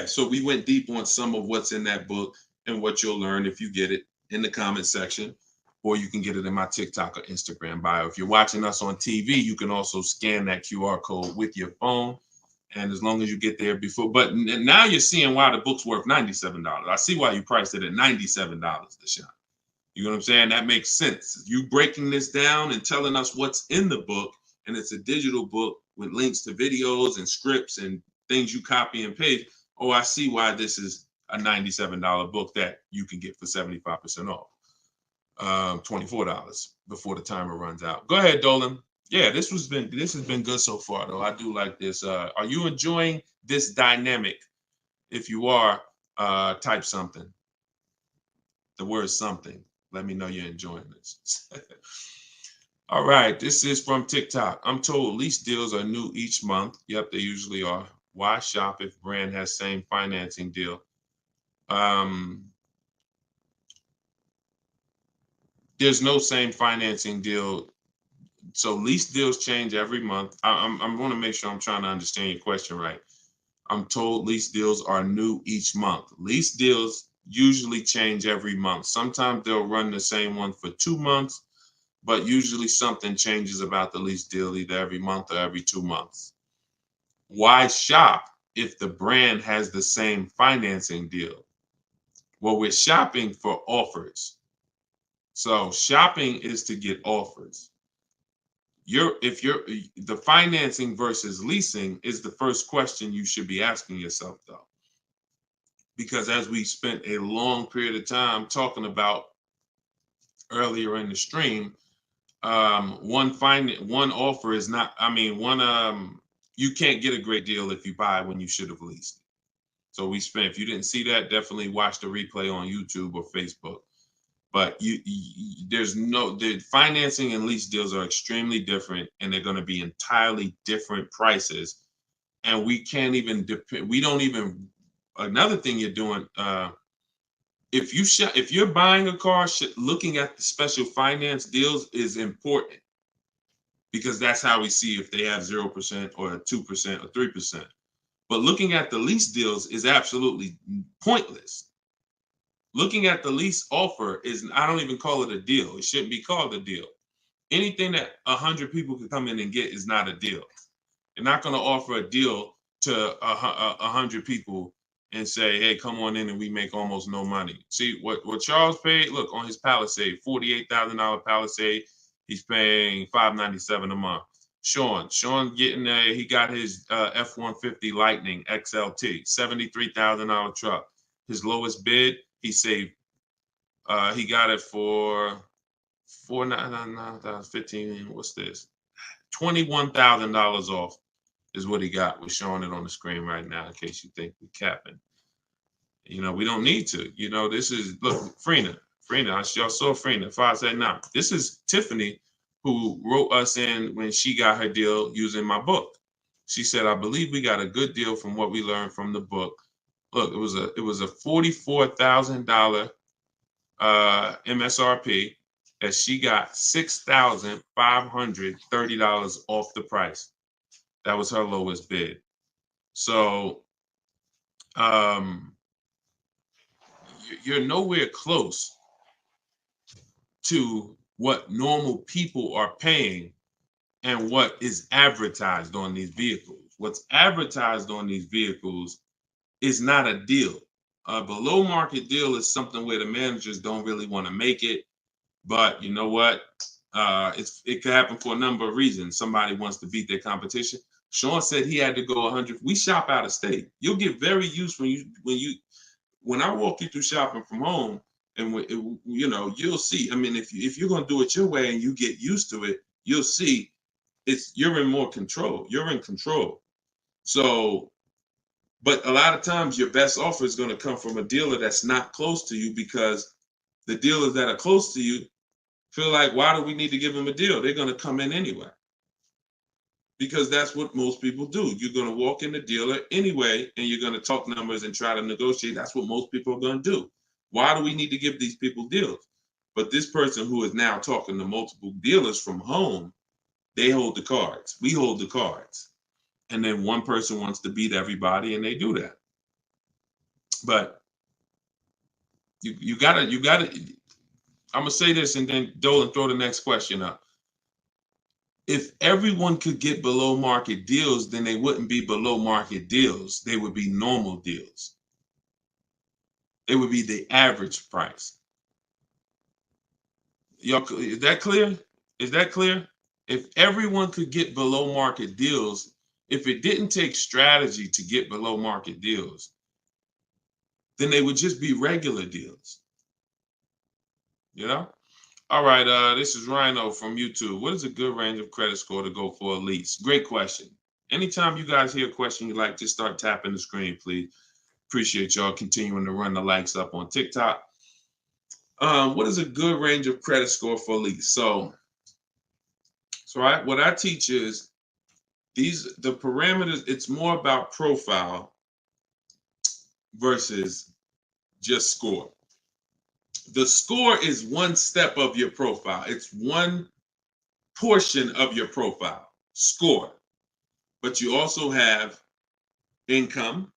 so we went deep on some of what's in that book and what you'll learn if you get it in the comment section, or you can get it in my TikTok or Instagram bio. If you're watching us on TV, you can also scan that QR code with your phone. And as long as you get there before, but now you're seeing why the book's worth $97. I see why you priced it at $97, Deshone. You know what I'm saying? That makes sense. You breaking this down and telling us what's in the book, and it's a digital book with links to videos and scripts and things you copy and paste. Oh, I see why this is a $97 book that you can get for 75% off. $24 before the timer runs out. Go ahead, Dolan. Yeah, this has been good so far, though. I do like this. Are you enjoying this dynamic? If you are, type something. The word something. Let me know you're enjoying this. All right, this is from TikTok. I'm told lease deals are new each month. Yep, they usually are. Why shop if brand has same financing deal? There's no same financing deal. So lease deals change every month. I'm going to make sure I'm trying to understand your question right. I'm told lease deals are new each month. Lease deals usually change every month. Sometimes they'll run the same one for 2 months, but usually something changes about the lease deal either every month or every 2 months. Why shop if the brand has the same financing deal? Well, we're shopping for offers. So shopping is to get offers. The financing versus leasing is the first question you should be asking yourself, though. Because as we spent a long period of time talking about earlier in the stream, one offer is not, you can't get a great deal if you buy when you should have leased. So if you didn't see that, definitely watch the replay on YouTube or Facebook. But the financing and lease deals are extremely different, and they're going to be entirely different prices. And we can't even depend. We don't even. Another thing you're doing, if you're buying a car, looking at the special finance deals is important, because that's how we see if they have 0% or 2% or 3%. But looking at the lease deals is absolutely pointless. Looking at the lease offer is, I don't even call it a deal. It shouldn't be called a deal. Anything that 100 people can come in and get is not a deal. You're not going to offer a deal to 100 people and say, hey, come on in and we make almost no money. See, what Charles paid, look, on his Palisade, $48,000 Palisade, he's paying $597 a month. Sean getting he got his F-150 Lightning XLT, $73,000 truck. His lowest bid, he saved, he got it for $4,999, what's this? $21,000 off is what he got. We're showing it on the screen right now in case you think we're capping. We don't need to. This is, look, Frina, y'all saw Frina, 579. This is Tiffany, who wrote us in when she got her deal using my book. She said, I believe we got a good deal from what we learned from the book. Look, it was a $44,000 MSRP that she got $6,530 off the price. That was her lowest bid. So you're nowhere close to what normal people are paying and what is advertised on these vehicles. What's advertised on these vehicles is not a deal. A below market deal is something where the managers don't really want to make it. But you know what? It could happen for a number of reasons. Somebody wants to beat their competition. Sean said he had to go 100. We shop out of state. You'll get very used when I walk you through shopping from home, and you'll see. I mean, if you're gonna do it your way and you get used to it, you'll see you're in more control. You're in control. So, but a lot of times your best offer is going to come from a dealer that's not close to you, because the dealers that are close to you feel like, why do we need to give them a deal? They're going to come in anyway. Because that's what most people do. You're going to walk in the dealer anyway, and you're going to talk numbers and try to negotiate. That's what most people are going to do. Why do we need to give these people deals? But this person who is now talking to multiple dealers from home, they hold the cards. We hold the cards. And then one person wants to beat everybody, and they do that. But you gotta, I'm gonna say this, and then Dolan, throw the next question up. If everyone could get below market deals, then they wouldn't be below market deals. They would be normal deals. It would be the average price. Y'all, is that clear? Is that clear? If everyone could get below market deals, if it didn't take strategy to get below market deals, then they would just be regular deals. All right, this is Rhino from YouTube. What is a good range of credit score to go for a lease? Great question. Anytime you guys hear a question you like, just start tapping the screen, please. Appreciate y'all continuing to run the likes up on TikTok. What is a good range of credit score for a lease? So what I teach is the parameters. It's more about profile versus just score. The score is one step of your profile. It's one portion of your profile, score. But you also have income.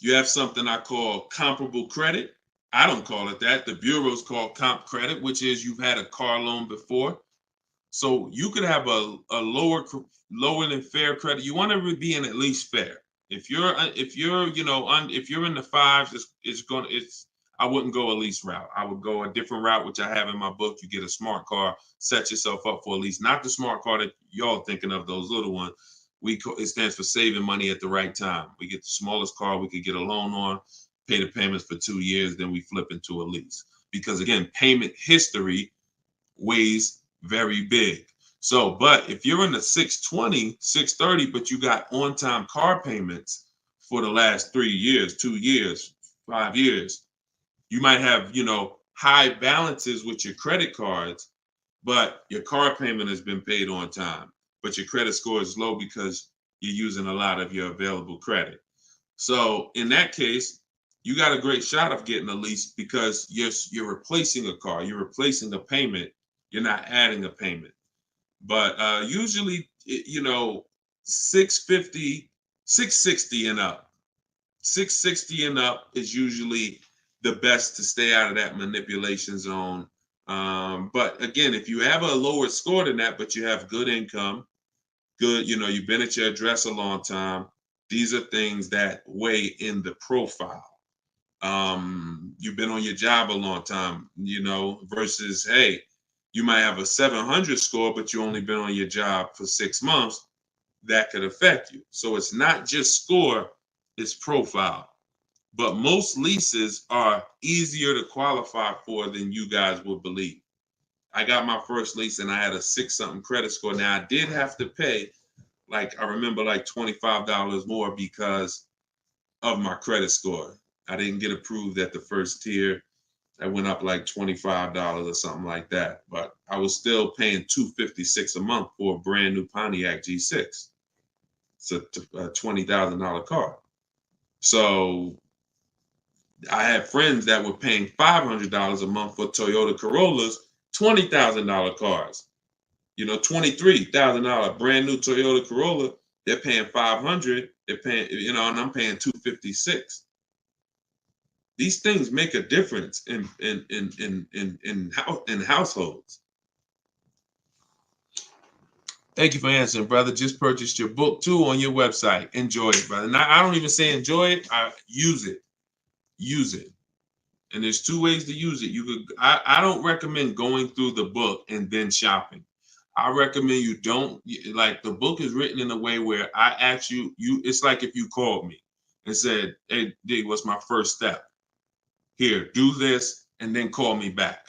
You have something I call comparable credit. I don't call it that. The bureaus call comp credit, which is you've had a car loan before. So you could have a lower than fair credit. You want to be in at least fair. If you're in the fives, I wouldn't go a lease route. I would go a different route, which I have in my book. You get a smart car, set yourself up for a lease. Not the smart car that y'all thinking of, those little ones. It stands for saving money at the right time. We get the smallest car we could get a loan on, pay the payments for 2 years, then we flip into a lease. Because again, payment history weighs very big. So, but if you're in the 620, 630, but you got on-time car payments for the last 3 years, 2 years, 5 years, you might have, high balances with your credit cards, but your car payment has been paid on time, but your credit score is low because you're using a lot of your available credit. So in that case, you got a great shot of getting a lease because you're replacing a car, you're replacing a payment, you're not adding a payment. But usually, 650, 660 and up. 660 and up is usually the best to stay out of that manipulation zone. But again, if you have a lower score than that, but you have good income, good, you've been at your address a long time, these are things that weigh in the profile. You've been on your job a long time, versus, hey, you might have a 700 score, but you only been on your job for 6 months. That could affect you. So it's not just score, it's profile. But most leases are easier to qualify for than you guys would believe. I got my first lease and I had a 6-something credit score. Now I did have to pay, I remember, like $25 more because of my credit score. I didn't get approved at the first tier. I went up like $25 or something like that. But I was still paying $256 a month for a brand new Pontiac G6. It's a $20,000 car. So I had friends that were paying $500 a month for Toyota Corollas, $20,000 cars. $23,000 brand new Toyota Corolla. They're paying $500. They're paying, and I'm paying $256. These things make a difference in households. Thank you for answering, brother. Just purchased your book too on your website. Enjoy it, brother. Now, I don't even say enjoy it. I use it. Use it. And there's 2 ways to use it. I don't recommend going through the book and then shopping. I recommend you don't, the book is written in a way where I ask you, it's like if you called me and said, hey, D, what's my first step? Here, do this, and then call me back.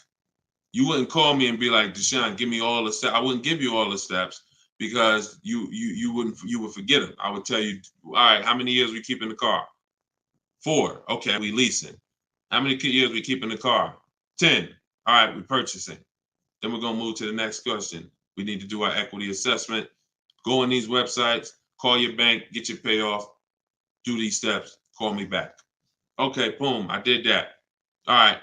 You wouldn't call me and be like, Deshone, give me all the steps. I wouldn't give you all the steps because you would forget them. I would tell you, all right, how many years we keep in the car? 4. Okay, we leasing. How many years we keep in the car? 10. All right, we purchasing. Then we're gonna move to the next question. We need to do our equity assessment. Go on these websites, call your bank, get your payoff, do these steps, call me back. Okay, boom, I did that. All right.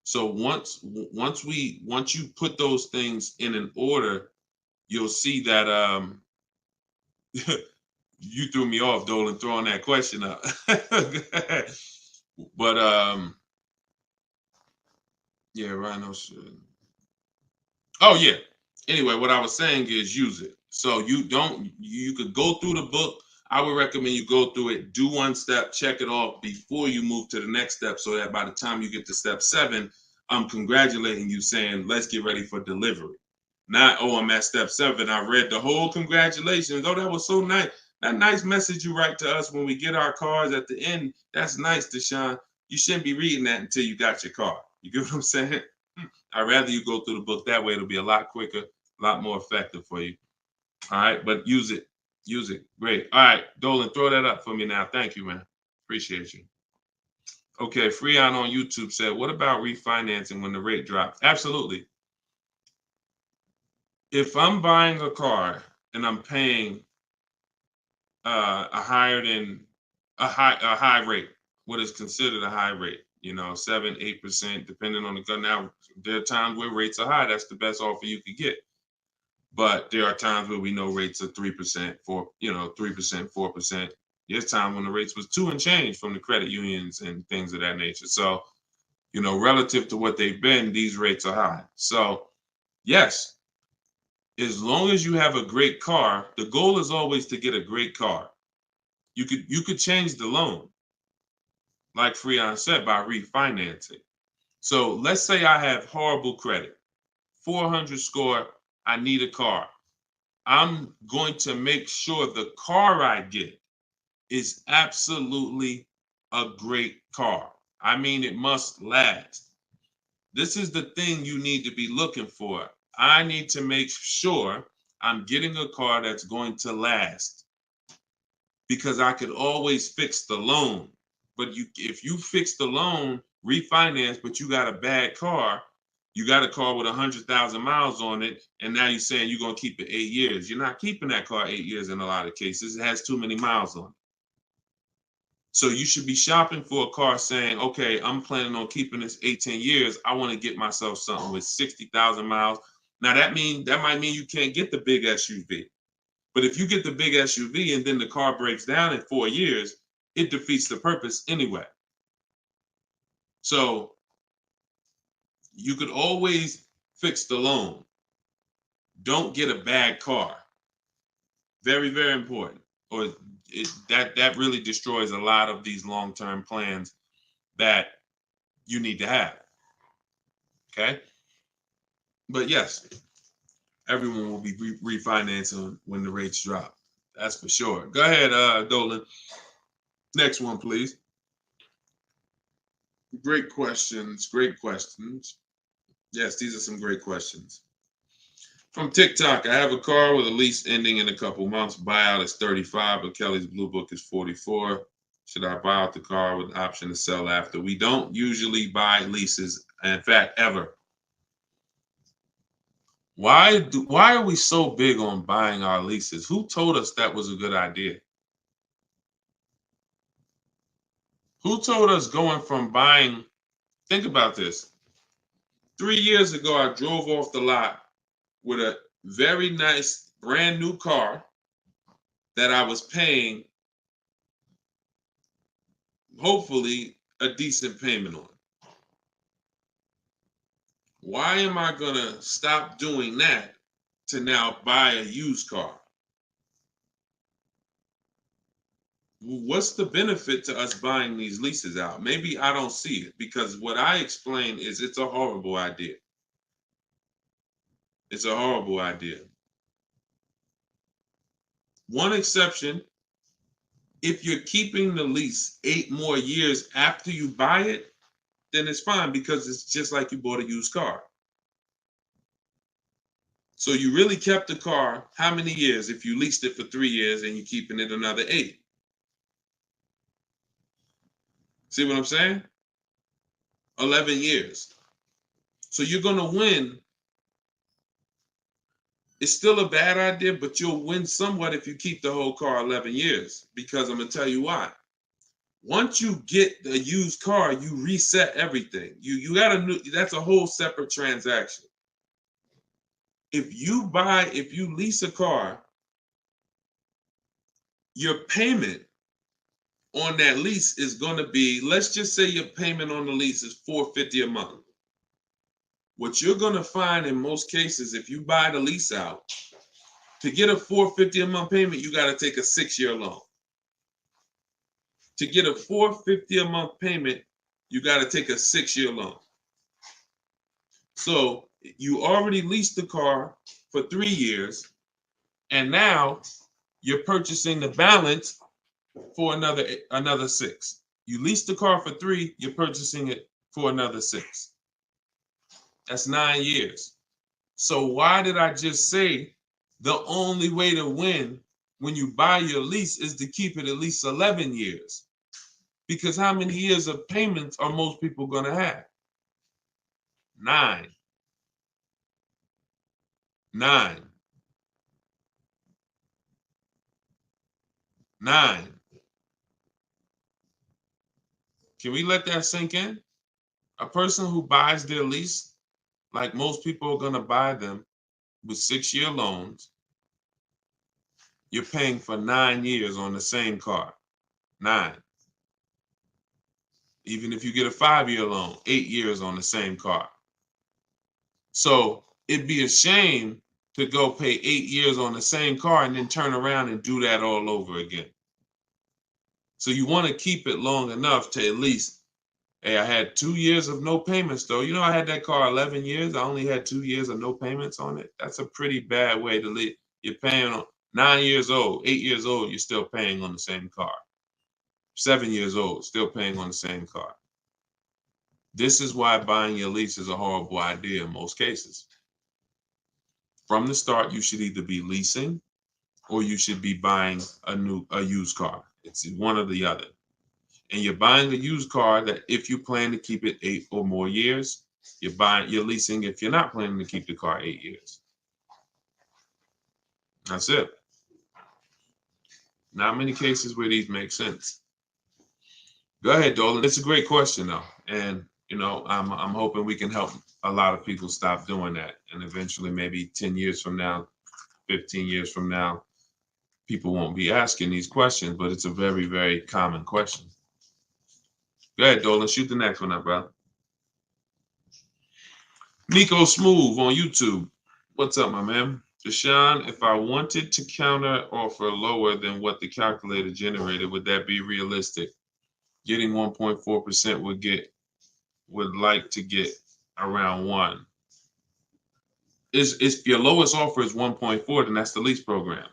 So once you put those things in an order, you'll see that you threw me off, Dolan, throwing that question up. But yeah, Rhino should. Oh yeah. Anyway, what I was saying is use it. So you could go through the book. I would recommend you go through it, do 1 step, check it off before you move to the next step, so that by the time you get to step 7, I'm congratulating you, saying, let's get ready for delivery. Not, oh, I'm at step 7. I read the whole congratulations. Oh, that was so nice. That nice message you write to us when we get our cars at the end. That's nice, Deshone. You shouldn't be reading that until you got your car. You get what I'm saying? I'd rather you go through the book that way. It'll be a lot quicker, a lot more effective for you. All right, but use it. Use it. Great. All right, Dolan, throw that up for me now. Thank you, man. Appreciate you. Okay, Freon on YouTube said, what about refinancing when the rate drops? Absolutely. If I'm buying a car and I'm paying a high rate, what is considered a high rate, 7-8%, depending on the gun. Now, there are times where rates are high. That's the best offer you could get. But there are times where we know rates are 3%, 3%, 4%. There's time when the rates was 2 and change from the credit unions and things of that nature. So, relative to what they've been, these rates are high. So, yes, as long as you have a great car, the goal is always to get a great car. You could change the loan, like Freon said, by refinancing. So let's say I have horrible credit, 400 score, I need a car. I'm going to make sure the car I get is absolutely a great car. I mean, it must last. This is the thing you need to be looking for. I need to make sure I'm getting a car that's going to last, because I could always fix the loan. But if you fix the loan, refinance, but you got a bad car. You got a car with 100,000 miles on it, and now you're saying you're going to keep it 8 years. You're not keeping that car 8 years in a lot of cases. It has too many miles on it. So you should be shopping for a car saying, okay, I'm planning on keeping this 18 years. I want to get myself something with 60,000 miles. Now that might mean you can't get the big SUV. But if you get the big SUV and then the car breaks down in 4 years, it defeats the purpose anyway. So you could always fix the loan. Don't get a bad car. Very, very important. Or that really destroys a lot of these long-term plans that you need to have. Okay? But yes, everyone will be refinancing when the rates drop. That's for sure. Go ahead, Dolan. Next one, please. Great questions. Great questions. Yes, these are some great questions. From TikTok, I have a car with a lease ending in a couple months. Buyout is 35, but Kelly's Blue Book is 44. Should I buy out the car with the option to sell after? We don't usually buy leases, in fact, ever. Why are we so big on buying our leases? Who told us that was a good idea? Who told us going from buying? Think about this. 3 years ago, I drove off the lot with a very nice brand new car that I was paying, hopefully, a decent payment on. Why am I going to stop doing that to now buy a used car? What's the benefit to us buying these leases out? Maybe I don't see it, because what I explain is it's a horrible idea. It's a horrible idea. One exception, if you're keeping the lease 8 more years after you buy it, then it's fine, because it's just like you bought a used car. So you really kept the car how many years if you leased it for 3 years and you're keeping it another 8? See what I'm saying? 11 years. So you're going to win. It's still a bad idea, but you'll win somewhat if you keep the whole car 11 years, because I'm going to tell you why. Once you get the used car, you reset everything. You got that's a whole separate transaction. If you lease a car, your payment on that lease is going to be, let's just say your payment on the lease is $450 a month. What you're going to find in most cases, if you buy the lease out, to get a $450 a month payment, you got to take a 6-year loan. To get a $450 a month payment, you got to take a 6-year loan. So you already leased the car for 3 years, and now you're purchasing the balance for another 6. You leased the car for 3, you're purchasing it for another 6. That's 9 years. So why did I just say the only way to win when you buy your lease is to keep it at least 11 years? Because how many years of payments are most people going to have? 9. 9. 9. Can we let that sink in? A person who buys their lease, like most people are going to buy them with 6-year loans, you're paying for 9 years on the same car. 9. Even if you get a 5-year loan, 8 years on the same car. So it'd be a shame to go pay 8 years on the same car and then turn around and do that all over again. So you want to keep it long enough to at least, hey, I had 2 years of no payments though. I had that car 11 years. I only had 2 years of no payments on it. That's a pretty bad way to live. You're paying on 9 years old, 8 years old, you're still paying on the same car. 7 years old, still paying on the same car. This is why buying your lease is a horrible idea in most cases. From the start, you should either be leasing or you should be buying a used car. It's one or the other. and you're buying a used car that if you plan to keep it 8 or more years, you're leasing if you're not planning to keep the car 8 years. That's it. Not many cases where these make sense. Go ahead, Dolan. It's a great question though. And I'm hoping we can help a lot of people stop doing that. And eventually maybe 10 years from now, 15 years from now, people won't be asking these questions, but it's a very, very common question. Go ahead, Dolan. Shoot the next one up, bro. Nico Smooth on YouTube. What's up, my man? Deshone, if I wanted to counter offer lower than what the calculator generated, would that be realistic? Getting 1.4% would like to get around 1. If your lowest offer is 1.4, then that's the lease program.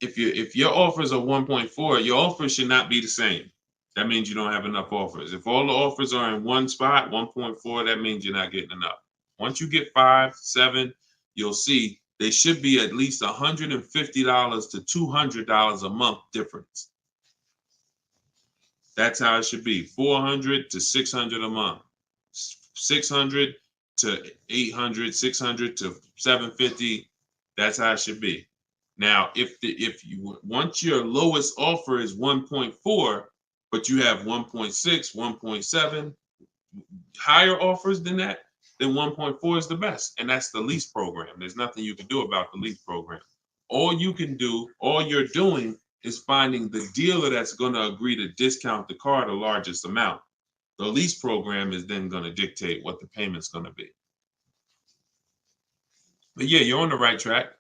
If your offers are 1.4, your offers should not be the same. That means you don't have enough offers. If all the offers are in one spot, 1.4, that means you're not getting enough. Once you get 5, 7, you'll see they should be at least $150 to $200 a month difference. That's how it should be. 400 to 600 a month. 600 to 800, 600 to 750. That's how it should be. Now, if you once your lowest offer is 1.4, but you have 1.6, 1.7, higher offers than that, then 1.4 is the best. And that's the lease program. There's nothing you can do about the lease program. All you're doing is finding the dealer that's going to agree to discount the car the largest amount. The lease program is then going to dictate what the payment's going to be. But yeah, you're on the right track.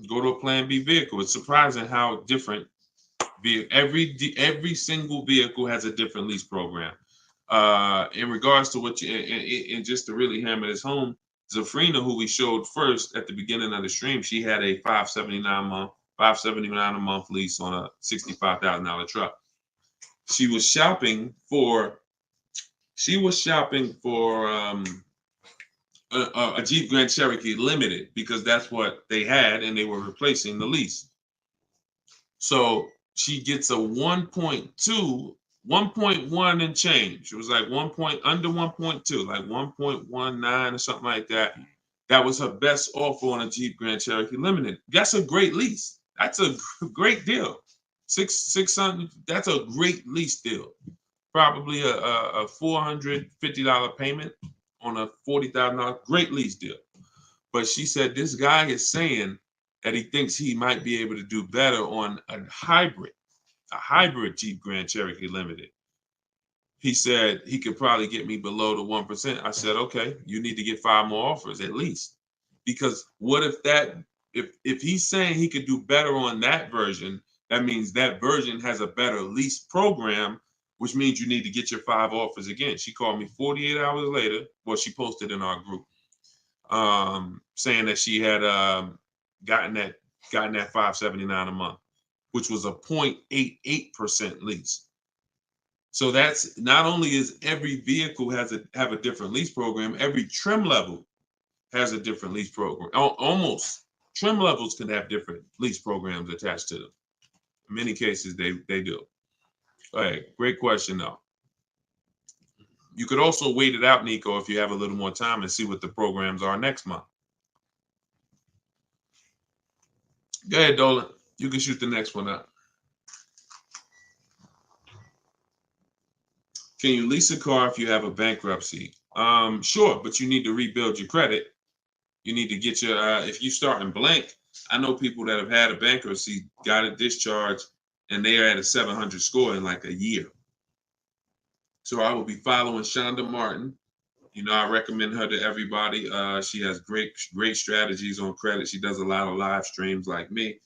Go to a Plan B vehicle. It's surprising how different every single vehicle has a different lease program. In regards to what and just to really hammer this home, Zafrina, who we showed first at the beginning of the stream, she had a $579 a month lease on a $65,000 truck. She was shopping for a Jeep Grand Cherokee Limited because that's what they had and they were replacing the lease. So she gets a 1.1 and change. It was like under 1.2, like 1.19 or something like that. That was her best offer on a Jeep Grand Cherokee Limited. That's a great lease. That's a great deal. 600. That's a great lease deal. Probably a $450 payment on a $40,000. Great lease deal. But she said this guy is saying that he thinks he might be able to do better on a hybrid Jeep Grand Cherokee Limited. He said he could probably get me below the 1%. I said, okay, you need to get 5 more offers at least. Because what if he's saying he could do better on that version, that means that version has a better lease program, which means you need to get your 5 offers again. She called me 48 hours later. Well, she posted in our group saying that she had gotten that $579 a month, which was a 0.88% lease. So that's not only is every vehicle have a different lease program, every trim level has a different lease program. Almost trim levels can have different lease programs attached to them. In many cases, they do. All right, great question though. You could also wait it out, Nico, if you have a little more time and see what the programs are next month. Go ahead, Dolan. You can shoot the next one up. Can you lease a car if you have a bankruptcy? Sure, but you need to rebuild your credit. You need to get your, if you start in blank, I know people that have had a bankruptcy, got a discharge, and they are at a 700 score in like a year. So I will be following Shonda Martin. I recommend her to everybody. She has great strategies on credit. She does a lot of live streams like me,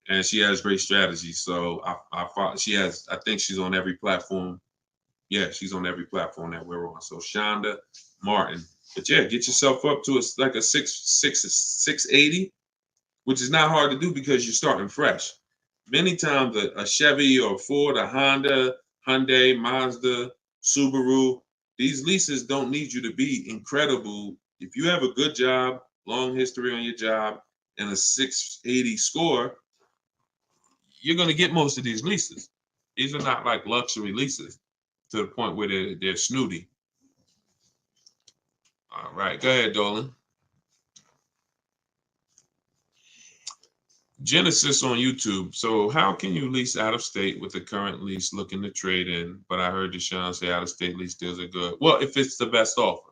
and she has great strategies. So I think she's on every platform. Yeah, she's on every platform that we're on. So Shonda Martin. But yeah, get yourself up to like a 680, which is not hard to do because you're starting fresh. Many times a Chevy or Ford, a Honda, Hyundai, Mazda, Subaru, these leases don't need you to be incredible. If you have a good job, long history on your job, and a 680 score, you're going to get most of these leases. These are not like luxury leases to the point where they're snooty. All right, go ahead, Dolan. Genesis on YouTube. So how can you lease out of state with the current lease looking to trade in? But I heard Deshone say out of state lease deals are good. Well, if it's the best offer,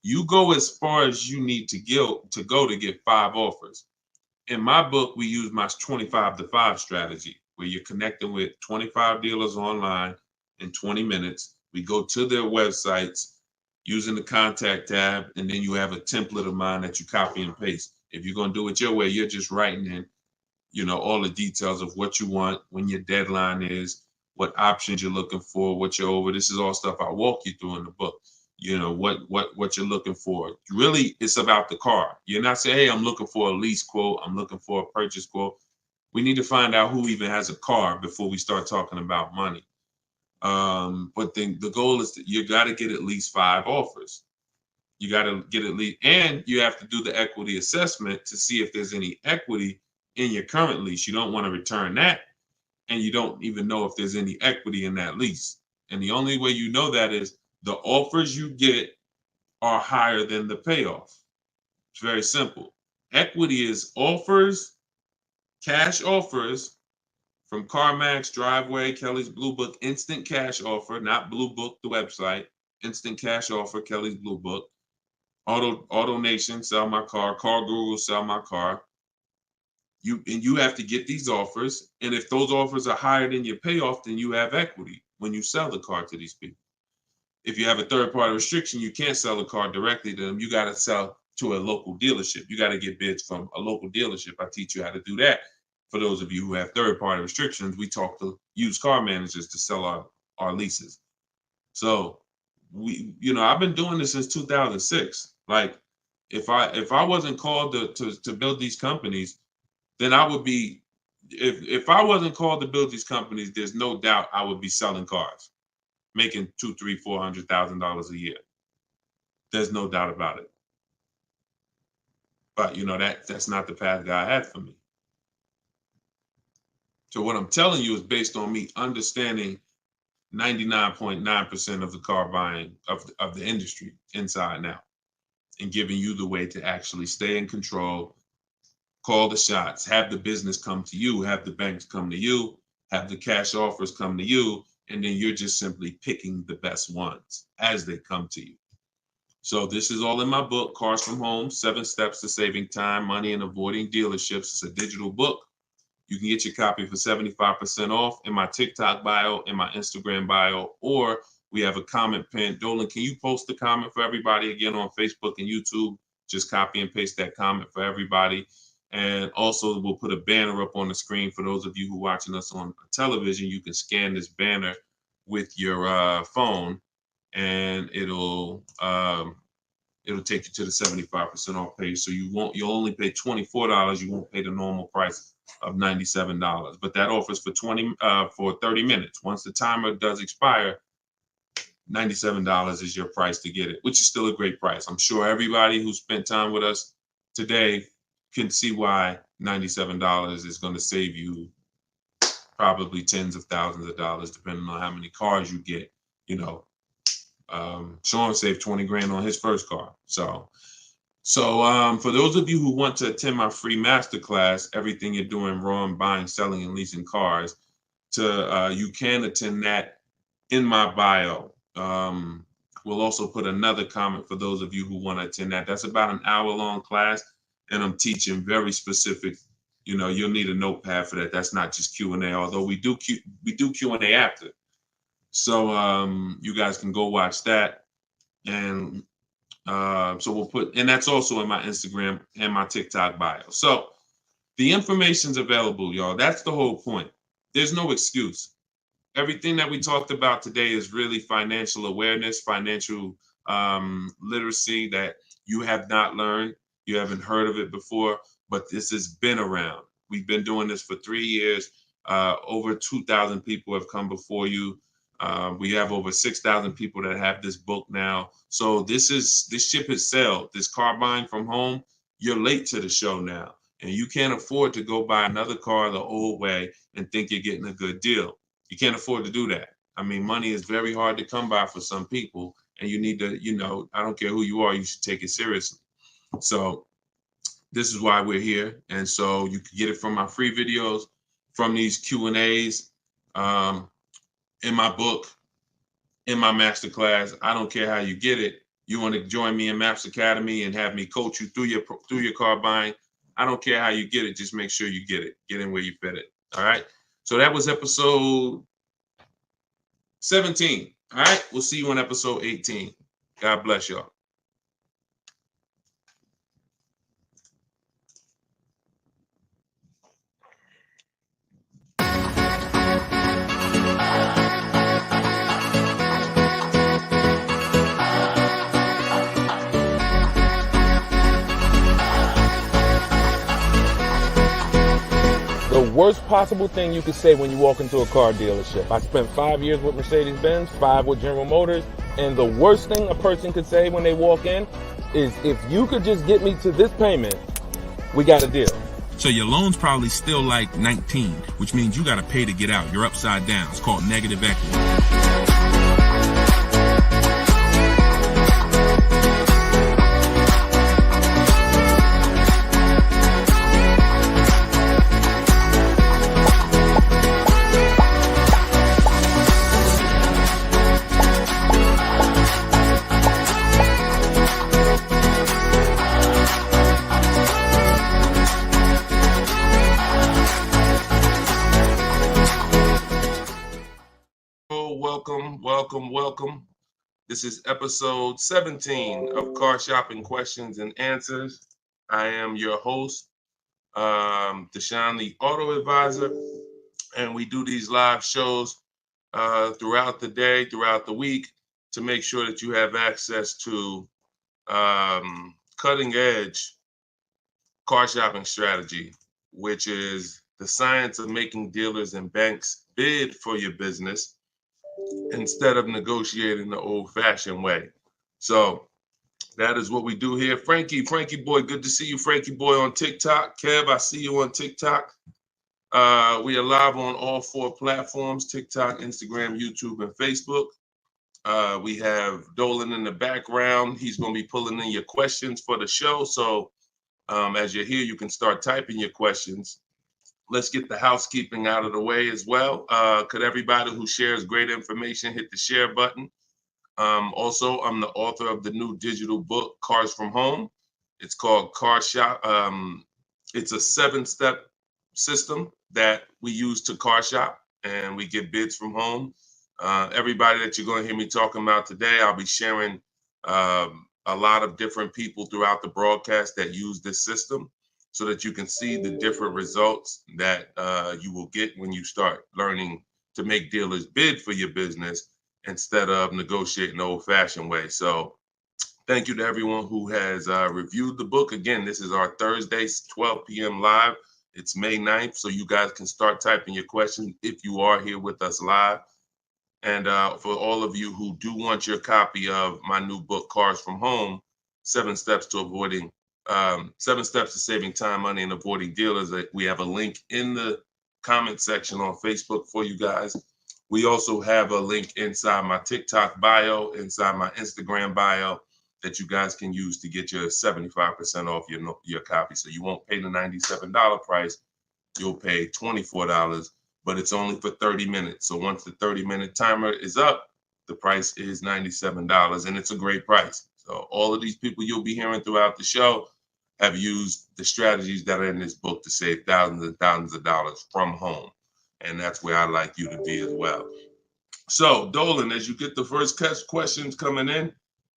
you go as far as you need to go to get 5 offers. In my book, we use my 25 to 5 strategy, where you're connecting with 25 dealers online in 20 minutes. We go to their websites using the contact tab, and then you have a template of mine that you copy and paste. If you're going to do it your way, you're just writing in, all the details of what you want, when your deadline is, what options you're looking for, what you're over. This is all stuff I walk you through in the book. What you're looking for. Really, it's about the car. You're not saying, hey, I'm looking for a lease quote, I'm looking for a purchase quote. We need to find out who even has a car before we start talking about money. But then the goal is that you got to get at least 5 offers. You got to get at least, and you have to do the equity assessment to see if there's any equity in your current lease. You don't want to return that, and you don't even know if there's any equity in that lease. And the only way you know that is the offers you get are higher than the payoff. It's very simple. Equity is offers, cash offers from CarMax, Driveway, Kelly's Blue Book, instant cash offer, not Blue Book, the website, instant cash offer, Kelly's Blue Book, Auto Nation, sell my car, Car Guru, sell my car. You have to get these offers, and if those offers are higher than your payoff, then you have equity when you sell the car to these people. If you have a third-party restriction, you can't sell the car directly to them. You got to sell to a local dealership. You got to get bids from a local dealership. I teach you how to do that. For those of you who have third-party restrictions, we talk to used car managers to sell our leases. So I've been doing this since 2006. Like, if I wasn't called to build these companies, then I would be. If I wasn't called to build these companies, there's no doubt I would be selling cars, making $200,000, $300,000, $400,000 a year. There's no doubt about it. But that's not the path God had for me. So what I'm telling you is based on me understanding 99.9% of the car buying of the industry inside and out, and giving you the way to actually stay in control, call the shots, have the business come to you, have the banks come to you, have the cash offers come to you, and then you're just simply picking the best ones as they come to you. So this is all in my book, Cars from Home, 7 Steps to Saving Time, Money, and Avoiding Dealerships. It's a digital book. You can get your copy for 75% off in my TikTok bio, in my Instagram bio, or we have a comment pin. Dolan, can you post the comment for everybody again on Facebook and YouTube? Just copy and paste that comment for everybody. And also we'll put a banner up on the screen for those of you who are watching us on television. You can scan this banner with your phone, and it'll take you to the 75% off page. So you'll only pay $24. You won't pay the normal price of $97. But that offers for 30 minutes. Once the timer does expire, $97 is your price to get it, which is still a great price. I'm sure everybody who spent time with us today can see why $97 is going to save you probably tens of thousands of dollars, depending on how many cars you get. Sean saved 20 grand on his first car. So for those of you who want to attend my free masterclass, Everything You're Doing Wrong, Buying, Selling, and Leasing Cars, you can attend that in my bio. We'll also put another comment for those of you who want to attend that. That's about an hour-long class, and I'm teaching very specific. You'll need a notepad for that. That's not just Q&A, although we do Q&A after. So you guys can go watch that, and so we'll put, and that's also in my Instagram and my TikTok bio. So the information's available, y'all. That's the whole point. There's no excuse. Everything that we talked about today is really financial awareness, financial literacy that you have not learned. You haven't heard of it before, but this has been around. We've been doing this for 3 years. Over 2,000 people have come before you. We have over 6,000 people that have this book now. So this ship has sailed. This car buying from home, you're late to the show now. And you can't afford to go buy another car the old way and think you're getting a good deal. You can't afford to do that. I mean, money is very hard to come by for some people, and you need to, I don't care who you are, you should take it seriously. So this is why we're here. And so you can get it from my free videos, from these Q&As, in my book, in my masterclass. I don't care how you get it. You want to join me in Maps Academy and have me coach you through your car buying. I don't care how you get it. Just make sure you get it. Get in where you fit it. All right. So that was episode 17. All right. We'll see you on episode 18. God bless y'all. The worst possible thing you could say when you walk into a car dealership. I spent 5 years with Mercedes-Benz, 5 with General Motors, and the worst thing a person could say when they walk in is, if you could just get me to this payment, we got a deal. So your loan's probably still like 19, which means you got to pay to get out. You're upside down. It's called negative equity. Welcome. This is episode 17 of Car Shopping Questions and Answers. I am your host, Deshone the Auto Advisor, and we do these live shows throughout the day, throughout the week, to make sure that you have access to cutting edge car shopping strategy, which is the science of making dealers and banks bid for your business instead of negotiating the old-fashioned way. So that is what we do here. Frankie boy, good to see you, Frankie boy, on TikTok. Kev, I see you on TikTok. We are live on all 4 platforms: TikTok, Instagram, YouTube, and Facebook. We have Dolan in the background. He's going to be pulling in your questions for the show. So as you're here, you can start typing your questions. Let's get the housekeeping out of the way as well. Could everybody who shares great information hit the share button? Also, I'm the author of the new digital book, Cars from Home. It's called Car Shop. It's a 7-step system that we use to car shop, and we get bids from home. Everybody that you're going to hear me talking about today, I'll be sharing a lot of different people throughout the broadcast that use this system, so that you can see the different results that you will get when you start learning to make dealers bid for your business instead of negotiating the old-fashioned way. So thank you to everyone who has reviewed the book. Again, this is our Thursday, 12 p.m. live. It's May 9th, so you guys can start typing your questions if you are here with us live. And for all of you who do want your copy of my new book, Cars from Home, 7 Steps to Saving Time, Money, and Avoiding Dealers, we have a link in the comment section on Facebook for you guys. We also have a link inside my TikTok bio, inside my Instagram bio, that you guys can use to get your 75% off your copy. So you won't pay the $97 price. You'll pay $24, but it's only for 30 minutes. So once the 30-minute timer is up, the price is $97, and it's a great price. So all of these people you'll be hearing throughout the show have used the strategies that are in this book to save thousands and thousands of dollars from home. And that's where I'd like you to be as well. So, Dolan, as you get the first questions coming in,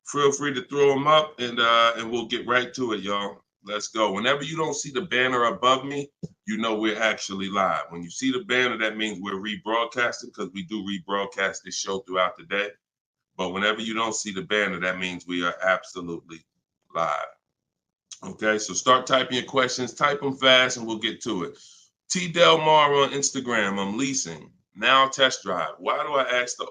feel free to throw them up, and we'll get right to it, y'all. Let's go. Whenever you don't see the banner above me, you know we're actually live. When you see the banner, that means we're rebroadcasting, because we do rebroadcast this show throughout the day. But whenever you don't see the banner, that means we are absolutely live. Okay, so start typing your questions. Type them fast, and we'll get to it. T. Del Mar on Instagram. I'm leasing. Now test drive. Why do I ask for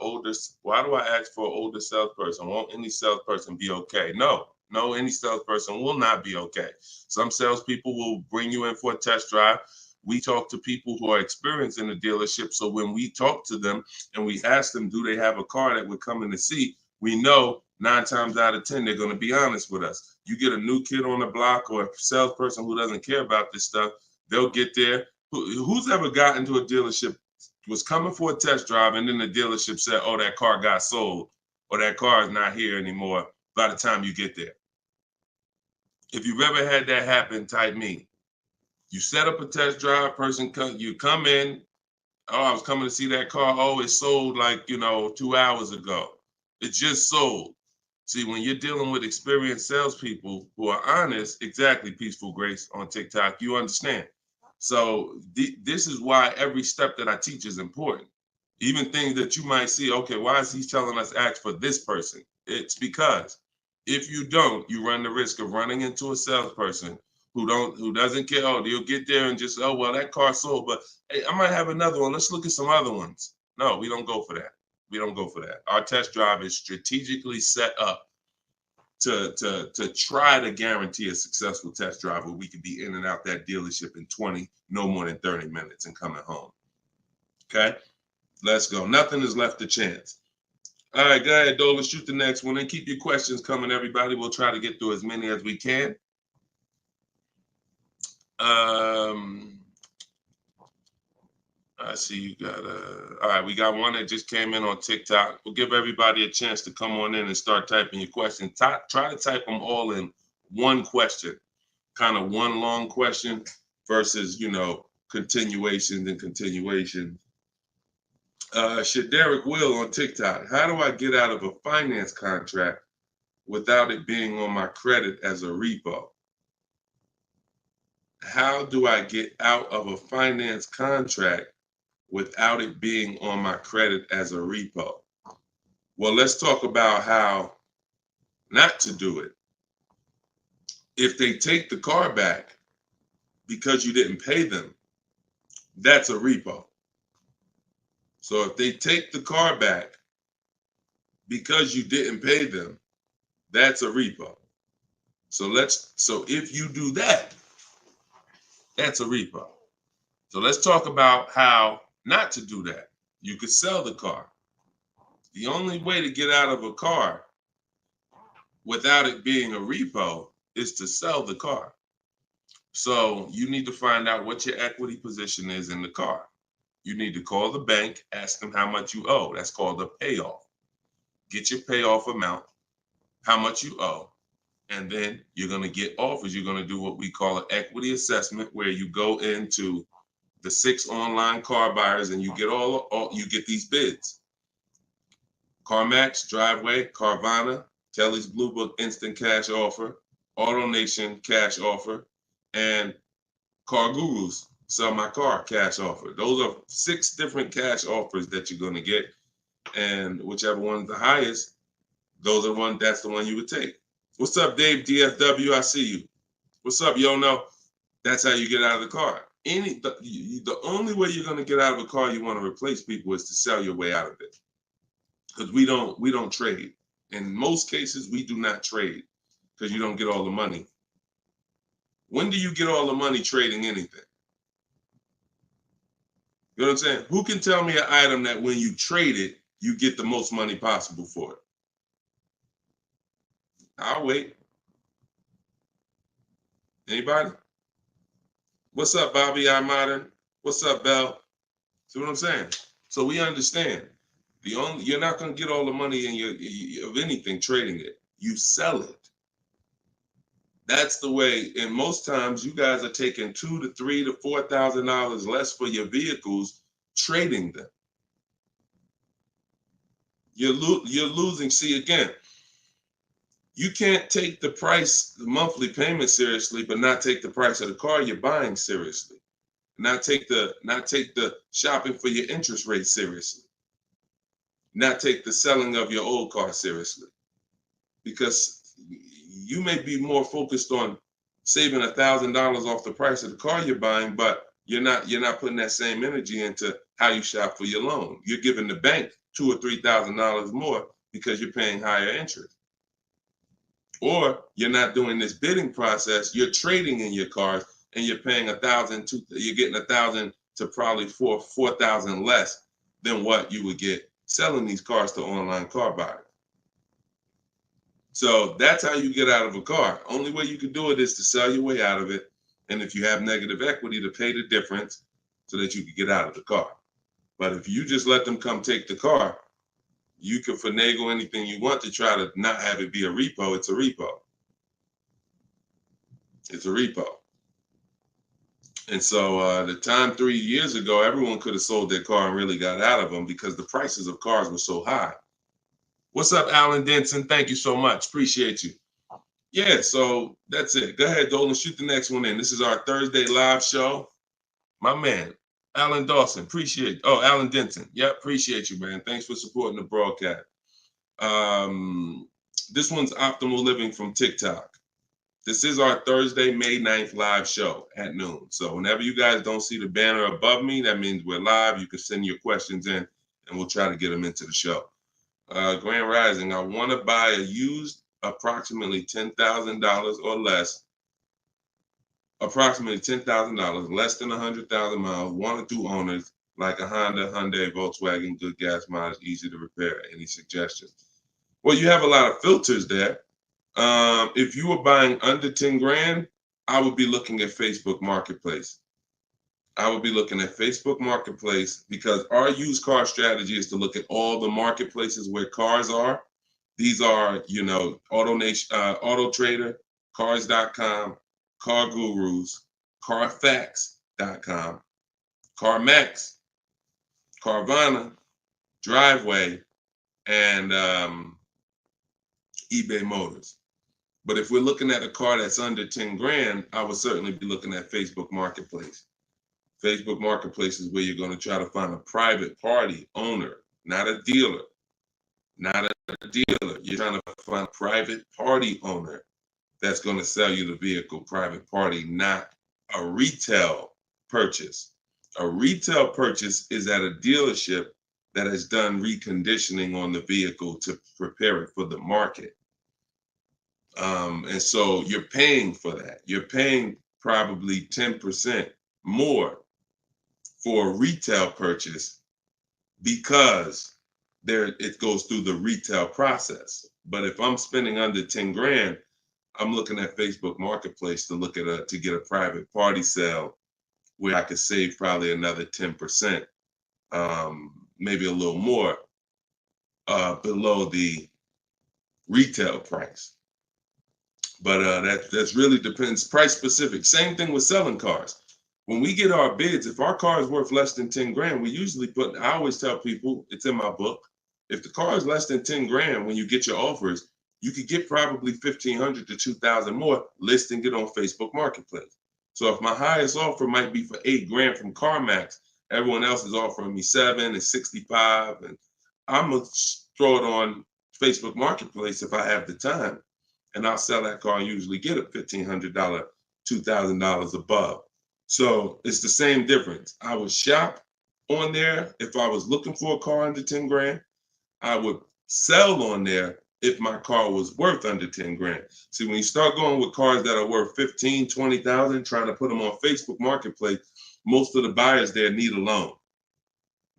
an older salesperson? Won't any salesperson be okay? No, any salesperson will not be okay. Some salespeople will bring you in for a test drive. we talk to people who are experienced in the dealership. So when we talk to them and we ask them, do they have a car that we're coming to see? We know 9 times out of 10, they're going to be honest with us. You get a new kid on the block or a salesperson who doesn't care about this stuff, they'll get there. Who's ever gotten to a dealership, was coming for a test drive, and then the dealership said, oh, that car got sold, or that car is not here anymore by the time you get there? If you've ever had that happen, type me. You set up a test drive, you come in, oh, I was coming to see that car. Oh, it sold like, 2 hours ago. It just sold. See, when you're dealing with experienced salespeople who are honest, exactly, Peaceful Grace on TikTok, you understand. So this is why every step that I teach is important. Even things that you might see, okay, why is he telling us ask for this person? It's because if you don't, you run the risk of running into a salesperson who doesn't care. Oh, you'll get there and just, oh, well, that car sold, but hey, I might have another one. Let's look at some other ones. No, we don't go for that. We don't go for that. Our test drive is strategically set up to try to guarantee a successful test drive where we can be in and out that dealership in 20, no more than 30 minutes and coming home. Okay, let's go. Nothing is left to chance. All right, go ahead, Dolan, shoot the next one and keep your questions coming, everybody. We'll try to get through as many as we can. I see you got all right, we got one that just came in on TikTok. We'll give everybody a chance to come on in and start typing your questions. Try to type them all in one question, kind of one long question versus, continuations and continuations. Derek Will on TikTok. How do I get out of a finance contract without it being on my credit as a repo? How do I get out of a finance contract without it being on my credit as a repo? Well, let's talk about how not to do it. If they take the car back because you didn't pay them, that's a repo. So if they take the car back because you didn't pay them, that's a repo. So if you do that, that's a repo. So let's talk about how not to do that. You could sell the car. The only way to get out of a car without it being a repo is to sell the car. So you need to find out what your equity position is in the car. You need to call the bank, ask them how much you owe. That's called a payoff. Get your payoff amount, how much you owe, and then you're going to get offers. You're going to do what we call an equity assessment, where you go into the 6 online car buyers and you get you get these bids. CarMax, Driveway, Carvana, Kelly's Blue Book Instant Cash Offer, AutoNation Cash Offer, and Car Guru's Sell My Car Cash Offer. Those are 6 different cash offers that you're going to get, and whichever one's the highest, that's the one you would take. What's up, Dave DFW? I see you. What's up, Yono? That's how you get out of the car. The only way you're going to get out of a car you want to replace people is to sell your way out of it. Because we don't trade. In most cases, we do not trade because you don't get all the money. When do you get all the money trading anything? You know what I'm saying? Who can tell me an item that when you trade it, you get the most money possible for it? I'll wait. Anybody? What's up, Bobby I Modern? What's up, Bell? See what I'm saying? So we understand. You're not going to get all the money of anything trading it. You sell it. That's the way. And most times you guys are taking $2,000 to $3,000 to $4,000 less for your vehicles, trading them. You're losing. See, again, you can't take the price, the monthly payment seriously, but not take the price of the car you're buying seriously. Not take the shopping for your interest rate seriously. Not take the selling of your old car seriously. Because you may be more focused on saving $1,000 off the price of the car you're buying, but you're not putting that same energy into how you shop for your loan. You're giving the bank $2,000 or $3,000 more because you're paying higher interest. Or you're not doing this bidding process. You're trading in your cars and you're paying $1,000, you're getting $1,000 to probably $4,000 less than what you would get selling these cars to online car buyers. So that's how you get out of a car. Only way you can do it is to sell your way out of it. And if you have negative equity, to pay the difference so that you can get out of the car. But if you just let them come take the car, you can finagle anything you want to try to not have it be a repo. It's a repo. It's a repo. And so the time 3 years ago, everyone could have sold their car and really got out of them because the prices of cars were so high. What's up, Alan Denson? Thank you so much. Appreciate you. Yeah, so that's it. Go ahead, Dolan, shoot the next one in. This is our Thursday live show. My man, Alan Dawson, appreciate. Oh, Alan Denton. Yep, appreciate you, man. Thanks for supporting the broadcast. This one's Optimal Living from TikTok. This is our Thursday, May 9th live show at noon. So whenever you guys don't see the banner above me, that means we're live. You can send your questions in, and we'll try to get them into the show. Grand Rising, I want to buy a used approximately $10,000 or less. Approximately $10,000, less than 100,000 miles, 1 or 2 owners, like a Honda, Hyundai, Volkswagen, good gas mileage, easy to repair. Any suggestions? Well, you have a lot of filters there. If you were buying under 10 grand, I would be looking at Facebook Marketplace. I would be looking at Facebook Marketplace because our used car strategy is to look at all the marketplaces where cars are. These are, AutoNation, Auto Trader, Cars.com, Car Gurus, Carfax.com, CarMax, Carvana, Driveway, and eBay Motors. But if we're looking at a car that's under 10 grand, I would certainly be looking at Facebook Marketplace. Facebook Marketplace is where you're going to try to find a private party owner, not a dealer. Not a dealer. You're trying to find a private party owner that's going to sell you the vehicle, private party, not a retail purchase. A retail purchase is at a dealership that has done reconditioning on the vehicle to prepare it for the market. And so you're paying for that. You're paying probably 10% more for a retail purchase because it goes through the retail process. But if I'm spending under 10 grand, I'm looking at Facebook Marketplace to get a private party sale where I could save probably another 10%, maybe a little more below the retail price. But that's really depends, price specific. Same thing with selling cars. When we get our bids, if our car is worth less than 10 grand, we usually I always tell people, it's in my book, if the car is less than 10 grand, when you get your offers, you could get probably 1,500 to 2,000 more listing it on Facebook Marketplace. So if my highest offer might be for 8 grand from CarMax, everyone else is offering me 7 and 65, and I'm gonna throw it on Facebook Marketplace if I have the time, and I'll sell that car and usually get a $1,500, $2,000 above. So it's the same difference. I would shop on there if I was looking for a car under 10 grand. I would sell on there if my car was worth under 10 grand. See, when you start going with cars that are worth 15, 20,000, trying to put them on Facebook Marketplace, most of the buyers there need a loan.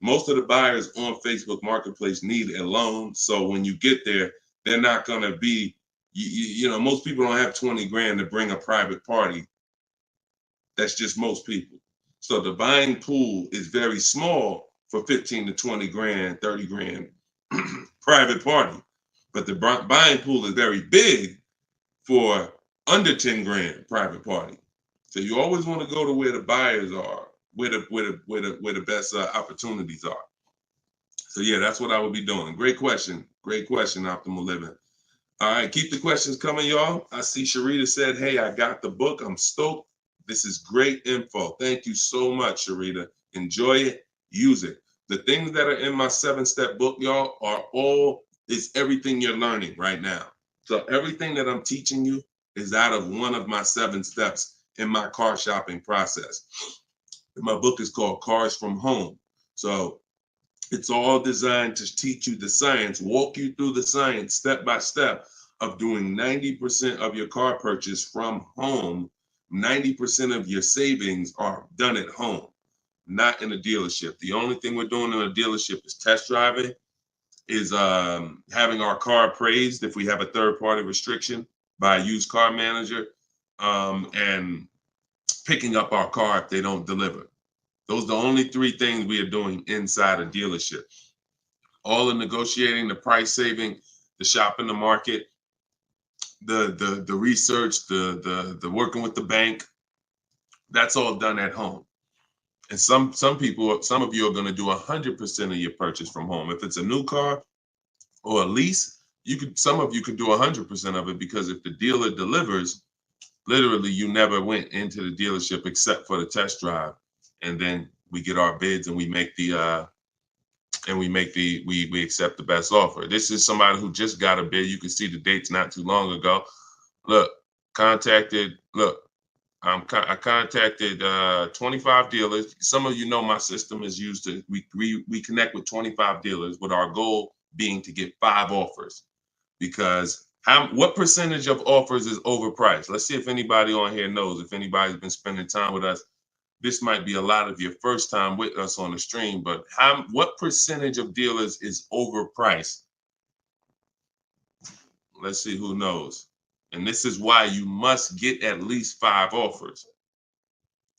Most of the buyers on Facebook Marketplace need a loan. So when you get there, they're not going to be, most people don't have 20 grand to bring a private party. That's just most people. So the buying pool is very small for 15 to 20 grand, 30 grand private party. But the buying pool is very big for under 10 grand private party. So you always want to go to where the buyers are, where the best opportunities are. So yeah, that's what I would be doing. Great question, Optimal Living. All right, keep the questions coming, y'all. I see Sharita said, hey, I got the book. I'm stoked. This is great info. Thank you so much, Sharita. Enjoy it, use it. The things that are in my 7-step book, y'all, is everything you're learning right now. So everything that I'm teaching you is out of one of my 7 steps in my car shopping process. My book is called Cars from Home. So it's all designed to teach you the science, walk you through the science step by step of doing 90% of your car purchase from home 90% of your savings are done at home, not in a dealership. The only thing we're doing in a dealership is test driving, is having our car appraised if we have a third-party restriction by a used car manager, and picking up our car if they don't deliver. Those are the only three things we are doing inside a dealership. All the negotiating, the price saving, the shopping the market, the research, the working with the bank, that's all done at home. And some people, some of you are going to do 100% of your purchase from home. If it's a new car or a lease, some of you could do 100% of it, because if the dealer delivers, literally you never went into the dealership except for the test drive, and then we get our bids and we make the we accept the best offer. This is somebody who just got a bid. You can see the dates not too long ago. Look, I contacted 25 dealers. Some of you know my system is used to, we connect with 25 dealers, with our goal being to get 5 offers. Because what percentage of offers is overpriced? Let's see if anybody on here knows. If anybody's been spending time with us, this might be a lot of your first time with us on the stream, but what percentage of dealers is overpriced? Let's see who knows. And this is why you must get at least 5 offers.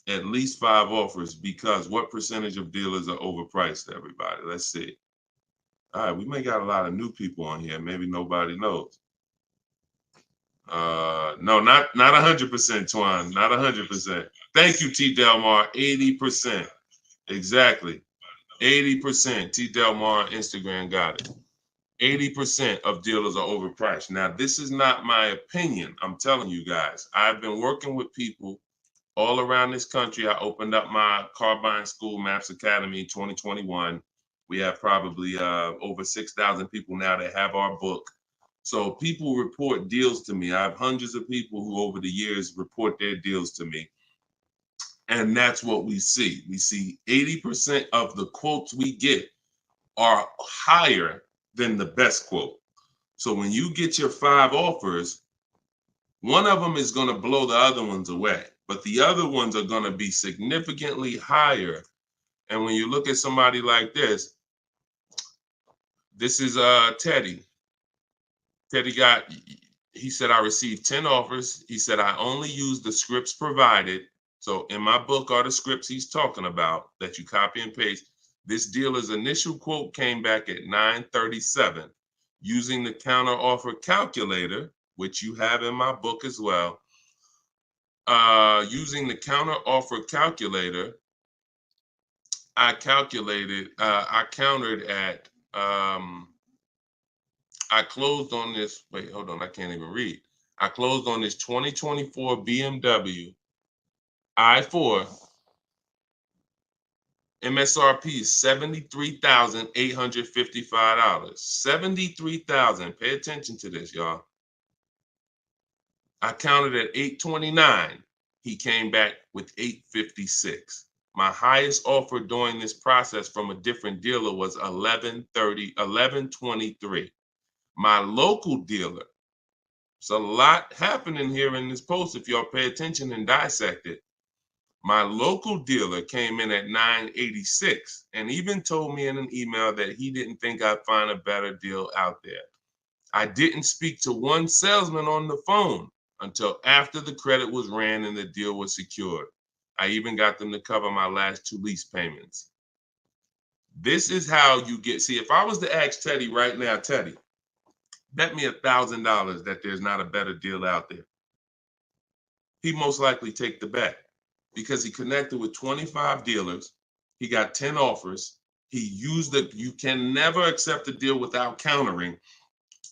At least 5 offers, because what percentage of dealers are overpriced, everybody? Let's see. All right, we may got a lot of new people on here. Maybe nobody knows. No, not 100%, Twan. Not 100%. Thank you, T. Delmar. 80%. Exactly. 80%. T. Delmar Instagram got it. 80% of dealers are overpriced. Now, this is not my opinion. I'm telling you guys. I've been working with people all around this country. I opened up my car buying school, Maps Academy, 2021. We have probably over 6,000 people now that have our book. So people report deals to me. I have hundreds of people who over the years report their deals to me. And that's what we see. We see 80% of the quotes we get are higher than the best quote. So when you get your 5 offers, one of them is going to blow the other ones away, but the other ones are going to be significantly higher. And when you look at somebody like this is Teddy. Teddy he said, I received 10 offers. He said, I only use the scripts provided. So in my book are the scripts he's talking about that you copy and paste. This dealer's initial quote came back at 937. Using the counter offer calculator, which you have in my book as well. Using the counter offer calculator, I countered at, I closed on this, wait, hold on, I can't even read. I closed on this 2024 BMW i4. MSRP is $73,855. $73,000. Pay attention to this, y'all. I counted at 829. He came back with 856. My highest offer during this process from a different dealer was 1123. My local dealer, it's a lot happening here in this post if y'all pay attention and dissect it. My local dealer came in at 986 and even told me in an email that he didn't think I'd find a better deal out there. I didn't speak to one salesman on the phone until after the credit was ran and the deal was secured. I even got them to cover my last 2 lease payments. This is how you get, see, if I was to ask Teddy right now, Teddy, bet me $1,000 that there's not a better deal out there. He'd most likely take the bet because he connected with 25 dealers. He got 10 offers. He used it. You can never accept a deal without countering,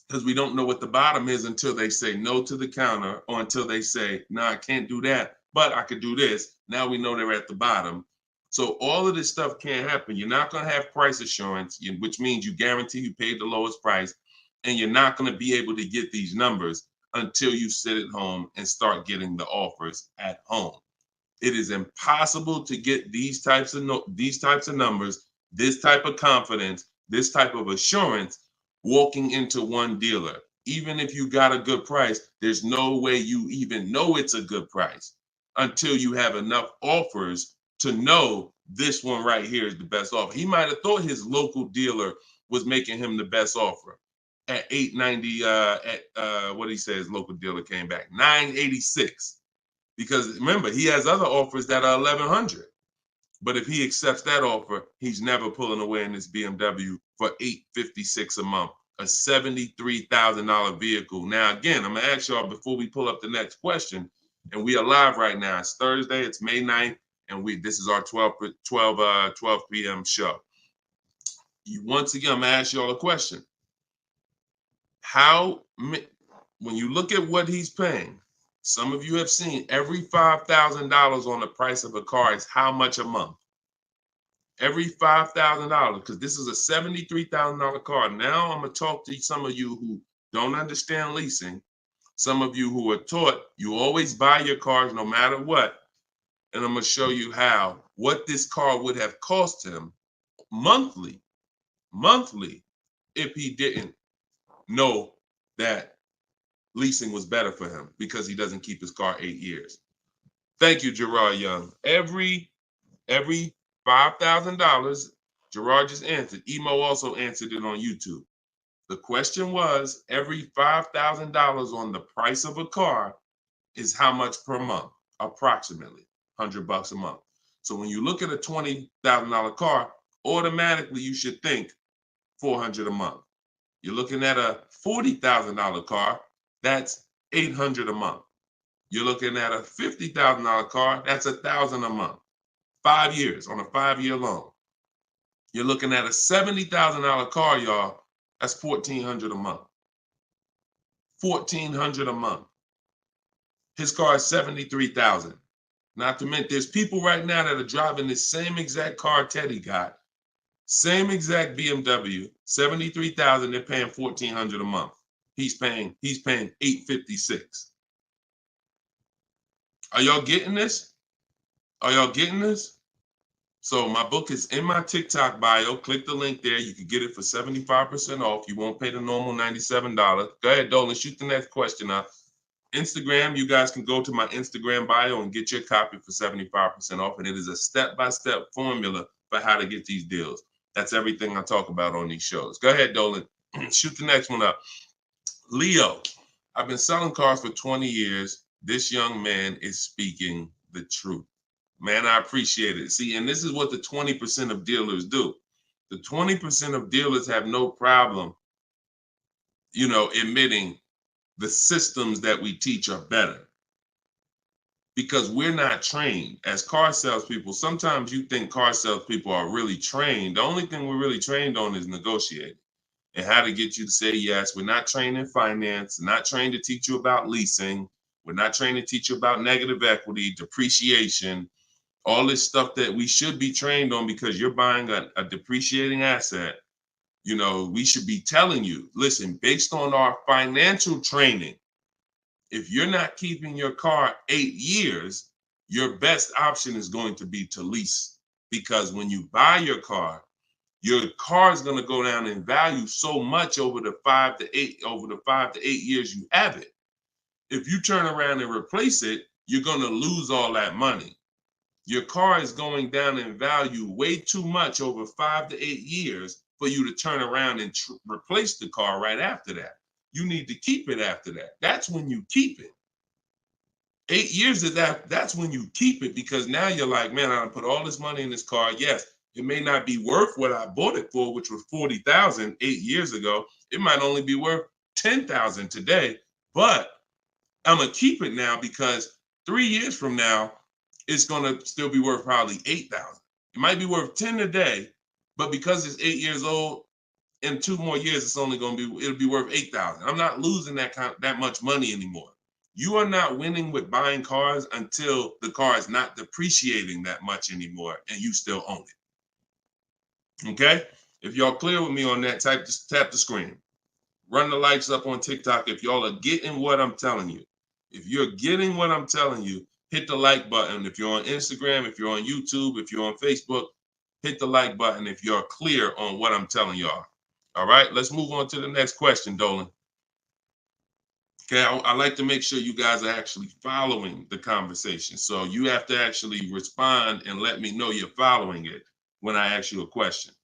because we don't know what the bottom is until they say no to the counter, or until they say, no, I can't do that, but I could do this. Now we know they're at the bottom. So all of this stuff can't happen. You're not going to have price assurance, which means you guarantee you paid the lowest price, and you're not going to be able to get these numbers until you sit at home and start getting the offers at home. It is impossible to get these types of numbers, this type of confidence, this type of assurance walking into one dealer. Even if you got a good price, there's no way you even know it's a good price until you have enough offers to know this one right here is the best offer. He might have thought his local dealer was making him the best offer at 890. What he says, local dealer came back 986, because remember he has other offers that are 1100. But if he accepts that offer, he's never pulling away in this BMW for $856 a month, a $73,000 vehicle. Now, again, I'm gonna ask y'all before we pull up the next question, and we are live right now. It's Thursday, it's May 9th, and this is our 12 p.m. show. Once again, I'm gonna ask y'all a question. When you look at what he's paying, some of you have seen every $5,000 on the price of a car is how much a month? Every $5,000, because this is a $73,000 car. Now I'm going to talk to some of you who don't understand leasing, some of you who are taught you always buy your cars no matter what, and I'm going to show you what this car would have cost him monthly, if he didn't know that leasing was better for him because he doesn't keep his car 8 years. Thank you, Gerard Young. Every $5,000, Gerard just answered. Emo also answered it on YouTube. The question was, every $5,000 on the price of a car is how much per month? Approximately $100 a month. So when you look at a $20,000 car, automatically you should think $400 a month. You're looking at a $40,000 car, that's $800 a month. You're looking at a $50,000 car, that's $1,000 a month. 5 years on a 5-year loan. You're looking at a $70,000 car, y'all. That's $1,400 a month. $1,400 a month. His car is $73,000. Not to mention, there's people right now that are driving this same exact car Teddy got, same exact BMW, $73,000. They're paying $1,400 a month. He's paying $856. Are y'all getting this? Are y'all getting this? So my book is in my TikTok bio. Click the link there. You can get it for 75% off. You won't pay the normal $97. Go ahead, Dolan, shoot the next question up. Instagram, you guys can go to my Instagram bio and get your copy for 75% off. And it is a step-by-step formula for how to get these deals. That's everything I talk about on these shows. Go ahead, Dolan. Shoot the next one up. Leo, I've been selling cars for 20 years. This young man is speaking the truth. Man, I appreciate it. See, and this is what the 20% of dealers do. The 20% of dealers have no problem, admitting the systems that we teach are better. Because we're not trained as car salespeople. Sometimes you think car salespeople are really trained. The only thing we're really trained on is negotiating and how to get you to say yes. We're not trained in finance, not trained to teach you about leasing. We're not trained to teach you about negative equity, depreciation, all this stuff that we should be trained on because you're buying a depreciating asset. We should be telling you, listen, based on our financial training, if you're not keeping your car 8 years, your best option is going to be to lease. Because when you buy your car is going to go down in value so much over the 5 to 8 years you have it. If you turn around and replace it, you're going to lose all that money. Your car is going down in value way too much over 5 to 8 years for you to turn around and replace the car right after that. You need to keep it after that. That's when you keep it. 8 years of that's when you keep it, because now you're like, man, I put all this money in this car. Yes, it may not be worth what I bought it for, which was $40,000 8 years ago. It might only be worth $10,000 today, but I'm gonna keep it now because 3 years from now, it's gonna still be worth probably $8,000. It might be worth 10 today, but because it's 8 years old, in 2 more years, it'll be worth $8,000. I'm not losing that much money anymore. You are not winning with buying cars until the car is not depreciating that much anymore and you still own it. Okay? If y'all clear with me on that, just tap the screen. Run the likes up on TikTok if y'all are getting what I'm telling you. If you're getting what I'm telling you, hit the like button. If you're on Instagram, if you're on YouTube, if you're on Facebook, hit the like button if you're clear on what I'm telling y'all. All right, let's move on to the next question, Dolan. Okay, I like to make sure you guys are actually following the conversation. So you have to actually respond and let me know you're following it when I ask you a question.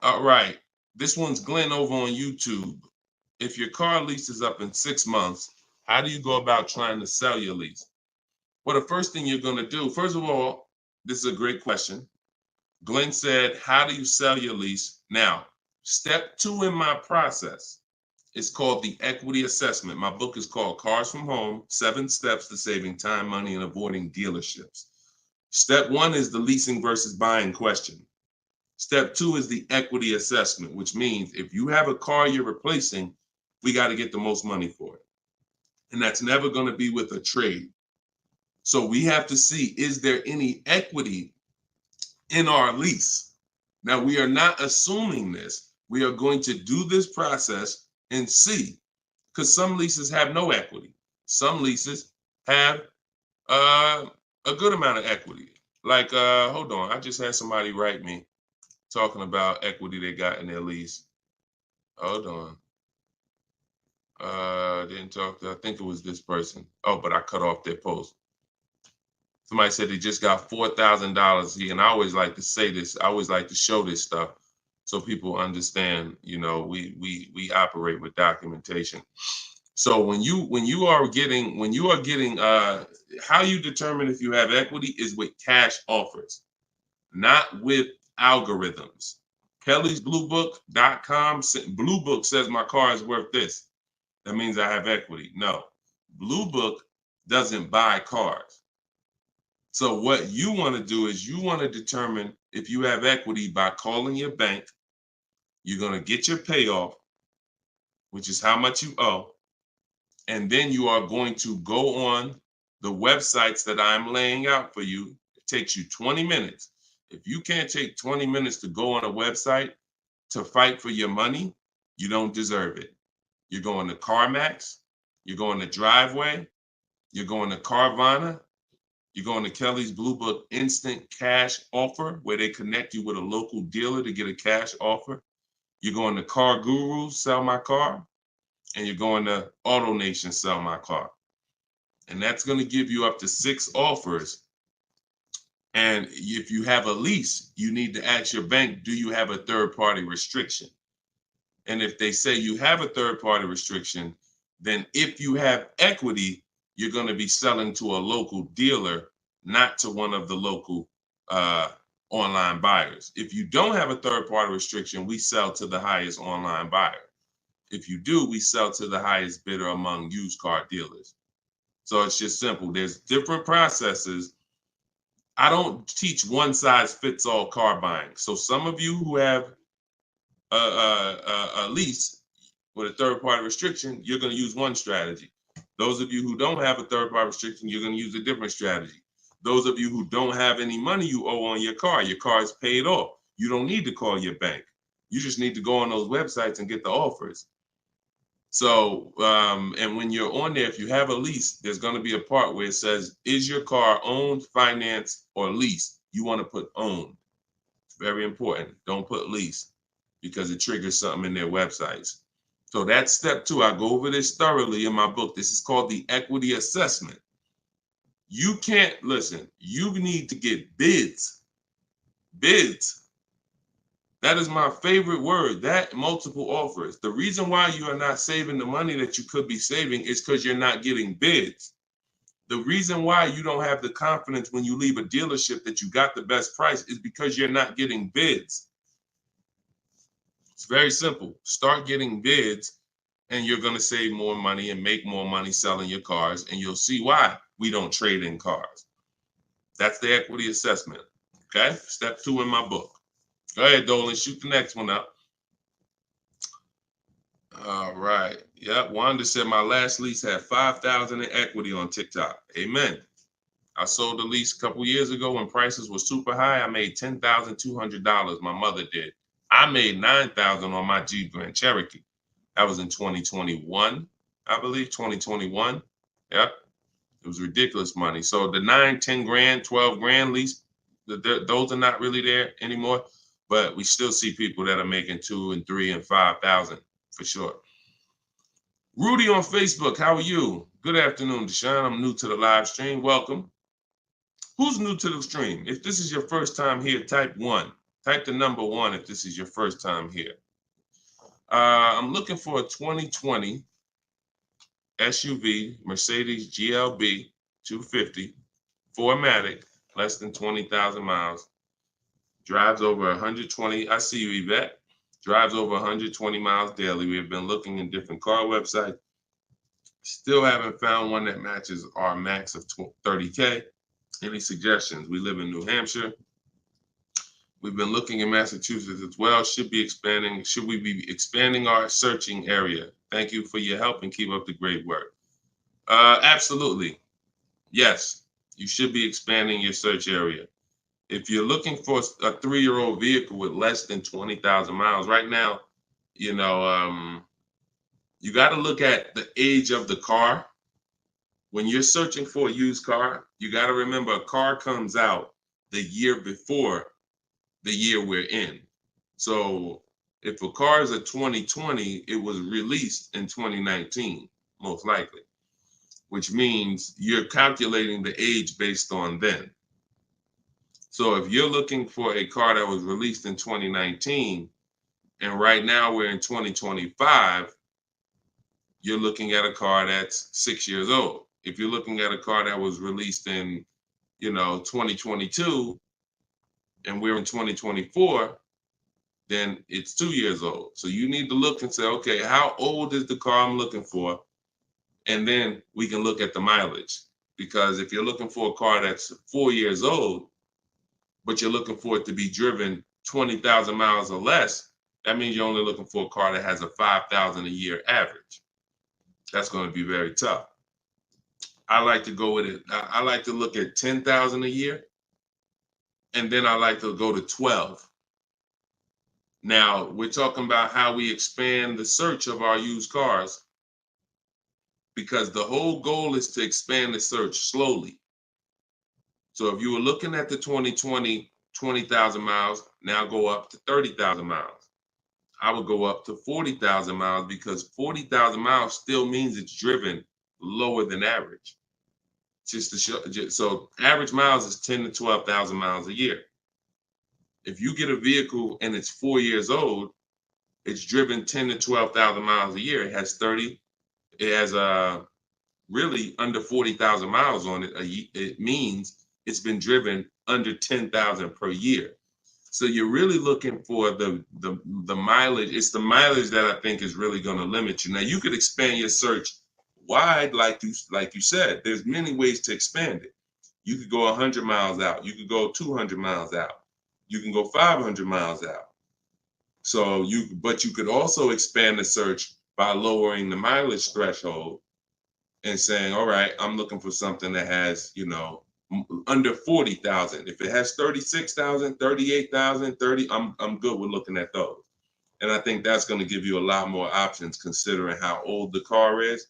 All right, this one's Glenn over on YouTube. If your car lease is up in 6 months, how do you go about trying to sell your lease? Well, the first thing you're going to do, first of all, this is a great question. Glenn said, how do you sell your lease? Now, step 2 in my process is called the equity assessment. My book is called Cars from Home, 7 Steps to Saving Time, Money, and Avoiding Dealerships. Step 1 is the leasing versus buying question. Step 2 is the equity assessment, which means if you have a car you're replacing, we got to get the most money for it. And that's never going to be with a trade. So we have to see, is there any equity in our lease? Now, we are not assuming this. We are going to do this process and see, because some leases have no equity. Some leases have a good amount of equity. Like, hold on, I just had somebody write me talking about equity they got in their lease. Hold on. Didn't talk to, I think it was this person. Oh, but I cut off their post. Somebody said they just got $4,000 and I always like to say this. I always like to show this stuff so people understand. You know, we operate with documentation. So when you are getting how you determine if you have equity is with cash offers, not with algorithms. Kelly's bluebook.com. Blue Book says my car is worth this. That means I have equity. No, Blue Book doesn't buy cars. So what you want to do is you want to determine if you have equity by calling your bank. You're going to get your payoff, which is how much you owe. And then you are going to go on the websites that I'm laying out for you. It takes you 20 minutes. If you can't take 20 minutes to go on a website to fight for your money, you don't deserve it. You're going to CarMax, you're going to Driveway, you're going to Carvana, you're going to Kelly's Blue Book Instant Cash Offer, where they connect you with a local dealer to get a cash offer. You're going to Car Guru, Sell My Car, and you're going to AutoNation, Sell My Car. And that's going to give you up to 6 offers. And if you have a lease, you need to ask your bank, do you have a third-party restriction? And if they say you have a third-party restriction, then if you have equity, you're going to be selling to a local dealer, not to one of the local online buyers. If you don't have a third-party restriction, we sell to the highest online buyer. If you do, we sell to the highest bidder among used car dealers. So it's just simple. There's different processes. I don't teach one size fits all car buying. So some of you who have a lease with a third-party restriction, you're going to use one strategy. Those of you who don't have a third-party restriction, you're going to use a different strategy. Those of you who don't have any money you owe on your car is paid off. You don't need to call your bank. You just need to go on those websites and get the offers. So, and when you're on there, if you have a lease, there's going to be a part where it says, is your car owned, financed, or leased? You want to put owned. It's very important. Don't put lease because it triggers something in their websites. So that's step 2. I go over this thoroughly in my book. This is called the equity assessment. You can't, listen, you need to get bids. Bids. That is my favorite word, that multiple offers. The reason why you are not saving the money that you could be saving is because you're not getting bids. The reason why you don't have the confidence when you leave a dealership that you got the best price is because you're not getting bids. It's very simple. Start getting bids and you're going to save more money and make more money selling your cars. And you'll see why we don't trade in cars. That's the equity assessment. Okay. Step 2 in my book. Go ahead, Dolan. Shoot the next one up. All right. Yep. Wanda said my last lease had 5,000 in equity on TikTok. Amen. I sold the lease a couple years ago when prices were super high. I made $10,200. My mother did. I made $9,000 on my Jeep Grand Cherokee. That was in 2021, I believe, 2021. Yep. It was ridiculous money. So the 9, 10 grand, 12 grand lease, those are not really there anymore. But we still see people that are making 2 and 3 and 5,000 for sure. Rudy on Facebook, how are you? Good afternoon, Deshone. I'm new to the live stream. Welcome. Who's new to the stream? If this is your first time here, type 1. Type the number 1 if this is your first time here. I'm looking for a 2020 SUV, Mercedes GLB 250, 4MATIC, less than 20,000 miles. Drives over 120. I see you, Yvette. Drives over 120 miles daily. We have been looking in different car websites. Still haven't found one that matches our max of 30K. Any suggestions? We live in New Hampshire. We've been looking in Massachusetts as well. Should we be expanding our searching area? Thank you for your help and keep up the great work. Absolutely. Yes, you should be expanding your search area. If you're looking for a 3-year-old vehicle with less than 20,000 miles, right now, you got to look at the age of the car. When you're searching for a used car, you got to remember a car comes out the year before the year we're in. So if a car is a 2020, it was released in 2019, most likely, which means you're calculating the age based on then. So if you're looking for a car that was released in 2019, and right now we're in 2025, you're looking at a car that's 6 years old. If you're looking at a car that was released in, 2022, and we're in 2024, then it's 2 years old. So you need to look and say, okay, how old is the car I'm looking for? And then we can look at the mileage. Because if you're looking for a car that's 4 years old, but you're looking for it to be driven 20,000 miles or less, that means you're only looking for a car that has a 5,000 a year average. That's going to be very tough. I like to go with it. I like to look at 10,000 a year, and then I like to go to 12. Now, we're talking about how we expand the search of our used cars, because the whole goal is to expand the search slowly. So if you were looking at the 2020, 20,000 miles, now go up to 30,000 miles. I would go up to 40,000 miles, because 40,000 miles still means it's driven lower than average. Just to show, so average miles is 10 to 12,000 miles a year. If you get a vehicle and it's 4 years old, it's driven 10 to 12,000 miles a year. It has really under 40,000 miles on it. It means it's been driven under 10,000 per year. So you're really looking for the mileage. It's the mileage that I think is really going to limit you. Now you could expand your search wide, like you said. There's many ways to expand it. You could go 100 miles out. You could go 200 miles out. You can go 500 miles out. So but you could also expand the search by lowering the mileage threshold and saying, all right, I'm looking for something that has, under 40,000. If it has 36,000, 38,000, 30, I'm good with looking at those. And I think that's going to give you a lot more options, considering how old the car is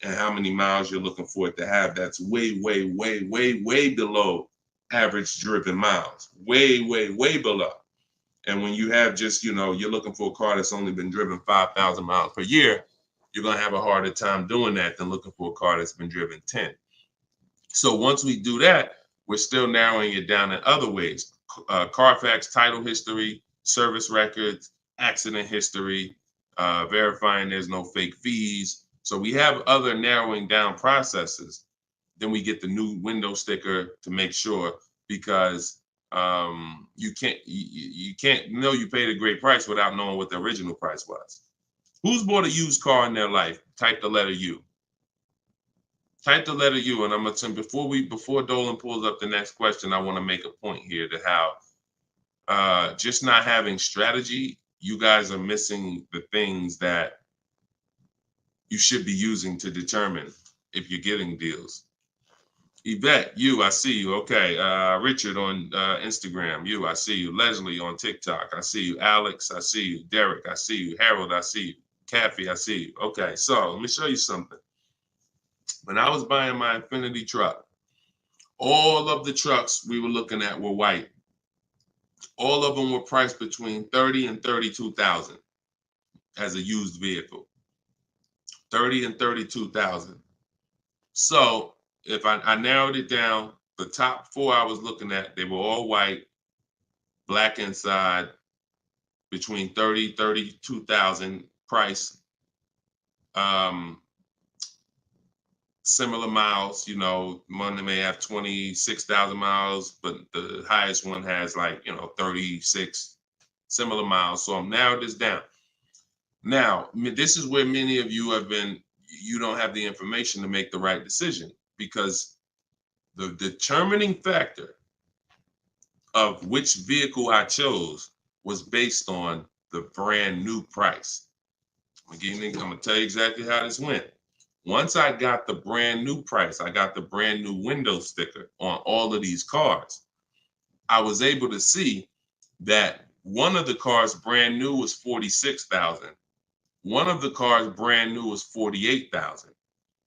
and how many miles you're looking for it to have. That's way, way, way, way, way below average driven miles. Way, way, way below. And when you have just, you're looking for a car that's only been driven 5,000 miles per year, you're going to have a harder time doing that than looking for a car that's been driven 10. So once we do that, we're still narrowing it down in other ways. Carfax title history, service records, accident history, verifying there's no fake fees. So we have other narrowing down processes. Then we get the new window sticker to make sure, because you can't know you paid a great price without knowing what the original price was. Who's bought a used car in their life? Type the letter U. Type the letter U, and I'm gonna before Dolan pulls up the next question, I want to make a point here to how just not having strategy, you guys are missing the things that you should be using to determine if you're getting deals. Yvette, I see you. Okay. Richard on Instagram, I see you. Leslie on TikTok, I see you. Alex, I see you. Derek, I see you. Harold, I see you. Kathy, I see you. Okay, so let me show you something. When I was buying my Infinity truck, all of the trucks we were looking at were white. All of them were priced between 30 and 32,000 as a used vehicle. 30 and 32,000. So if I narrowed it down, the top four I was looking at, they were all white, black inside, between 30, 32,000 price. Similar miles, one may have 26,000 miles, but the highest one has 36 similar miles. So I'm narrowed this down. Now, this is where many of you you don't have the information to make the right decision, because the determining factor of which vehicle I chose was based on the brand new price. I'm gonna tell you exactly how this went. Once I got the brand new price, I got the brand new window sticker on all of these cars, I was able to see that one of the cars brand new was 46,000. One of the cars brand new was 48,000.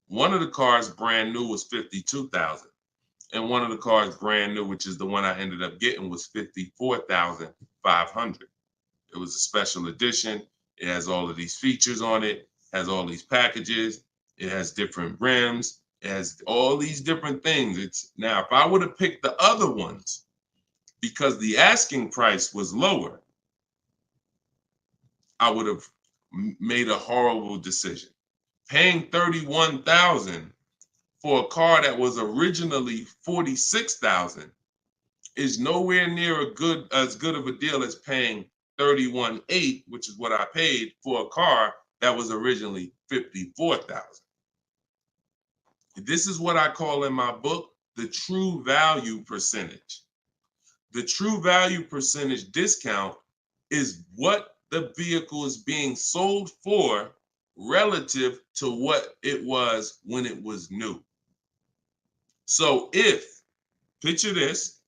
One of the cars brand new was 52,000. And one of the cars brand new, which is the one I ended up getting, was 54,500. It was a special edition. It has all of these features on it, has all these packages. It has different rims. It has all these different things. Now, if I would have picked the other ones, because the asking price was lower, I would have made a horrible decision. Paying 31,000 for a car that was originally 46,000 is nowhere near as good of a deal as paying 31,800, which is what I paid for a car that was originally 54,000. This is what I call in my book the true value percentage. The true value percentage discount is what the vehicle is being sold for relative to what it was when it was new. So picture this,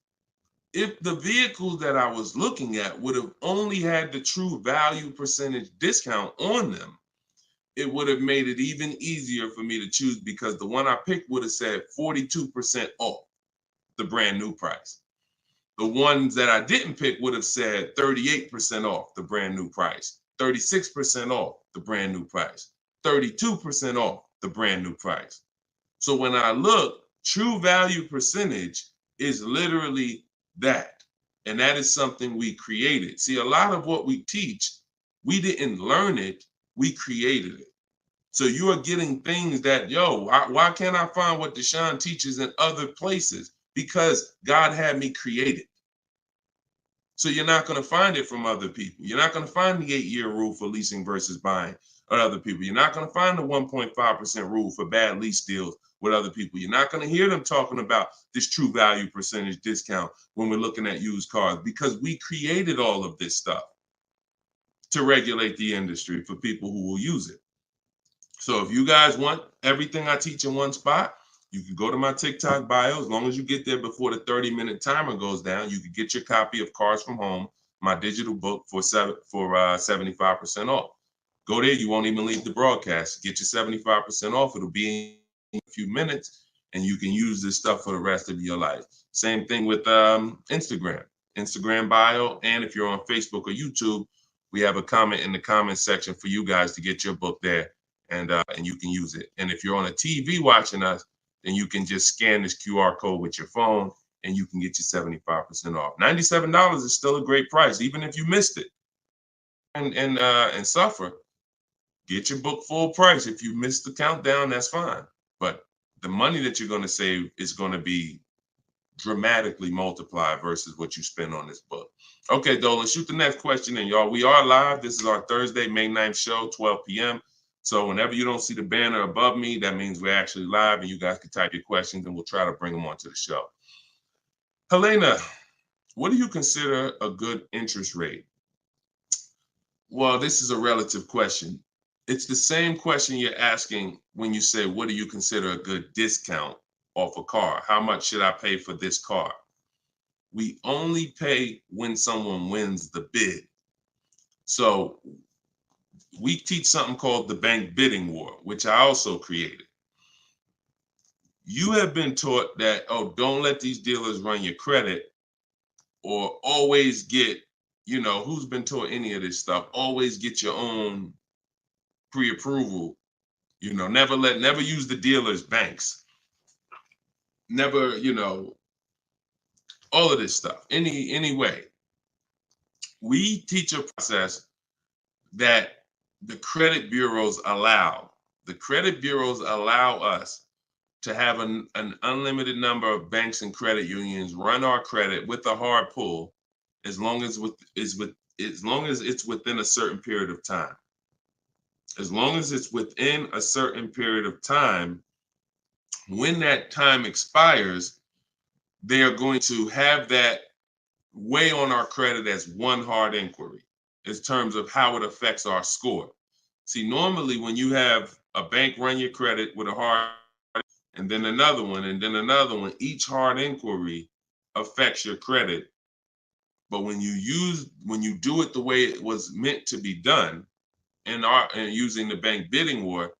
if the vehicles that I was looking at would have only had the true value percentage discount on them, it would have made it even easier for me to choose, because the one I picked would have said 42% off the brand new price. The ones that I didn't pick would have said 38% off the brand new price, 36% off the brand new price, 32% off the brand new price. So when I look, true value percentage is literally that. And that is something we created. See, a lot of what we teach, we didn't learn it, we created it. So you are getting things that, why can't I find what Deshone teaches in other places? Because God had me create it. So you're not going to find it from other people. You're not going to find the 8-year rule for leasing versus buying with other people. You're not going to find the 1.5% rule for bad lease deals with other people. You're not going to hear them talking about this true value percentage discount when we're looking at used cars, because we created all of this stuff to regulate the industry for people who will use it. So if you guys want everything I teach in one spot, you can go to my TikTok bio. As long as you get there before the 30-minute timer goes down, you can get your copy of Cars from Home, my digital book, for 75% off. Go there. You won't even leave the broadcast. Get your 75% off. It'll be in a few minutes, and you can use this stuff for the rest of your life. Same thing with Instagram bio. And if you're on Facebook or YouTube, we have a comment in the comment section for you guys to get your book there, and you can use it. And if you're on a TV watching us, then you can just scan this QR code with your phone, and you can get your 75% off. $97 is still a great price, even if you missed it and suffer. Get your book full price. If you missed the countdown, that's fine. But the money that you're going to save is going to be dramatically multiplied versus what you spend on this book. Okay, Dolan, shoot the next question in, y'all. We are live. This is our Thursday, May 9th show, 12 p.m. So whenever you don't see the banner above me, that means we're actually live, and you guys can type your questions, and we'll try to bring them onto the show. Helena, what do you consider a good interest rate? Well, this is a relative question. It's the same question you're asking when you say, what do you consider a good discount off a car? How much should I pay for this car? We only pay when someone wins the bid. So we teach something called the bank bidding war, which I also created. You have been taught that, don't let these dealers run your credit, or always get, who's been taught any of this stuff? Always get your own pre-approval You know, never use the dealer's banks. Never, you know, all of this stuff. Any way. We teach a process that the credit bureaus allow. The credit bureaus allow us to have an unlimited number of banks and credit unions run our credit with a hard pull, as long as it's within a certain period of time. As long as it's within a certain period of time, when that time expires, they are going to have that weigh on our credit as one hard inquiry in terms of how it affects our score. See, normally when you have a bank run your credit with a hard and then another one, and then another one, each hard inquiry affects your credit. But when you do it the way it was meant to be done, and using the bank bidding war,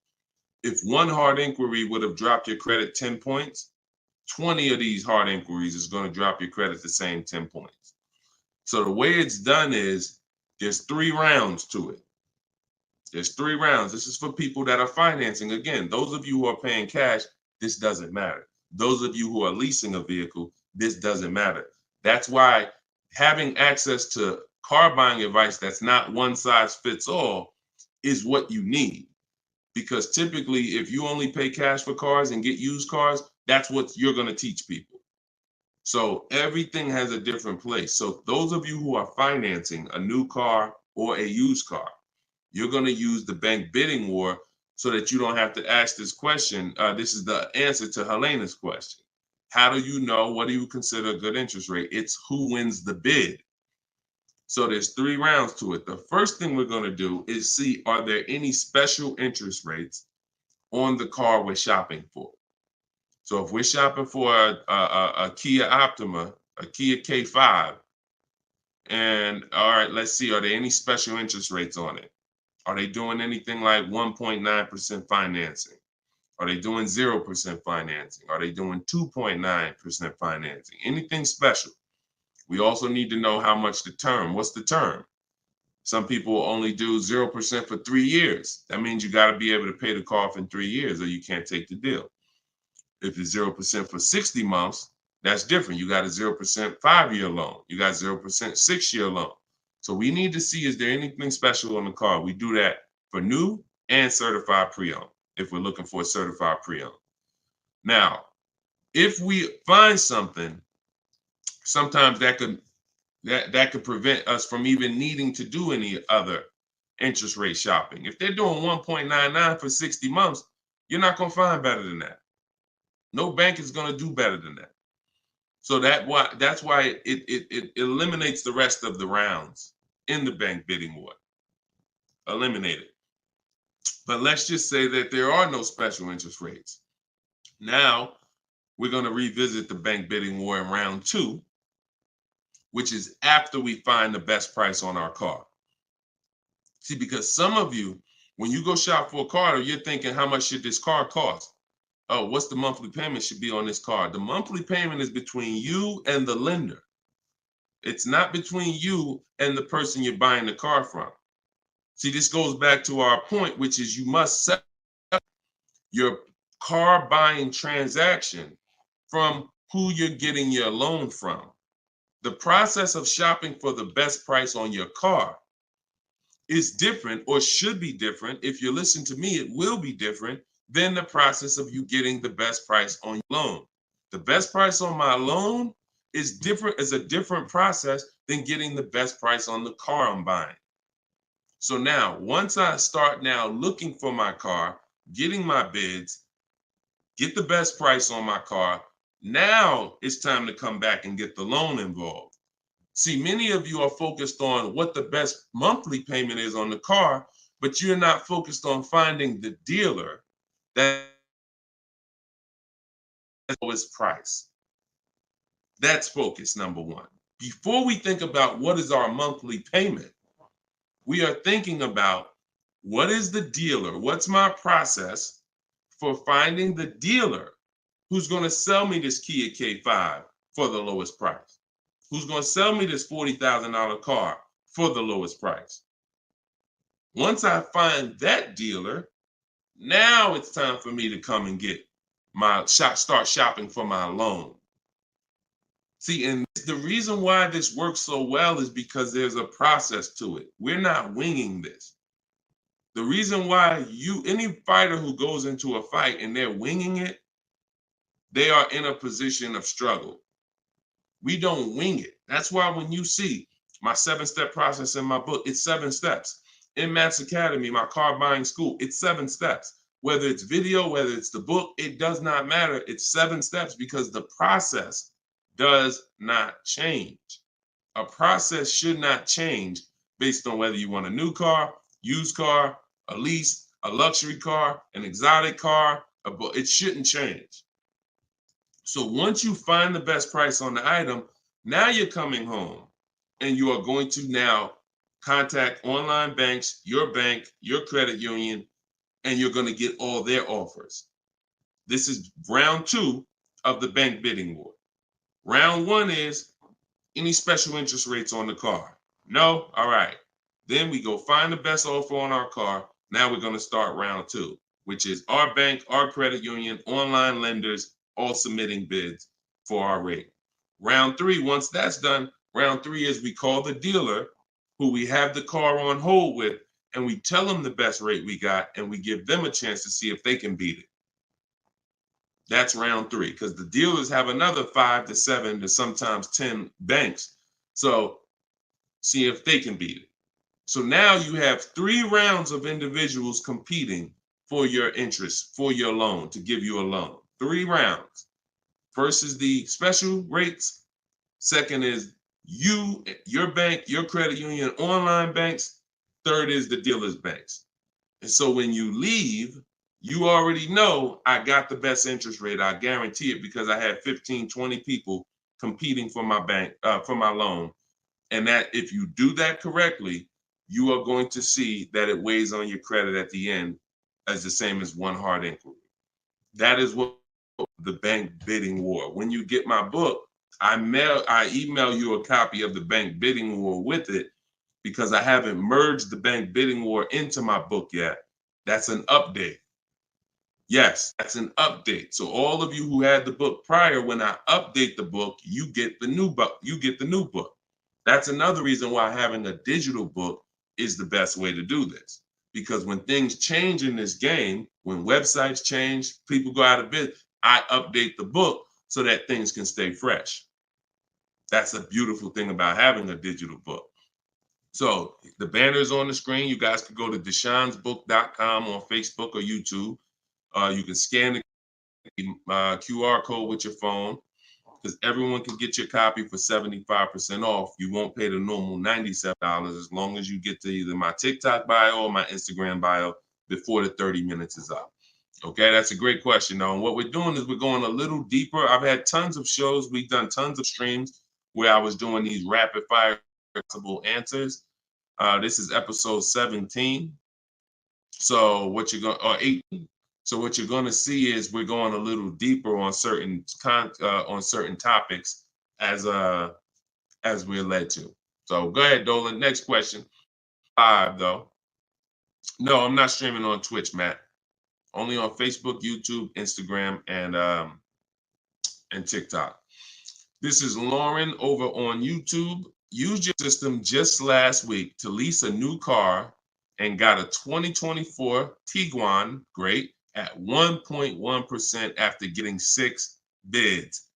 if one hard inquiry would have dropped your credit 10 points, 20 of these hard inquiries is going to drop your credit the same 10 points. So the way it's done is there's 3 rounds to it. There's 3 rounds. This is for people that are financing. Again, those of you who are paying cash, this doesn't matter. Those of you who are leasing a vehicle, this doesn't matter. That's why having access to car buying advice that's not one size fits all is what you need. Because typically, if you only pay cash for cars and get used cars, that's what you're going to teach people. So everything has a different place. So those of you who are financing a new car or a used car, you're going to use the bank bidding war so that you don't have to ask this question. This is the answer to Helena's question. How do you know? What do you consider a good interest rate? It's who wins the bid. So there's 3 rounds to it. The first thing we're going to do is see, are there any special interest rates on the car we're shopping for? So if we're shopping for a Kia Optima, a Kia K5, and all right, let's see, are there any special interest rates on it? Are they doing anything like 1.9% financing? Are they doing 0% financing? Are they doing 2.9% financing? Anything special? We also need to know how much the term. What's the term? Some people only do 0% for 3 years. That means you got to be able to pay the car off in 3 years or you can't take the deal. If it's 0% for 60 months, that's different. You got a 0% 5-year loan. You got 0% 6-year loan. So we need to see, is there anything special on the car? We do that for new and certified pre-owned, if we're looking for a certified pre-owned. Now, if we find something, sometimes that could prevent us from even needing to do any other interest rate shopping. If they're doing 1.99 for 60 months, you're not going to find better than that. No bank is going to do better than that. So that's why it eliminates the rest of the rounds in the bank bidding war. Eliminate it. But let's just say that there are no special interest rates. Now we're going to revisit the bank bidding war in round 2, which is after we find the best price on our car. See, because some of you, when you go shop for a car, you're thinking, how much should this car cost? Oh, what's the monthly payment should be on this car? The monthly payment is between you and the lender. It's not between you and the person you're buying the car from. See, this goes back to our point, which is you must set up your car buying transaction from who you're getting your loan from. The process of shopping for the best price on your car is different, or should be different. If you listen to me, it will be different than the process of you getting the best price on your loan. The best price on my loan is a different process than getting the best price on the car I'm buying. So now, once I start now looking for my car, getting my bids, get the best price on my car, now it's time to come back and get the loan involved. See, many of you are focused on what the best monthly payment is on the car, but you're not focused on finding the dealer that is the lowest price. That's focus number 1. Before we think about what is our monthly payment, we are thinking about what is the dealer? What's my process for finding the dealer who's going to sell me this Kia K5 for the lowest price? Who's going to sell me this $40,000 car for the lowest price? Once I find that dealer, Now it's time for me to come and get start shopping for my loan. See, and the reason why this works so well is because there's a process to it. We're not winging this. The reason why any fighter who goes into a fight and they're winging it, they are in a position of struggle. We don't wing it. That's why when you see my 7-step process in my book, it's 7 steps. In Matt's Academy, my car buying school, it's 7 steps. Whether it's video, whether it's the book, it does not matter. It's 7 steps because the process does not change. A process should not change based on whether you want a new car, used car, a lease, a luxury car, an exotic car. It shouldn't change. So once you find the best price on the item, now you're coming home and you are going to now contact online banks, your bank, your credit union, and you're going to get all their offers. This is round 2 of the bank bidding war. Round 1 is any special interest rates on the car. No? All right. Then we go find the best offer on our car. Now we're going to start round 2, which is our bank, our credit union, online lenders, all submitting bids for our rate. Round 3, once that's done, round 3 is we call the dealer who we have the car on hold with, and we tell them the best rate we got, and we give them a chance to see if they can beat it. That's round 3, because the dealers have another 5 to 7 to sometimes 10 banks. So see if they can beat it. So now you have 3 rounds of individuals competing for your interest, for your loan, to give you a loan. 3 rounds. First is the special rates. Second is you, your bank, your credit union, online banks. Third is the dealer's banks. And so when you leave, you already know I got the best interest rate. I guarantee it because I had 15, 20 people competing for my bank, for my loan. And that if you do that correctly, you are going to see that it weighs on your credit at the end as the same as one hard inquiry. That is what the bank bidding war. When you get my book, I email you a copy of the bank bidding war with it because I haven't merged the bank bidding war into my book yet. That's an update. Yes, that's an update. So all of you who had the book prior, when I update the book, you get the new book. You get the new book. That's another reason why having a digital book is the best way to do this. Because when things change in this game, when websites change, people go out of business, I update the book so that things can stay fresh. That's a beautiful thing about having a digital book. So the banner is on the screen. You guys can go to deshonesbook.com on Facebook or YouTube. You can scan the QR code with your phone because everyone can get your copy for 75% off. You won't pay the normal $97 as long as you get to either my TikTok bio or my Instagram bio before the 30 minutes is up. Okay, that's a great question, though. And what we're doing is we're going a little deeper. I've had tons of shows. We've done tons of streams where I was doing these rapid fire answers. This is episode 17. So what you're going, or 18. So what you're going to see is we're going a little deeper on certain topics as we're led to. So go ahead, Dolan. Next question. 5 though. No, I'm not streaming on Twitch, Matt. Only on Facebook, YouTube, Instagram, and TikTok. This is Lauren over on YouTube. Used your system just last week to lease a new car and got a 2024 Tiguan, great, at 1.1% after getting 6 bids.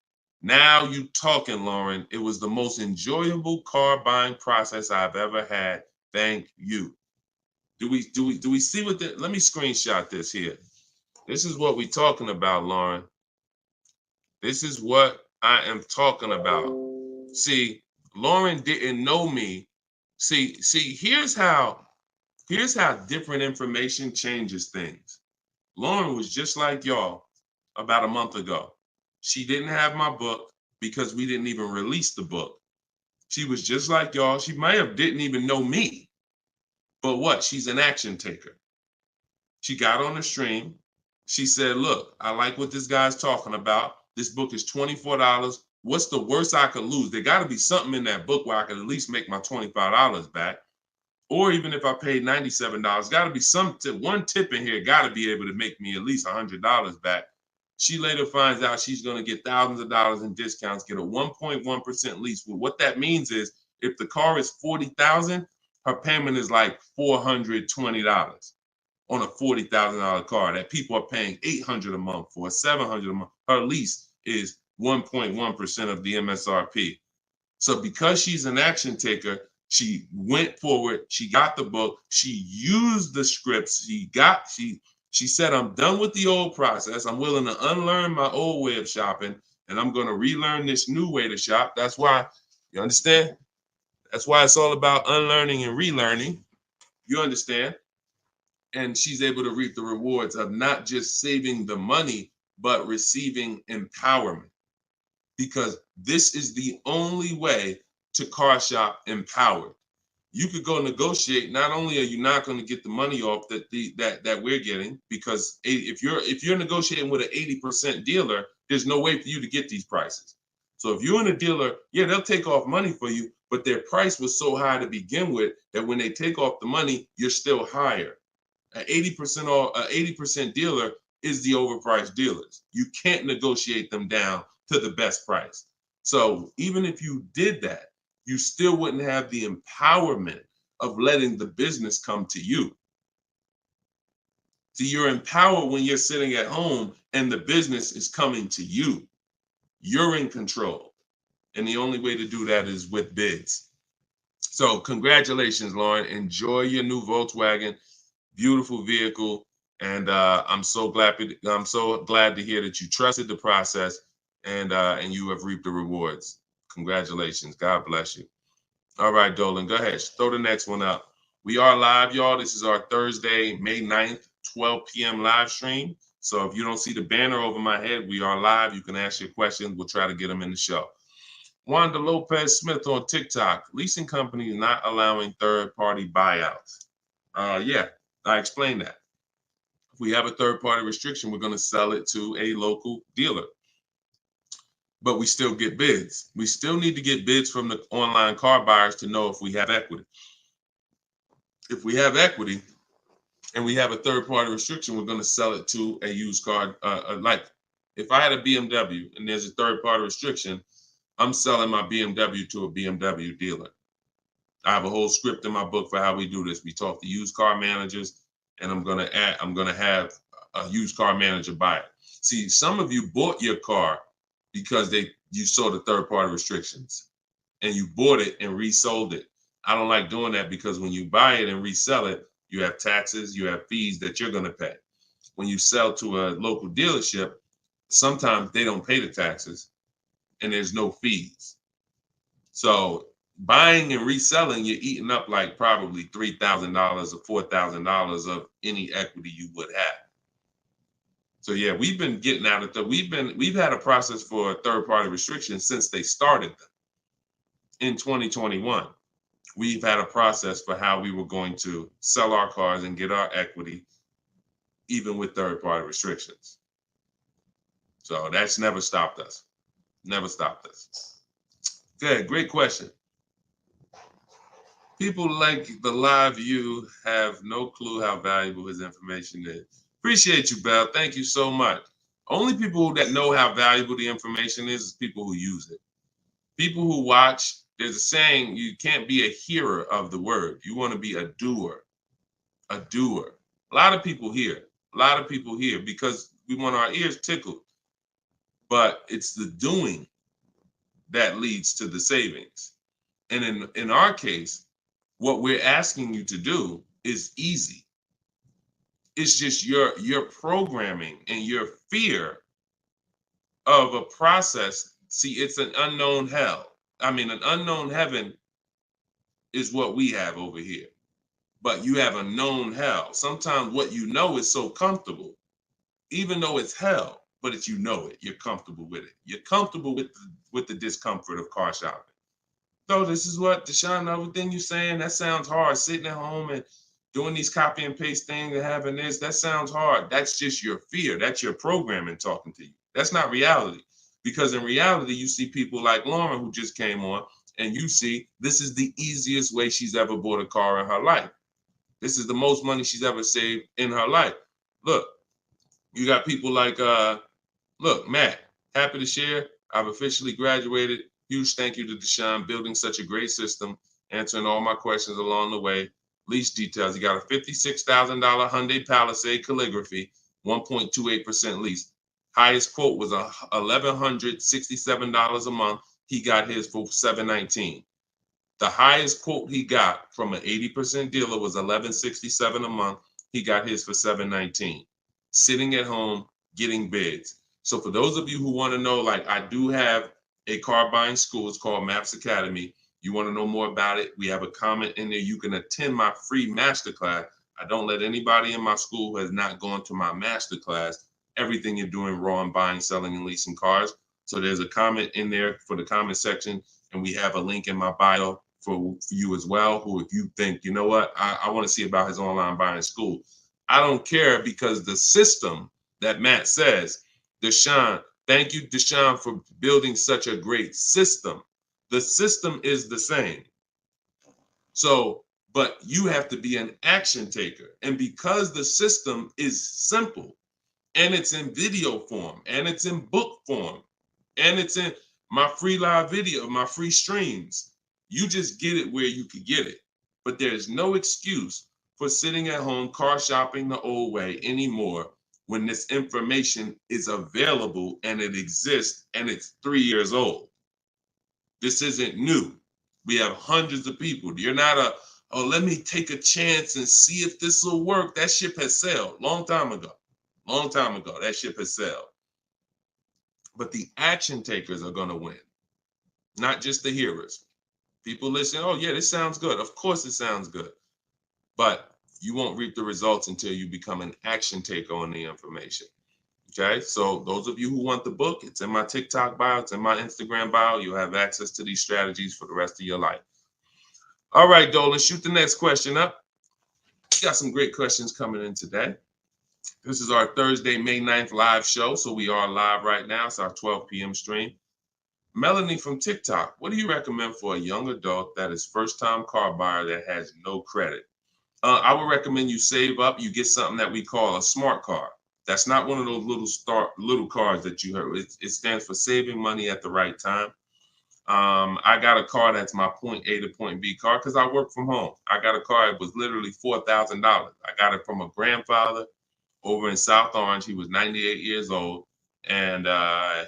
Now you talking, Lauren. It was the most enjoyable car buying process I've ever had. Thank you. Do we see what let me screenshot this here. This is what we're talking about, Lauren. This is what I am talking about. See, Lauren didn't know me. See, here's how different information changes things. Lauren was just like y'all about a month ago. She didn't have my book because we didn't even release the book. She was just like y'all. She might have didn't even know me. But what? She's an action taker. She got on the stream. She said, look, I like what this guy's talking about. This book is $24. What's the worst I could lose? There got to be something in that book where I could at least make my $25 back. Or even if I paid $97, got to be some tip, one tip in here got to be able to make me at least $100 back. She later finds out she's going to get thousands of dollars in discounts, get a 1.1% lease. Well, what that means is if the car is $40,000, her payment is like $420 on a $40,000 car that people are paying $800 a month for, $700 a month. Her lease is 1.1% of the MSRP. So because she's an action taker, she went forward, she got the book, she used the scripts, she said, I'm done with the old process. I'm willing to unlearn my old way of shopping, and I'm going to relearn this new way to shop. That's why, you understand? That's why it's all about unlearning and relearning. You understand? And she's able to reap the rewards of not just saving the money, but receiving empowerment. Because this is the only way to car shop empowered. You could go negotiate. Not only are you not going to get the money off that we're getting, because if you're negotiating with an 80% dealer, there's no way for you to get these prices. So if you're in a dealer, yeah, they'll take off money for you, but their price was so high to begin with that when they take off the money, you're still higher. An 80% dealer is the overpriced dealers. You can't negotiate them down to the best price. So even if you did that, you still wouldn't have the empowerment of letting the business come to you. See, you're empowered when you're sitting at home and the business is coming to you. You're in control. And the only way to do that is with bids. So congratulations, Lauren. Enjoy your new Volkswagen. Beautiful vehicle. And I'm so glad to hear that you trusted the process and you have reaped the rewards. Congratulations. God bless you. All right, Dolan, go ahead. Throw the next one up. We are live, y'all. This is our Thursday, May 9th, 12 p.m. live stream. So if you don't see the banner over my head, we are live. You can ask your questions. We'll try to get them in the show. Wanda Lopez Smith on TikTok. Leasing companies not allowing third-party buyouts. Yeah, I explained that. If we have a third-party restriction, we're going to sell it to a local dealer. But we still get bids. We still need to get bids from the online car buyers to know if we have equity. If we have equity and we have a third-party restriction, we're going to sell it to a used car. Like if I had a BMW and there's a third-party restriction, I'm selling my BMW to a BMW dealer. I have a whole script in my book for how we do this. We talk to used car managers, and I'm going to have a used car manager buy it. See, some of you bought your car because you saw the third-party restrictions and you bought it and resold it. I don't like doing that because when you buy it and resell it, you have taxes, you have fees that you're going to pay. When you sell to a local dealership, sometimes they don't pay the taxes and there's no fees. So buying and reselling, you're eating up like probably $3,000 or $4,000 of any equity you would have. So yeah, we've been getting out of the, we've had a process for third-party restrictions since they started them in 2021. We've had a process for how we were going to sell our cars and get our equity, even with third-party restrictions. So that's never stopped us. Never stopped us. Good, great question. People like the live view have no clue how valuable his information is. Appreciate you, Belle. Thank you so much. Only people that know how valuable the information is people who use it. People who watch, there's a saying, you can't be a hearer of the word. You want to be a doer. A doer. A lot of people hear. A lot of people hear because we want our ears tickled. But it's the doing that leads to the savings. And in our case, what we're asking you to do is easy. It's just your programming and your fear of a process. See, it's an unknown hell. I mean, an unknown heaven is what we have over here. But you have a known hell. Sometimes what you know is so comfortable, even though it's hell, but it's, you know it. You're comfortable with it. You're comfortable with the discomfort of car shopping. So this is what, Deshone, everything you're saying, that sounds hard. Sitting at home and doing these copy and paste things and having this, that sounds hard. That's just your fear. That's your programming talking to you. That's not reality. Because in reality, you see people like Lauren who just came on, And you see, this is the easiest way she's ever bought a car in her life. This is the most money she's ever saved in her life. Look, you got people like, look, Matt, happy to share. I've officially graduated. Huge thank you to Deshone, building such a great system, answering all my questions along the way. Lease details. You got a $56,000 Hyundai Palisade calligraphy, 1.28% lease. Highest quote was $1,167 a month. He got his for $719. The highest quote he got from an 80% dealer was $1,167 a month. He got his for $719. Sitting at home, getting bids. So for those of you who want to know, like, I do have a car buying school. It's called Maps Academy. You want to know more about it? We have a comment in there. You can attend my free masterclass. I don't let anybody in my school who has not gone to my masterclass. Everything you're doing raw and buying, selling, and leasing cars. So there's a comment in there for the comment section, and we have a link in my bio for you as well, who, if you think, you know what, I want to see about his online buying school. I don't care, because the system that Matt says, Deshone, thank you, Deshone, for building such a great system. The system is the same. So, but you have to be an action taker. And because the system is simple, and it's in video form, and it's in book form, and it's in my free live video, my free streams, you just get it where you could get it. But there's no excuse for sitting at home car shopping the old way anymore when this information is available and it exists and it's 3 years old. This isn't new. We have hundreds of people. You're not oh, let me take a chance and see if this will work. That ship has sailed long time ago. Long time ago, that ship has sailed. But the action takers are going to win, not just the hearers. People listen, oh yeah, this sounds good. Of course it sounds good. But you won't reap the results until you become an action taker on the information. Okay, so those of you who want the book, it's in my TikTok bio, it's in my Instagram bio. You'll have access to these strategies for the rest of your life. All right, Dolan, shoot the next question up. We got some great questions coming in today. This is our Thursday, May 9th live show. So we are live right now. It's our 12 p.m. stream. Melanie from TikTok, what do you recommend for a young adult that is first-time car buyer that has no credit? I would recommend you save up. You get something that we call a smart car. That's not one of those little cars that you heard. It stands for saving money at the right time. I got a car that's my point A to point B car because I work from home. I got a car. It was literally $4,000. I got it from a grandfather over in South Orange. He was 98 years old, and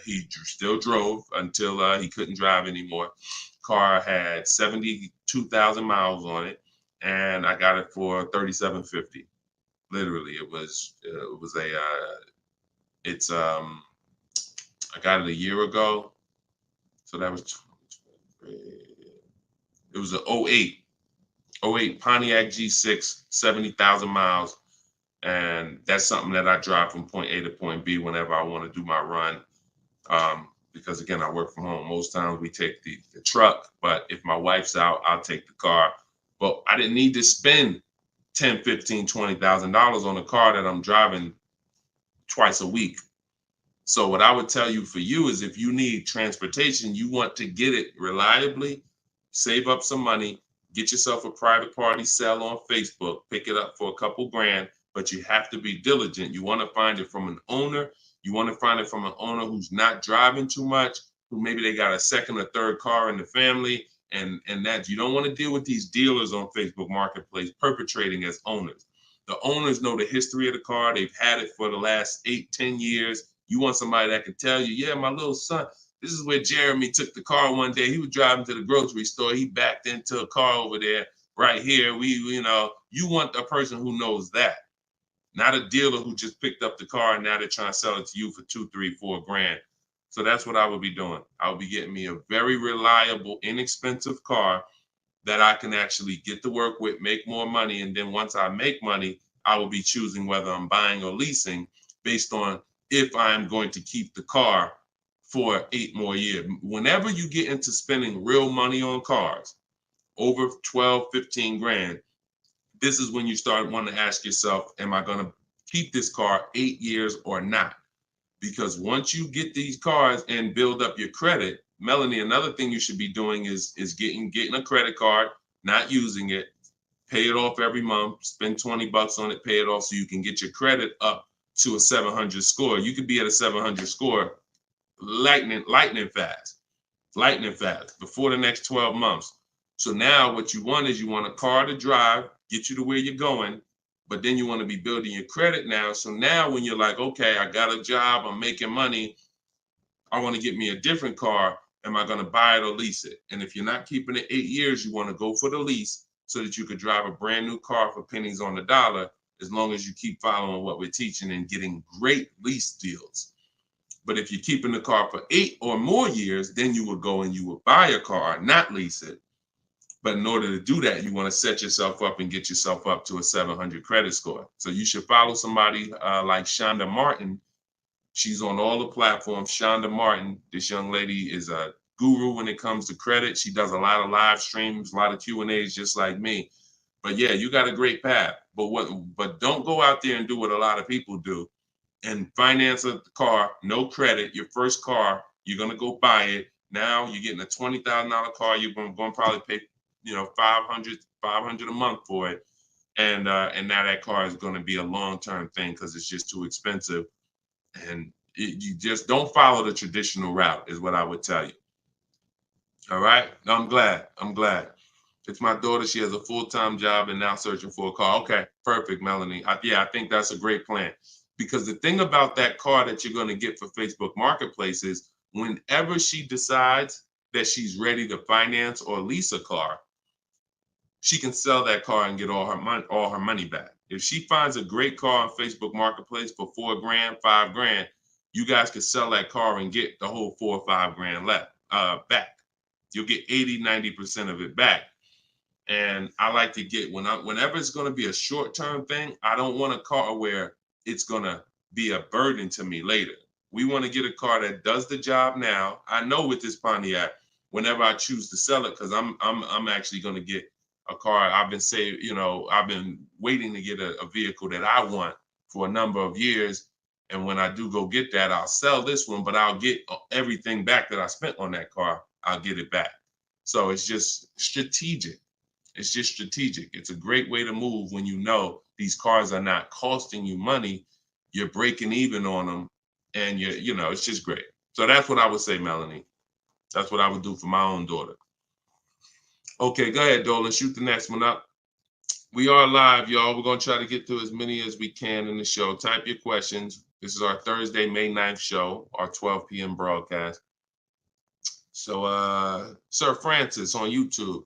he still drove until he couldn't drive anymore. Car had 72,000 miles on it, and I got it for $3,750. Literally, it was I got it a year ago, so that was it was an 08 Pontiac G6, 70,000 miles. And that's something that I drive from point A to point B whenever I want to do my run. Because again, I work from home. Most times we take the truck, but if my wife's out, I'll take the car. But I didn't need to spend $10,000, $15,000, $20,000 on a car that I'm driving twice a week. So what I would tell you for you is, if you need transportation, you want to get it reliably, save up some money, get yourself a private party sale on Facebook, pick it up for a couple grand, but you have to be diligent. You want to find it from an owner. You want to find it from an owner who's not driving too much, who maybe they got a second or third car in the family, and that you don't want to deal with these dealers on Facebook Marketplace perpetrating as owners. The owners know the history of the car. They've had it for the last 8-10 years. You want somebody that can tell you, yeah, my little son, this is where Jeremy took the car one day. He was driving to the grocery store. He backed into a car over there right here. You want a person who knows that, not a dealer who just picked up the car and now they're trying to sell it to you for $2, $3, $4 grand. So that's what I would be doing. I would be getting me a very reliable, inexpensive car that I can actually get to work with, make more money. And then once I make money, I will be choosing whether I'm buying or leasing based on if I'm going to keep the car for 8 more years. Whenever you get into spending real money on cars, over 12, 15 grand, this is when you start wanting to ask yourself, am I going to keep this car 8 years or not? Because once you get these cars and build up your credit, Melanie, another thing you should be doing is getting a credit card, not using it, pay it off every month, spend $20 on it, pay it off so you can get your credit up to a 700 score. You could be at a 700 score lightning fast before the next 12 months. So now what you want is you want a car to drive, get you to where you're going, but then you want to be building your credit now. So now when you're like, okay, I got a job, I'm making money, I want to get me a different car. Am I going to buy it or lease it? And if you're not keeping it 8 years, you want to go for the lease so that you could drive a brand new car for pennies on the dollar, as long as you keep following what we're teaching and getting great lease deals. But if you're keeping the car for 8 or more years, then you would go and you would buy a car, not lease it. But in order to do that, you want to set yourself up and get yourself up to a 700 credit score. So you should follow somebody like Shonda Martin. She's on all the platforms. Shonda Martin, this young lady is a guru when it comes to credit. She does a lot of live streams, a lot of Q&As, just like me. But yeah, you got a great path. But don't go out there and do what a lot of people do and finance a car, no credit, your first car, you're gonna go buy it. Now you're getting a $20,000 car, you're gonna probably pay, $500 a month for it. And now that car is gonna be a long-term thing because it's just too expensive. And you just don't follow the traditional route is what I would tell you. All right, I'm glad. It's my daughter. She has a full-time job and now searching for a car. Okay, perfect, Melanie. I think that's a great plan. Because the thing about that car that you're going to get for Facebook Marketplace is whenever she decides that she's ready to finance or lease a car, she can sell that car and get all her money back. If she finds a great car on Facebook Marketplace for $4,000, $5,000, you guys can sell that car and get the whole $4,000 or $5,000 back. You'll get 80-90% of it back. And I like to get whenever it's going to be a short-term thing, I don't want a car where it's going to be a burden to me later. We want to get a car that does the job now. I know with this Pontiac, whenever I choose to sell it, because I'm actually going to get a car. I've been waiting to get a vehicle that I want for a number of years. And when I do go get that, I'll sell this one, but I'll get everything back that I spent on that car. I'll get it back. So it's just strategic. It's a great way to move when you know these cars are not costing you money. You're breaking even on them, and it's just great. So that's what I would say, Melanie. That's what I would do for my own daughter. Okay, go ahead, Dolan. Shoot the next one up. We are live, y'all. We're going to try to get through as many as we can in the show. Type your questions. This is our Thursday, May 9th show, our 12 p.m. broadcast. So, Sir Francis on YouTube.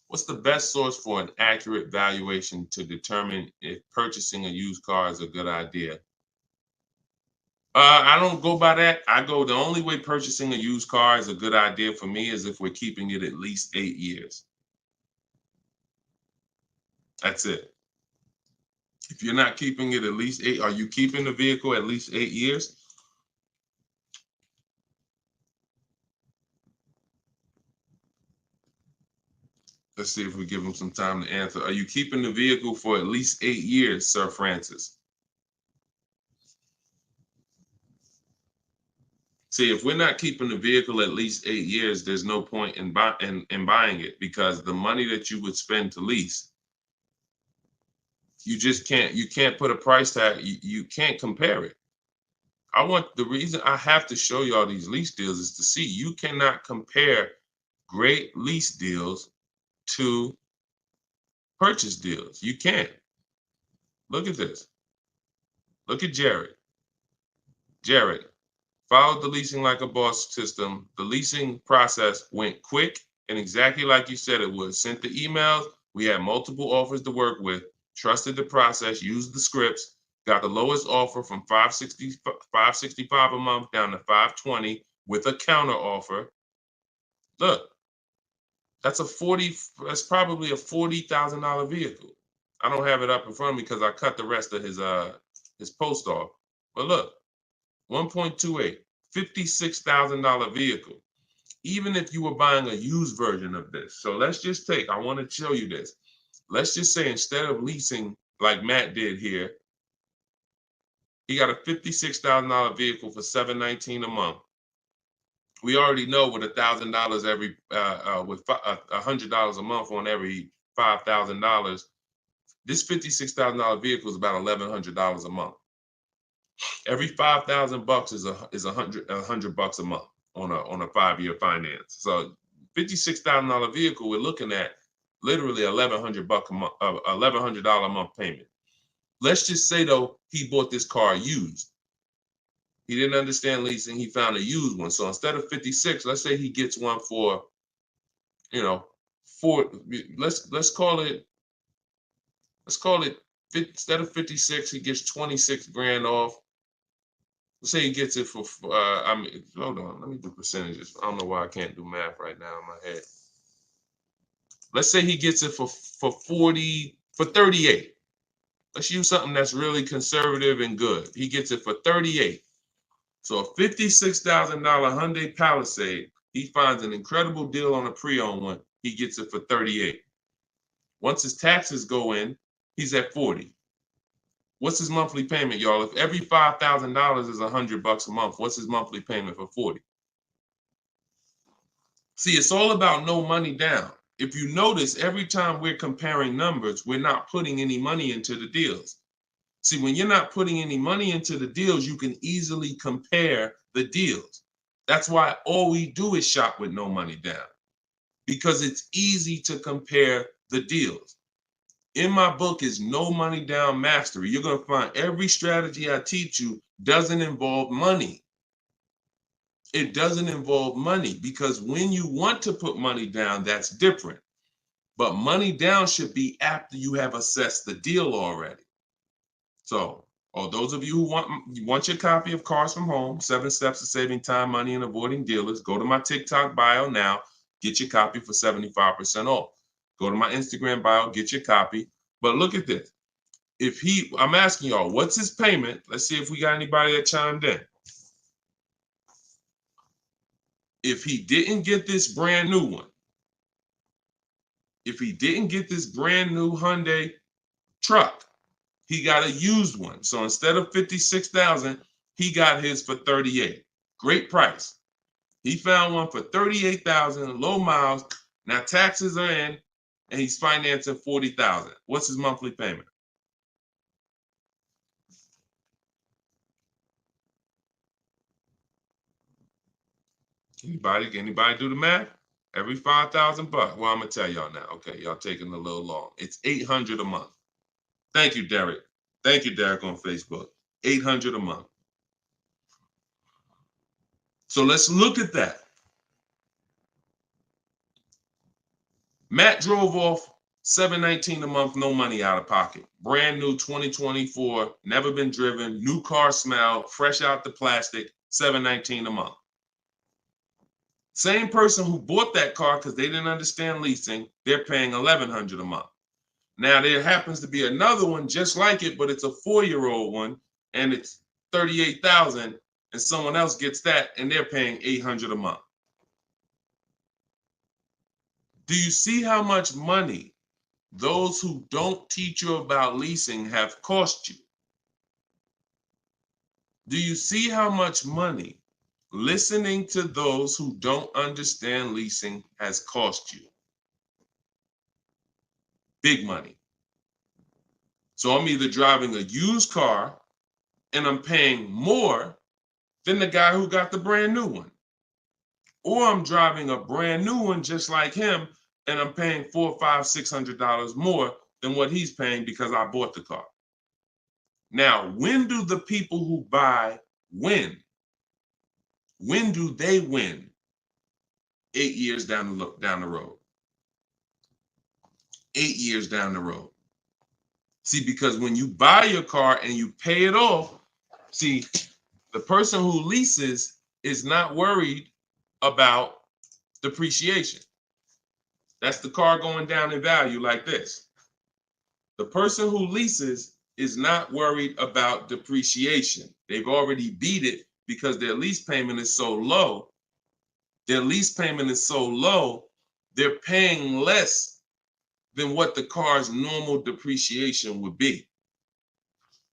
What's the best source for an accurate valuation to determine if purchasing a used car is a good idea? I don't go by that. The only way purchasing a used car is a good idea for me is if we're keeping it at least 8 years. That's it. If you're not keeping it at least 8, are you keeping the vehicle at least 8 years? Let's see if we give him some time to answer. Are you keeping the vehicle for at least 8 years, Sir Francis? See, if we're not keeping the vehicle at least 8 years, there's no point in buying it, because the money that you would spend to lease, you can't put a price tag. You can't compare it. The reason I have to show y'all these lease deals is to see you cannot compare great lease deals to purchase deals. You can't. Look at this. Look at Jared. Jared followed the leasing like a boss system. The leasing process went quick and exactly like you said it would. Sent the emails. We had multiple offers to work with. Trusted the process. Used the scripts. Got the lowest offer from $565 a month down to $520 with a counter offer. Look. That's probably a $40,000 vehicle. I don't have it up in front of me because I cut the rest of his post off. But look, 1.28, $56,000 vehicle. Even if you were buying a used version of this. So let's just I want to show you this. Let's just say instead of leasing like Matt did here, he got a $56,000 vehicle for $719 a month. We already know with $1,000 every, with $100 a month on every $5,000, this $56,000 vehicle is about $1,100 a month. Every 5,000 bucks is a hundred bucks a month on a 5-year finance. So $56,000 vehicle, we're looking at literally $1,100 a month, $1,100 a month payment. Let's just say though he bought this car used. He didn't understand leasing. He found a used one. So instead of 56, let's say he gets one for, you know, let's call it instead of 56, he gets 26 grand off. Let's say he gets it for, hold on, let me do percentages. I don't know why I can't do math right now in my head. Let's say he gets it for 38. Let's use something that's really conservative and good. He gets it for 38. So a $56,000 Hyundai Palisade, he finds an incredible deal on a pre-owned one. He gets it for 38. Once his taxes go in, he's at 40. What's his monthly payment, y'all? If every $5,000 is $100 a month, what's his monthly payment for 40? See, it's all about no money down. If you notice, every time we're comparing numbers, we're not putting any money into the deals. See, when you're not putting any money into the deals, you can easily compare the deals. That's why all we do is shop with no money down, because it's easy to compare the deals. In my book is No Money Down Mastery. You're going to find every strategy I teach you doesn't involve money. It doesn't involve money, because when you want to put money down, that's different. But money down should be after you have assessed the deal already. So, those of you who want your copy of Cars from Home, 7 Steps to Saving Time, Money, and Avoiding Dealers, go to my TikTok bio now, get your copy for 75% off. Go to my Instagram bio, get your copy. But look at this. I'm asking y'all, what's his payment? Let's see if we got anybody that chimed in. If he didn't get this brand new one, if he didn't get this brand new Hyundai truck, he got a used one. So instead of 56,000, he got his for 38. Great price. He found one for 38,000, low miles. Now taxes are in, and he's financing 40,000. What's his monthly payment? Anybody do the math? Every 5,000 bucks. Well, I'm gonna tell y'all now. Okay, y'all taking a little long. It's 800 a month. Thank you, Derek. Thank you, Derek, on Facebook. 800 a month. So let's look at that. Matt drove off $719 a month, no money out of pocket. Brand new 2024, never been driven, new car smell, fresh out the plastic, $719 a month. Same person who bought that car because they didn't understand leasing, they're paying $1,100 a month. Now there happens to be another one just like it, but it's a 4-year-old one, and it's $38,000, and someone else gets that, and they're paying $800 a month. Do you see how much money those who don't teach you about leasing have cost you? Do you see how much money listening to those who don't understand leasing has cost you? Big money. So I'm either driving a used car and I'm paying more than the guy who got the brand new one. Or I'm driving a brand new one just like him and I'm paying $400, $500, $600 more than what he's paying because I bought the car. Now, when do the people who buy win? When do they win? 8 years down the road. 8 years down the road. See, because when you buy your car and you pay it off, see, the person who leases is not worried about depreciation. That's the car going down in value like this. The person who leases is not worried about depreciation. They've already beat it because their lease payment is so low. Their lease payment is so low, they're paying less than what the car's normal depreciation would be.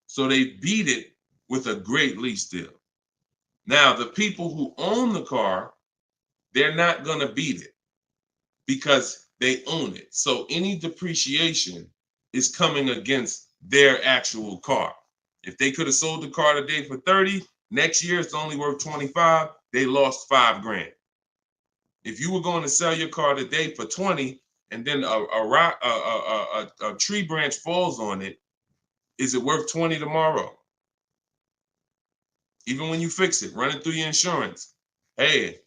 So they beat it with a great lease deal. Now, the people who own the car they're not going to beat it because they own it. So any depreciation is coming against their actual car. If they could have sold the car today for 30, next year it's only worth 25, they lost $5,000. If you were going to sell your car today for 20 and then a tree branch falls on it, is it worth 20 tomorrow? Even when you fix it, run it through your insurance. Hey,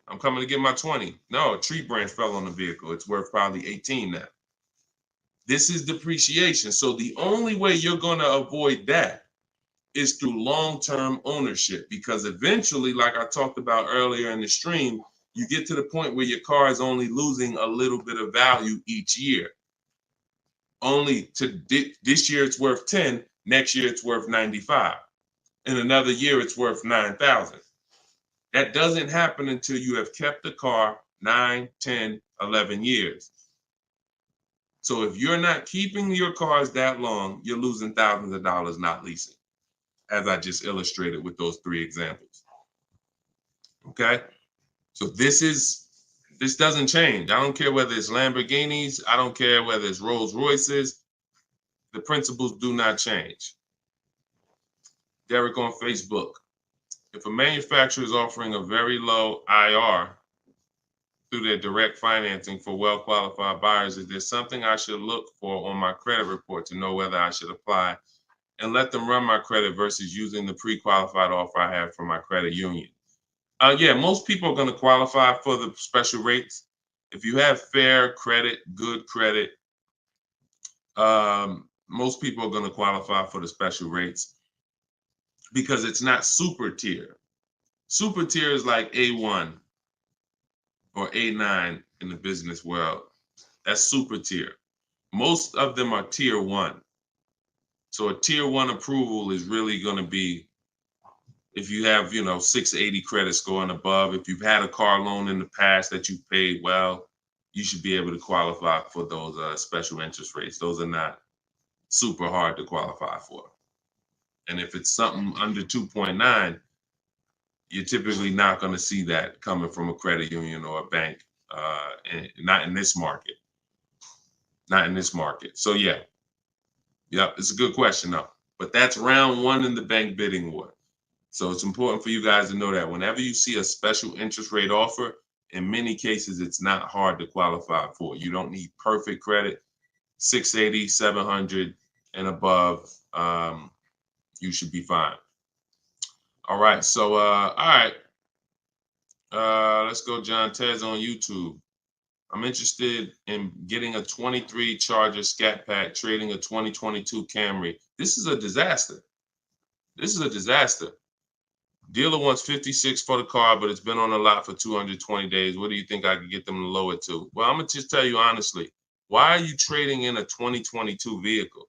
I'm coming to get my 20. No, a tree branch fell on the vehicle. It's worth probably 18 now. This is depreciation. So the only way you're going to avoid that is through long-term ownership, because eventually, like I talked about earlier in the stream, you get to the point where your car is only losing a little bit of value each year. Only to this year it's worth 10, next year it's worth 95. In another year it's worth 9,000. That doesn't happen until you have kept the car 9, 10, 11 years. So if you're not keeping your cars that long, you're losing thousands of dollars not leasing, as I just illustrated with those 3 examples. Okay? So this doesn't change. I don't care whether it's Lamborghinis. I don't care whether it's Rolls Royces. The principles do not change. Derek on Facebook. If a manufacturer is offering a very low IR through their direct financing for well-qualified buyers, is there something I should look for on my credit report to know whether I should apply and let them run my credit versus using the pre-qualified offer I have from my credit union? Yeah, most people are going to qualify for the special rates. If you have fair credit, good credit, most people are going to qualify for the special rates because it's not super tier. Super tier is like A1 or A9 in the business world. That's super tier. Most of them are tier 1. So a tier 1 approval is really going to be if you have, 680 credit score and above. If you've had a car loan in the past that you've paid well, you should be able to qualify for those special interest rates. Those are not super hard to qualify for. And if it's something under 2.9, you're typically not going to see that coming from a credit union or a bank, not in this market. Not in this market. So yeah, it's a good question though. But that's round 1 in the bank bidding war. So it's important for you guys to know that whenever you see a special interest rate offer, in many cases, it's not hard to qualify for. You don't need perfect credit. 680, 700 and above, you should be fine. All right. So, all right. Let's go. John Tez on YouTube. I'm interested in getting a 23 Charger Scat Pack, trading a 2022 Camry. This is a disaster. This is a disaster. Dealer wants 56 for the car, but it's been on the lot for 220 days. What do you think I could get them to lower it to? Well, I'm going to just tell you honestly, why are you trading in a 2022 vehicle?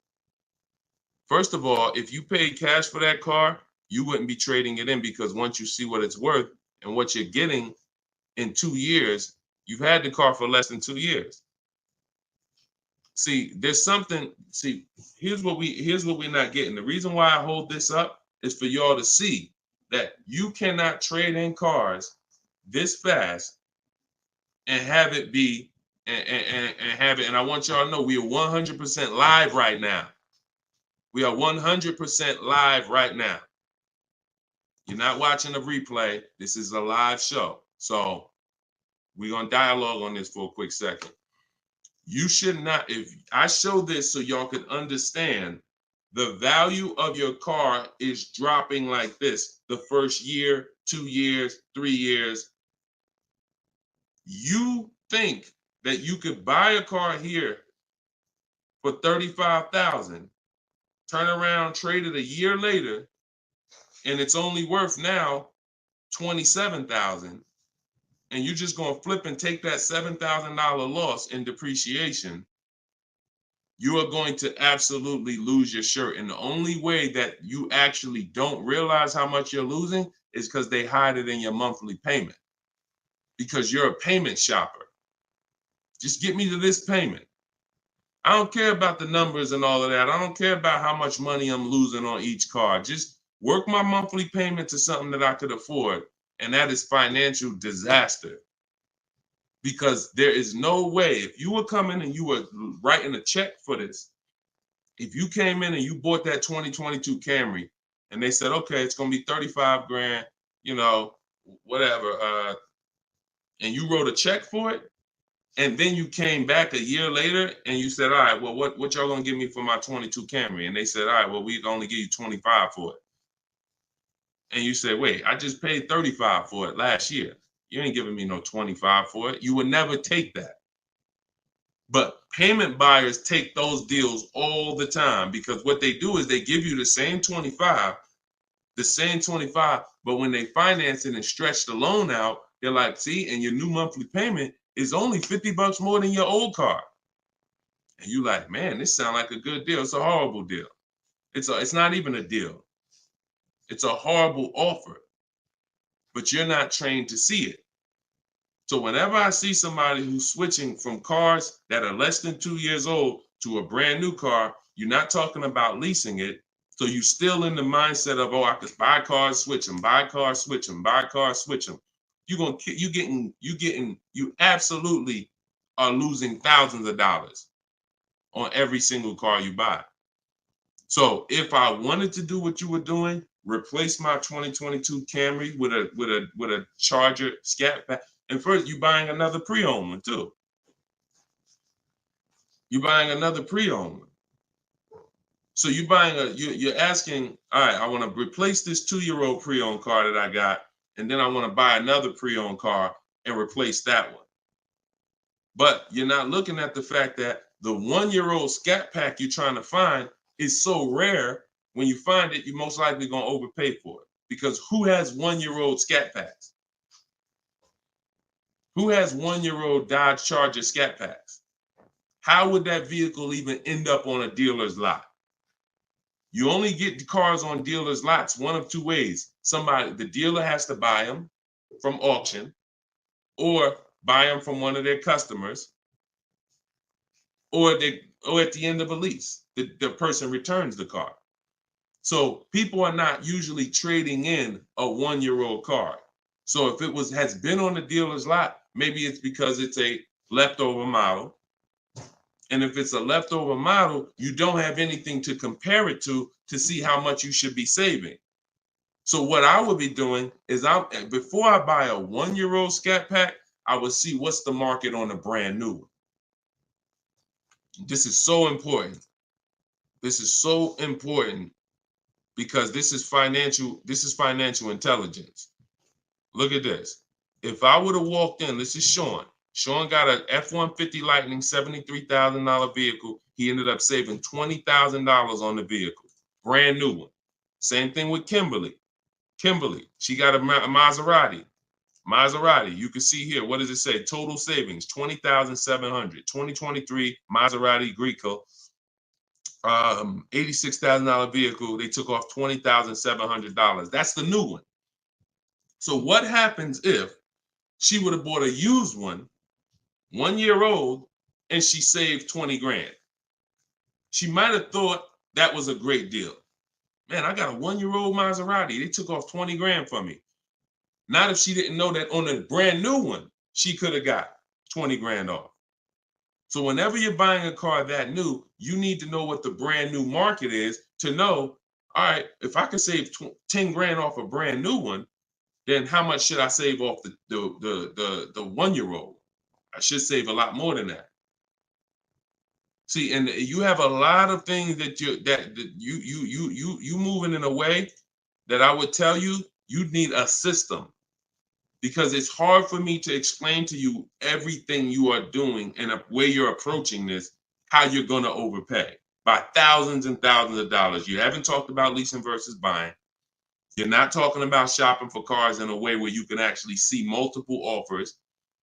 First of all, if you paid cash for that car, you wouldn't be trading it in, because once you see what it's worth and what you're getting in 2 years, you've had the car for less than 2 years. See, there's something, here's what we're not getting. The reason why I hold this up is for y'all to see that you cannot trade in cars this fast and have it be and have it. And I want y'all to know we are 100% live right now. We are 100% live right now. You're not watching a replay. This is a live show. So we're going to dialogue on this for a quick second. You should not, if I show this so y'all can understand, the value of your car is dropping like this the first year, 2 years, 3 years. You think that you could buy a car here for $35,000, turn around, trade it a year later, and it's only worth now $27,000, and you're just going to flip and take that $7,000 loss in depreciation. You are going to absolutely lose your shirt. And the only way that you actually don't realize how much you're losing is because they hide it in your monthly payment, because you're a payment shopper. Just get me to this payment. I don't care about the numbers and all of that. I don't care about how much money I'm losing on each car. Just work my monthly payment to something that I could afford. And that is financial disaster. because there is no way, if you were coming and you were writing a check for this, if you came in and you bought that 2022 Camry and they said, okay, it's going to be 35 grand, you know, whatever, and you wrote a check for it, and then you came back a year later and you said, all right, well, what y'all going to give me for my 22 Camry? And they said, all right, well, we can only give you 25 for it. And you said, wait, I just paid 35 for it last year. You ain't giving me no 25 for it. You would never take that. But payment buyers take those deals all the time, because what they do is they give you the same 25, but when they finance it and stretch the loan out, they're like, see, and your new monthly payment is only $50 more than your old car. And you like, man, this sounds like a good deal. It's a horrible deal. It's not even a deal. It's a horrible offer, but you're not trained to see it. So whenever I see somebody who's switching from cars that are less than 2 years old to a brand new car, you're not talking about leasing it. So you're still in the mindset of, oh, I could buy cars, switch them, buy cars, switch them, buy cars, switch them. You absolutely are losing thousands of dollars on every single car you buy. So if I wanted to do what you were doing, replace my 2022 Camry with a Charger Scat Pack, and first you're buying another pre-owned one too. You're buying another pre-owned one. So you're asking, all right, I want to replace this 2-year-old pre-owned car that I got, and then I want to buy another pre-owned car and replace that one. But you're not looking at the fact that the 1-year-old Scat Pack you're trying to find is so rare. When you find it, you're most likely going to overpay for it, because who has 1-year-old Scat Packs? Who has 1-year-old Dodge Charger Scat Packs? How would that vehicle even end up on a dealer's lot? You only get the cars on dealers' lots one of two ways. The dealer has to buy them from auction, or buy them from one of their customers, or at the end of a lease, the person returns the car. So people are not usually trading in a 1-year-old car. So if it has been on the dealer's lot, maybe it's because it's a leftover model. And if it's a leftover model, you don't have anything to compare it to see how much you should be saving. So what I would be doing is, before I buy a 1-year-old Scat Pack, I would see what's the market on a brand new one. This is so important. This is so important, because this is financial intelligence. Look at this. If I would have walked in, this is Sean. Sean got an F-150 Lightning $73,000 vehicle. He ended up saving $20,000 on the vehicle. Brand new one. Same thing with Kimberly. She got a Maserati. You can see here, what does it say? Total savings, $20,700. 2023 Maserati Greco. $86,000 vehicle. They took off $20,700. That's the new one. So what happens if she would have bought a used one, 1 year old, and she saved 20 grand? She might have thought that was a great deal. Man, I got a 1-year-old Maserati. They took off 20 grand for me. Not if she didn't know that on a brand new one, she could have got 20 grand off. So whenever you're buying a car that new, you need to know what the brand new market is to know, all right, if I can save 10 grand off a brand new one, then how much should I save off the 1-year-old? I should save a lot more than that. See, and you have a lot of things that you moving in a way that I would tell you need a system, because it's hard for me to explain to you everything you are doing and a way you're approaching this, how you're going to overpay by thousands and thousands of dollars. You haven't talked about leasing versus buying. You're not talking about shopping for cars in a way where you can actually see multiple offers.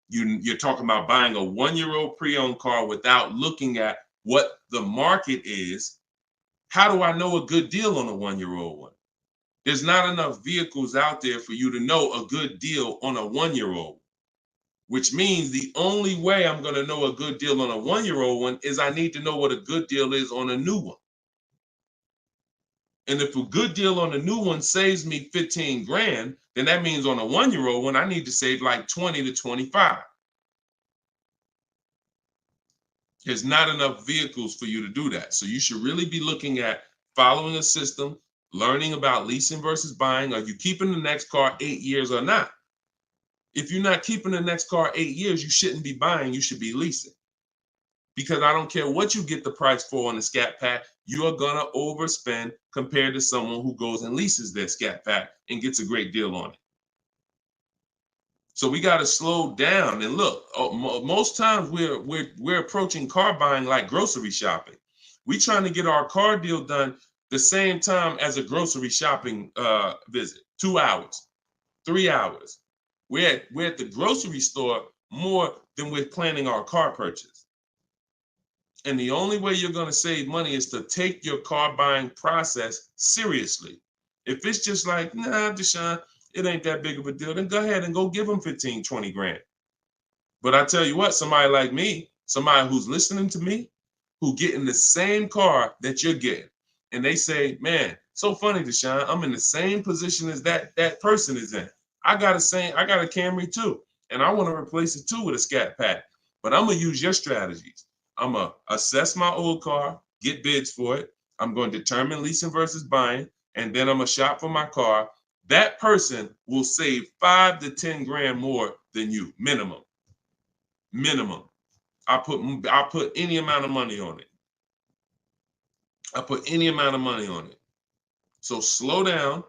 You're talking about buying a 1-year-old pre-owned car without looking at what the market is. How do I know a good deal on a 1-year-old one? There's not enough vehicles out there for you to know a good deal on a 1-year-old, which means the only way I'm going to know a good deal on a 1-year-old one is I need to know what a good deal is on a new one. And if a good deal on a new one saves me 15 grand, then that means on a 1-year-old one, I need to save like 20 to 25. There's not enough vehicles for you to do that. So you should really be looking at following a system, learning about leasing versus buying. Are you keeping the next car 8 years or not? If you're not keeping the next car 8 years, you shouldn't be buying, you should be leasing. Because I don't care what you get the price for on the Scat Pack, you are gonna overspend compared to someone who goes and leases their Scat Pack and gets a great deal on it. So we got to slow down and look. Most times we're approaching car buying like grocery shopping. We trying to get our car deal done the same time as a grocery shopping visit. 2 hours, 3 hours. We're at the grocery store more than we're planning our car purchase. And the only way you're going to save money is to take your car buying process seriously. If it's just like, nah, Deshone, it ain't that big of a deal, then go ahead and go give them 15, 20 grand. But I tell you what, somebody like me, somebody who's listening to me, who getting the same car that you're getting, and they say, man, so funny, Deshone, I'm in the same position as that person is in. I got a Camry too, and I want to replace it too with a Scat Pack. But I'm gonna use your strategies. I'm gonna assess my old car, get bids for it. I'm going to determine leasing versus buying, and then I'm gonna shop for my car. That person will save 5 to 10 grand more than you, minimum. Minimum. I put any amount of money on it. So slow down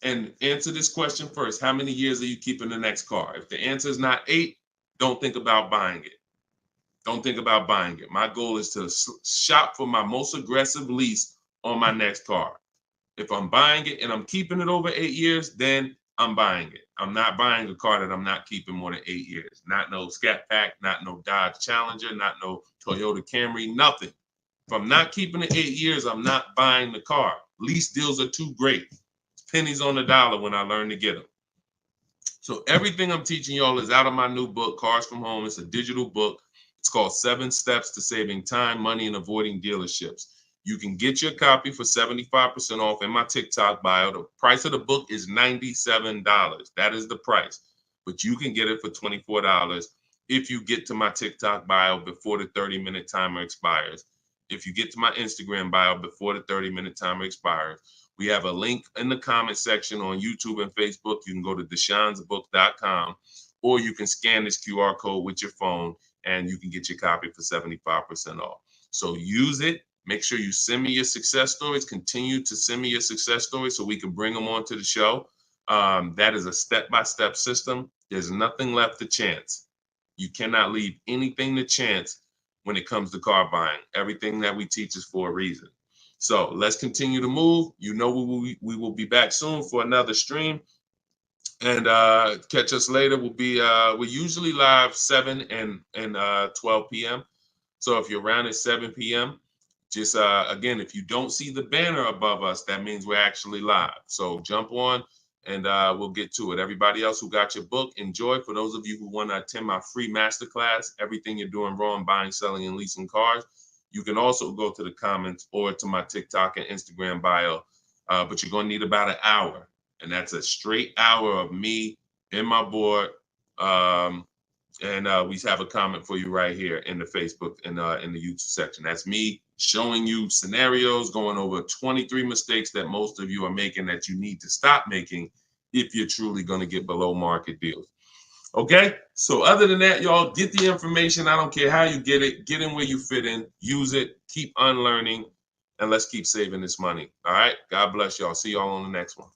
and answer this question first. How many years are you keeping the next car? If the answer is not 8, don't think about buying it. Don't think about buying it. My goal is to shop for my most aggressive lease on my next car. If I'm buying it and I'm keeping it over 8 years, then I'm buying it. I'm not buying a car that I'm not keeping more than 8 years. Not no Scat Pack, not no Dodge Challenger, not no Toyota Camry, nothing. If I'm not keeping it 8 years, I'm not buying the car. Lease deals are too great. It's pennies on the dollar when I learn to get them. So everything I'm teaching y'all is out of my new book, Cars from Home. It's a digital book. It's called 7 Steps to Saving Time, Money, and Avoiding Dealerships. You can get your copy for 75% off in my TikTok bio. The price of the book is $97. That is the price. But you can get it for $24 if you get to my TikTok bio before the 30-minute timer expires. If you get to my Instagram bio before the 30-minute timer expires. We have a link in the comment section on YouTube and Facebook. You can go to deshonsbook.com, or you can scan this QR code with your phone and you can get your copy for 75% off. So use it. Make sure you send me your success stories. Continue to send me your success stories so we can bring them onto the show. That is a step-by-step system. There's nothing left to chance. You cannot leave anything to chance when it comes to car buying. Everything that we teach is for a reason. So let's continue to move. You know we will be back soon for another stream. And catch us later. We're usually live 7 and 12 p.m. So if you're around at 7 p.m., just again, if you don't see the banner above us, that means we're actually live. So jump on and we'll get to it. Everybody else who got your book, enjoy. For those of you who want to attend my free masterclass, Everything You're Doing Wrong, Buying, Selling, and Leasing Cars, you can also go to the comments or to my TikTok and Instagram bio. But you're going to need about an hour. And that's a straight hour of me in my board. And we have a comment for you right here in the Facebook and in the YouTube section. That's me showing you scenarios, going over 23 mistakes that most of you are making that you need to stop making if you're truly going to get below market deals. Okay, so other than that, y'all, get the information. I don't care how you get it. Get in where you fit in. Use it. Keep unlearning. And let's keep saving this money. All right, God bless y'all. See y'all on the next one.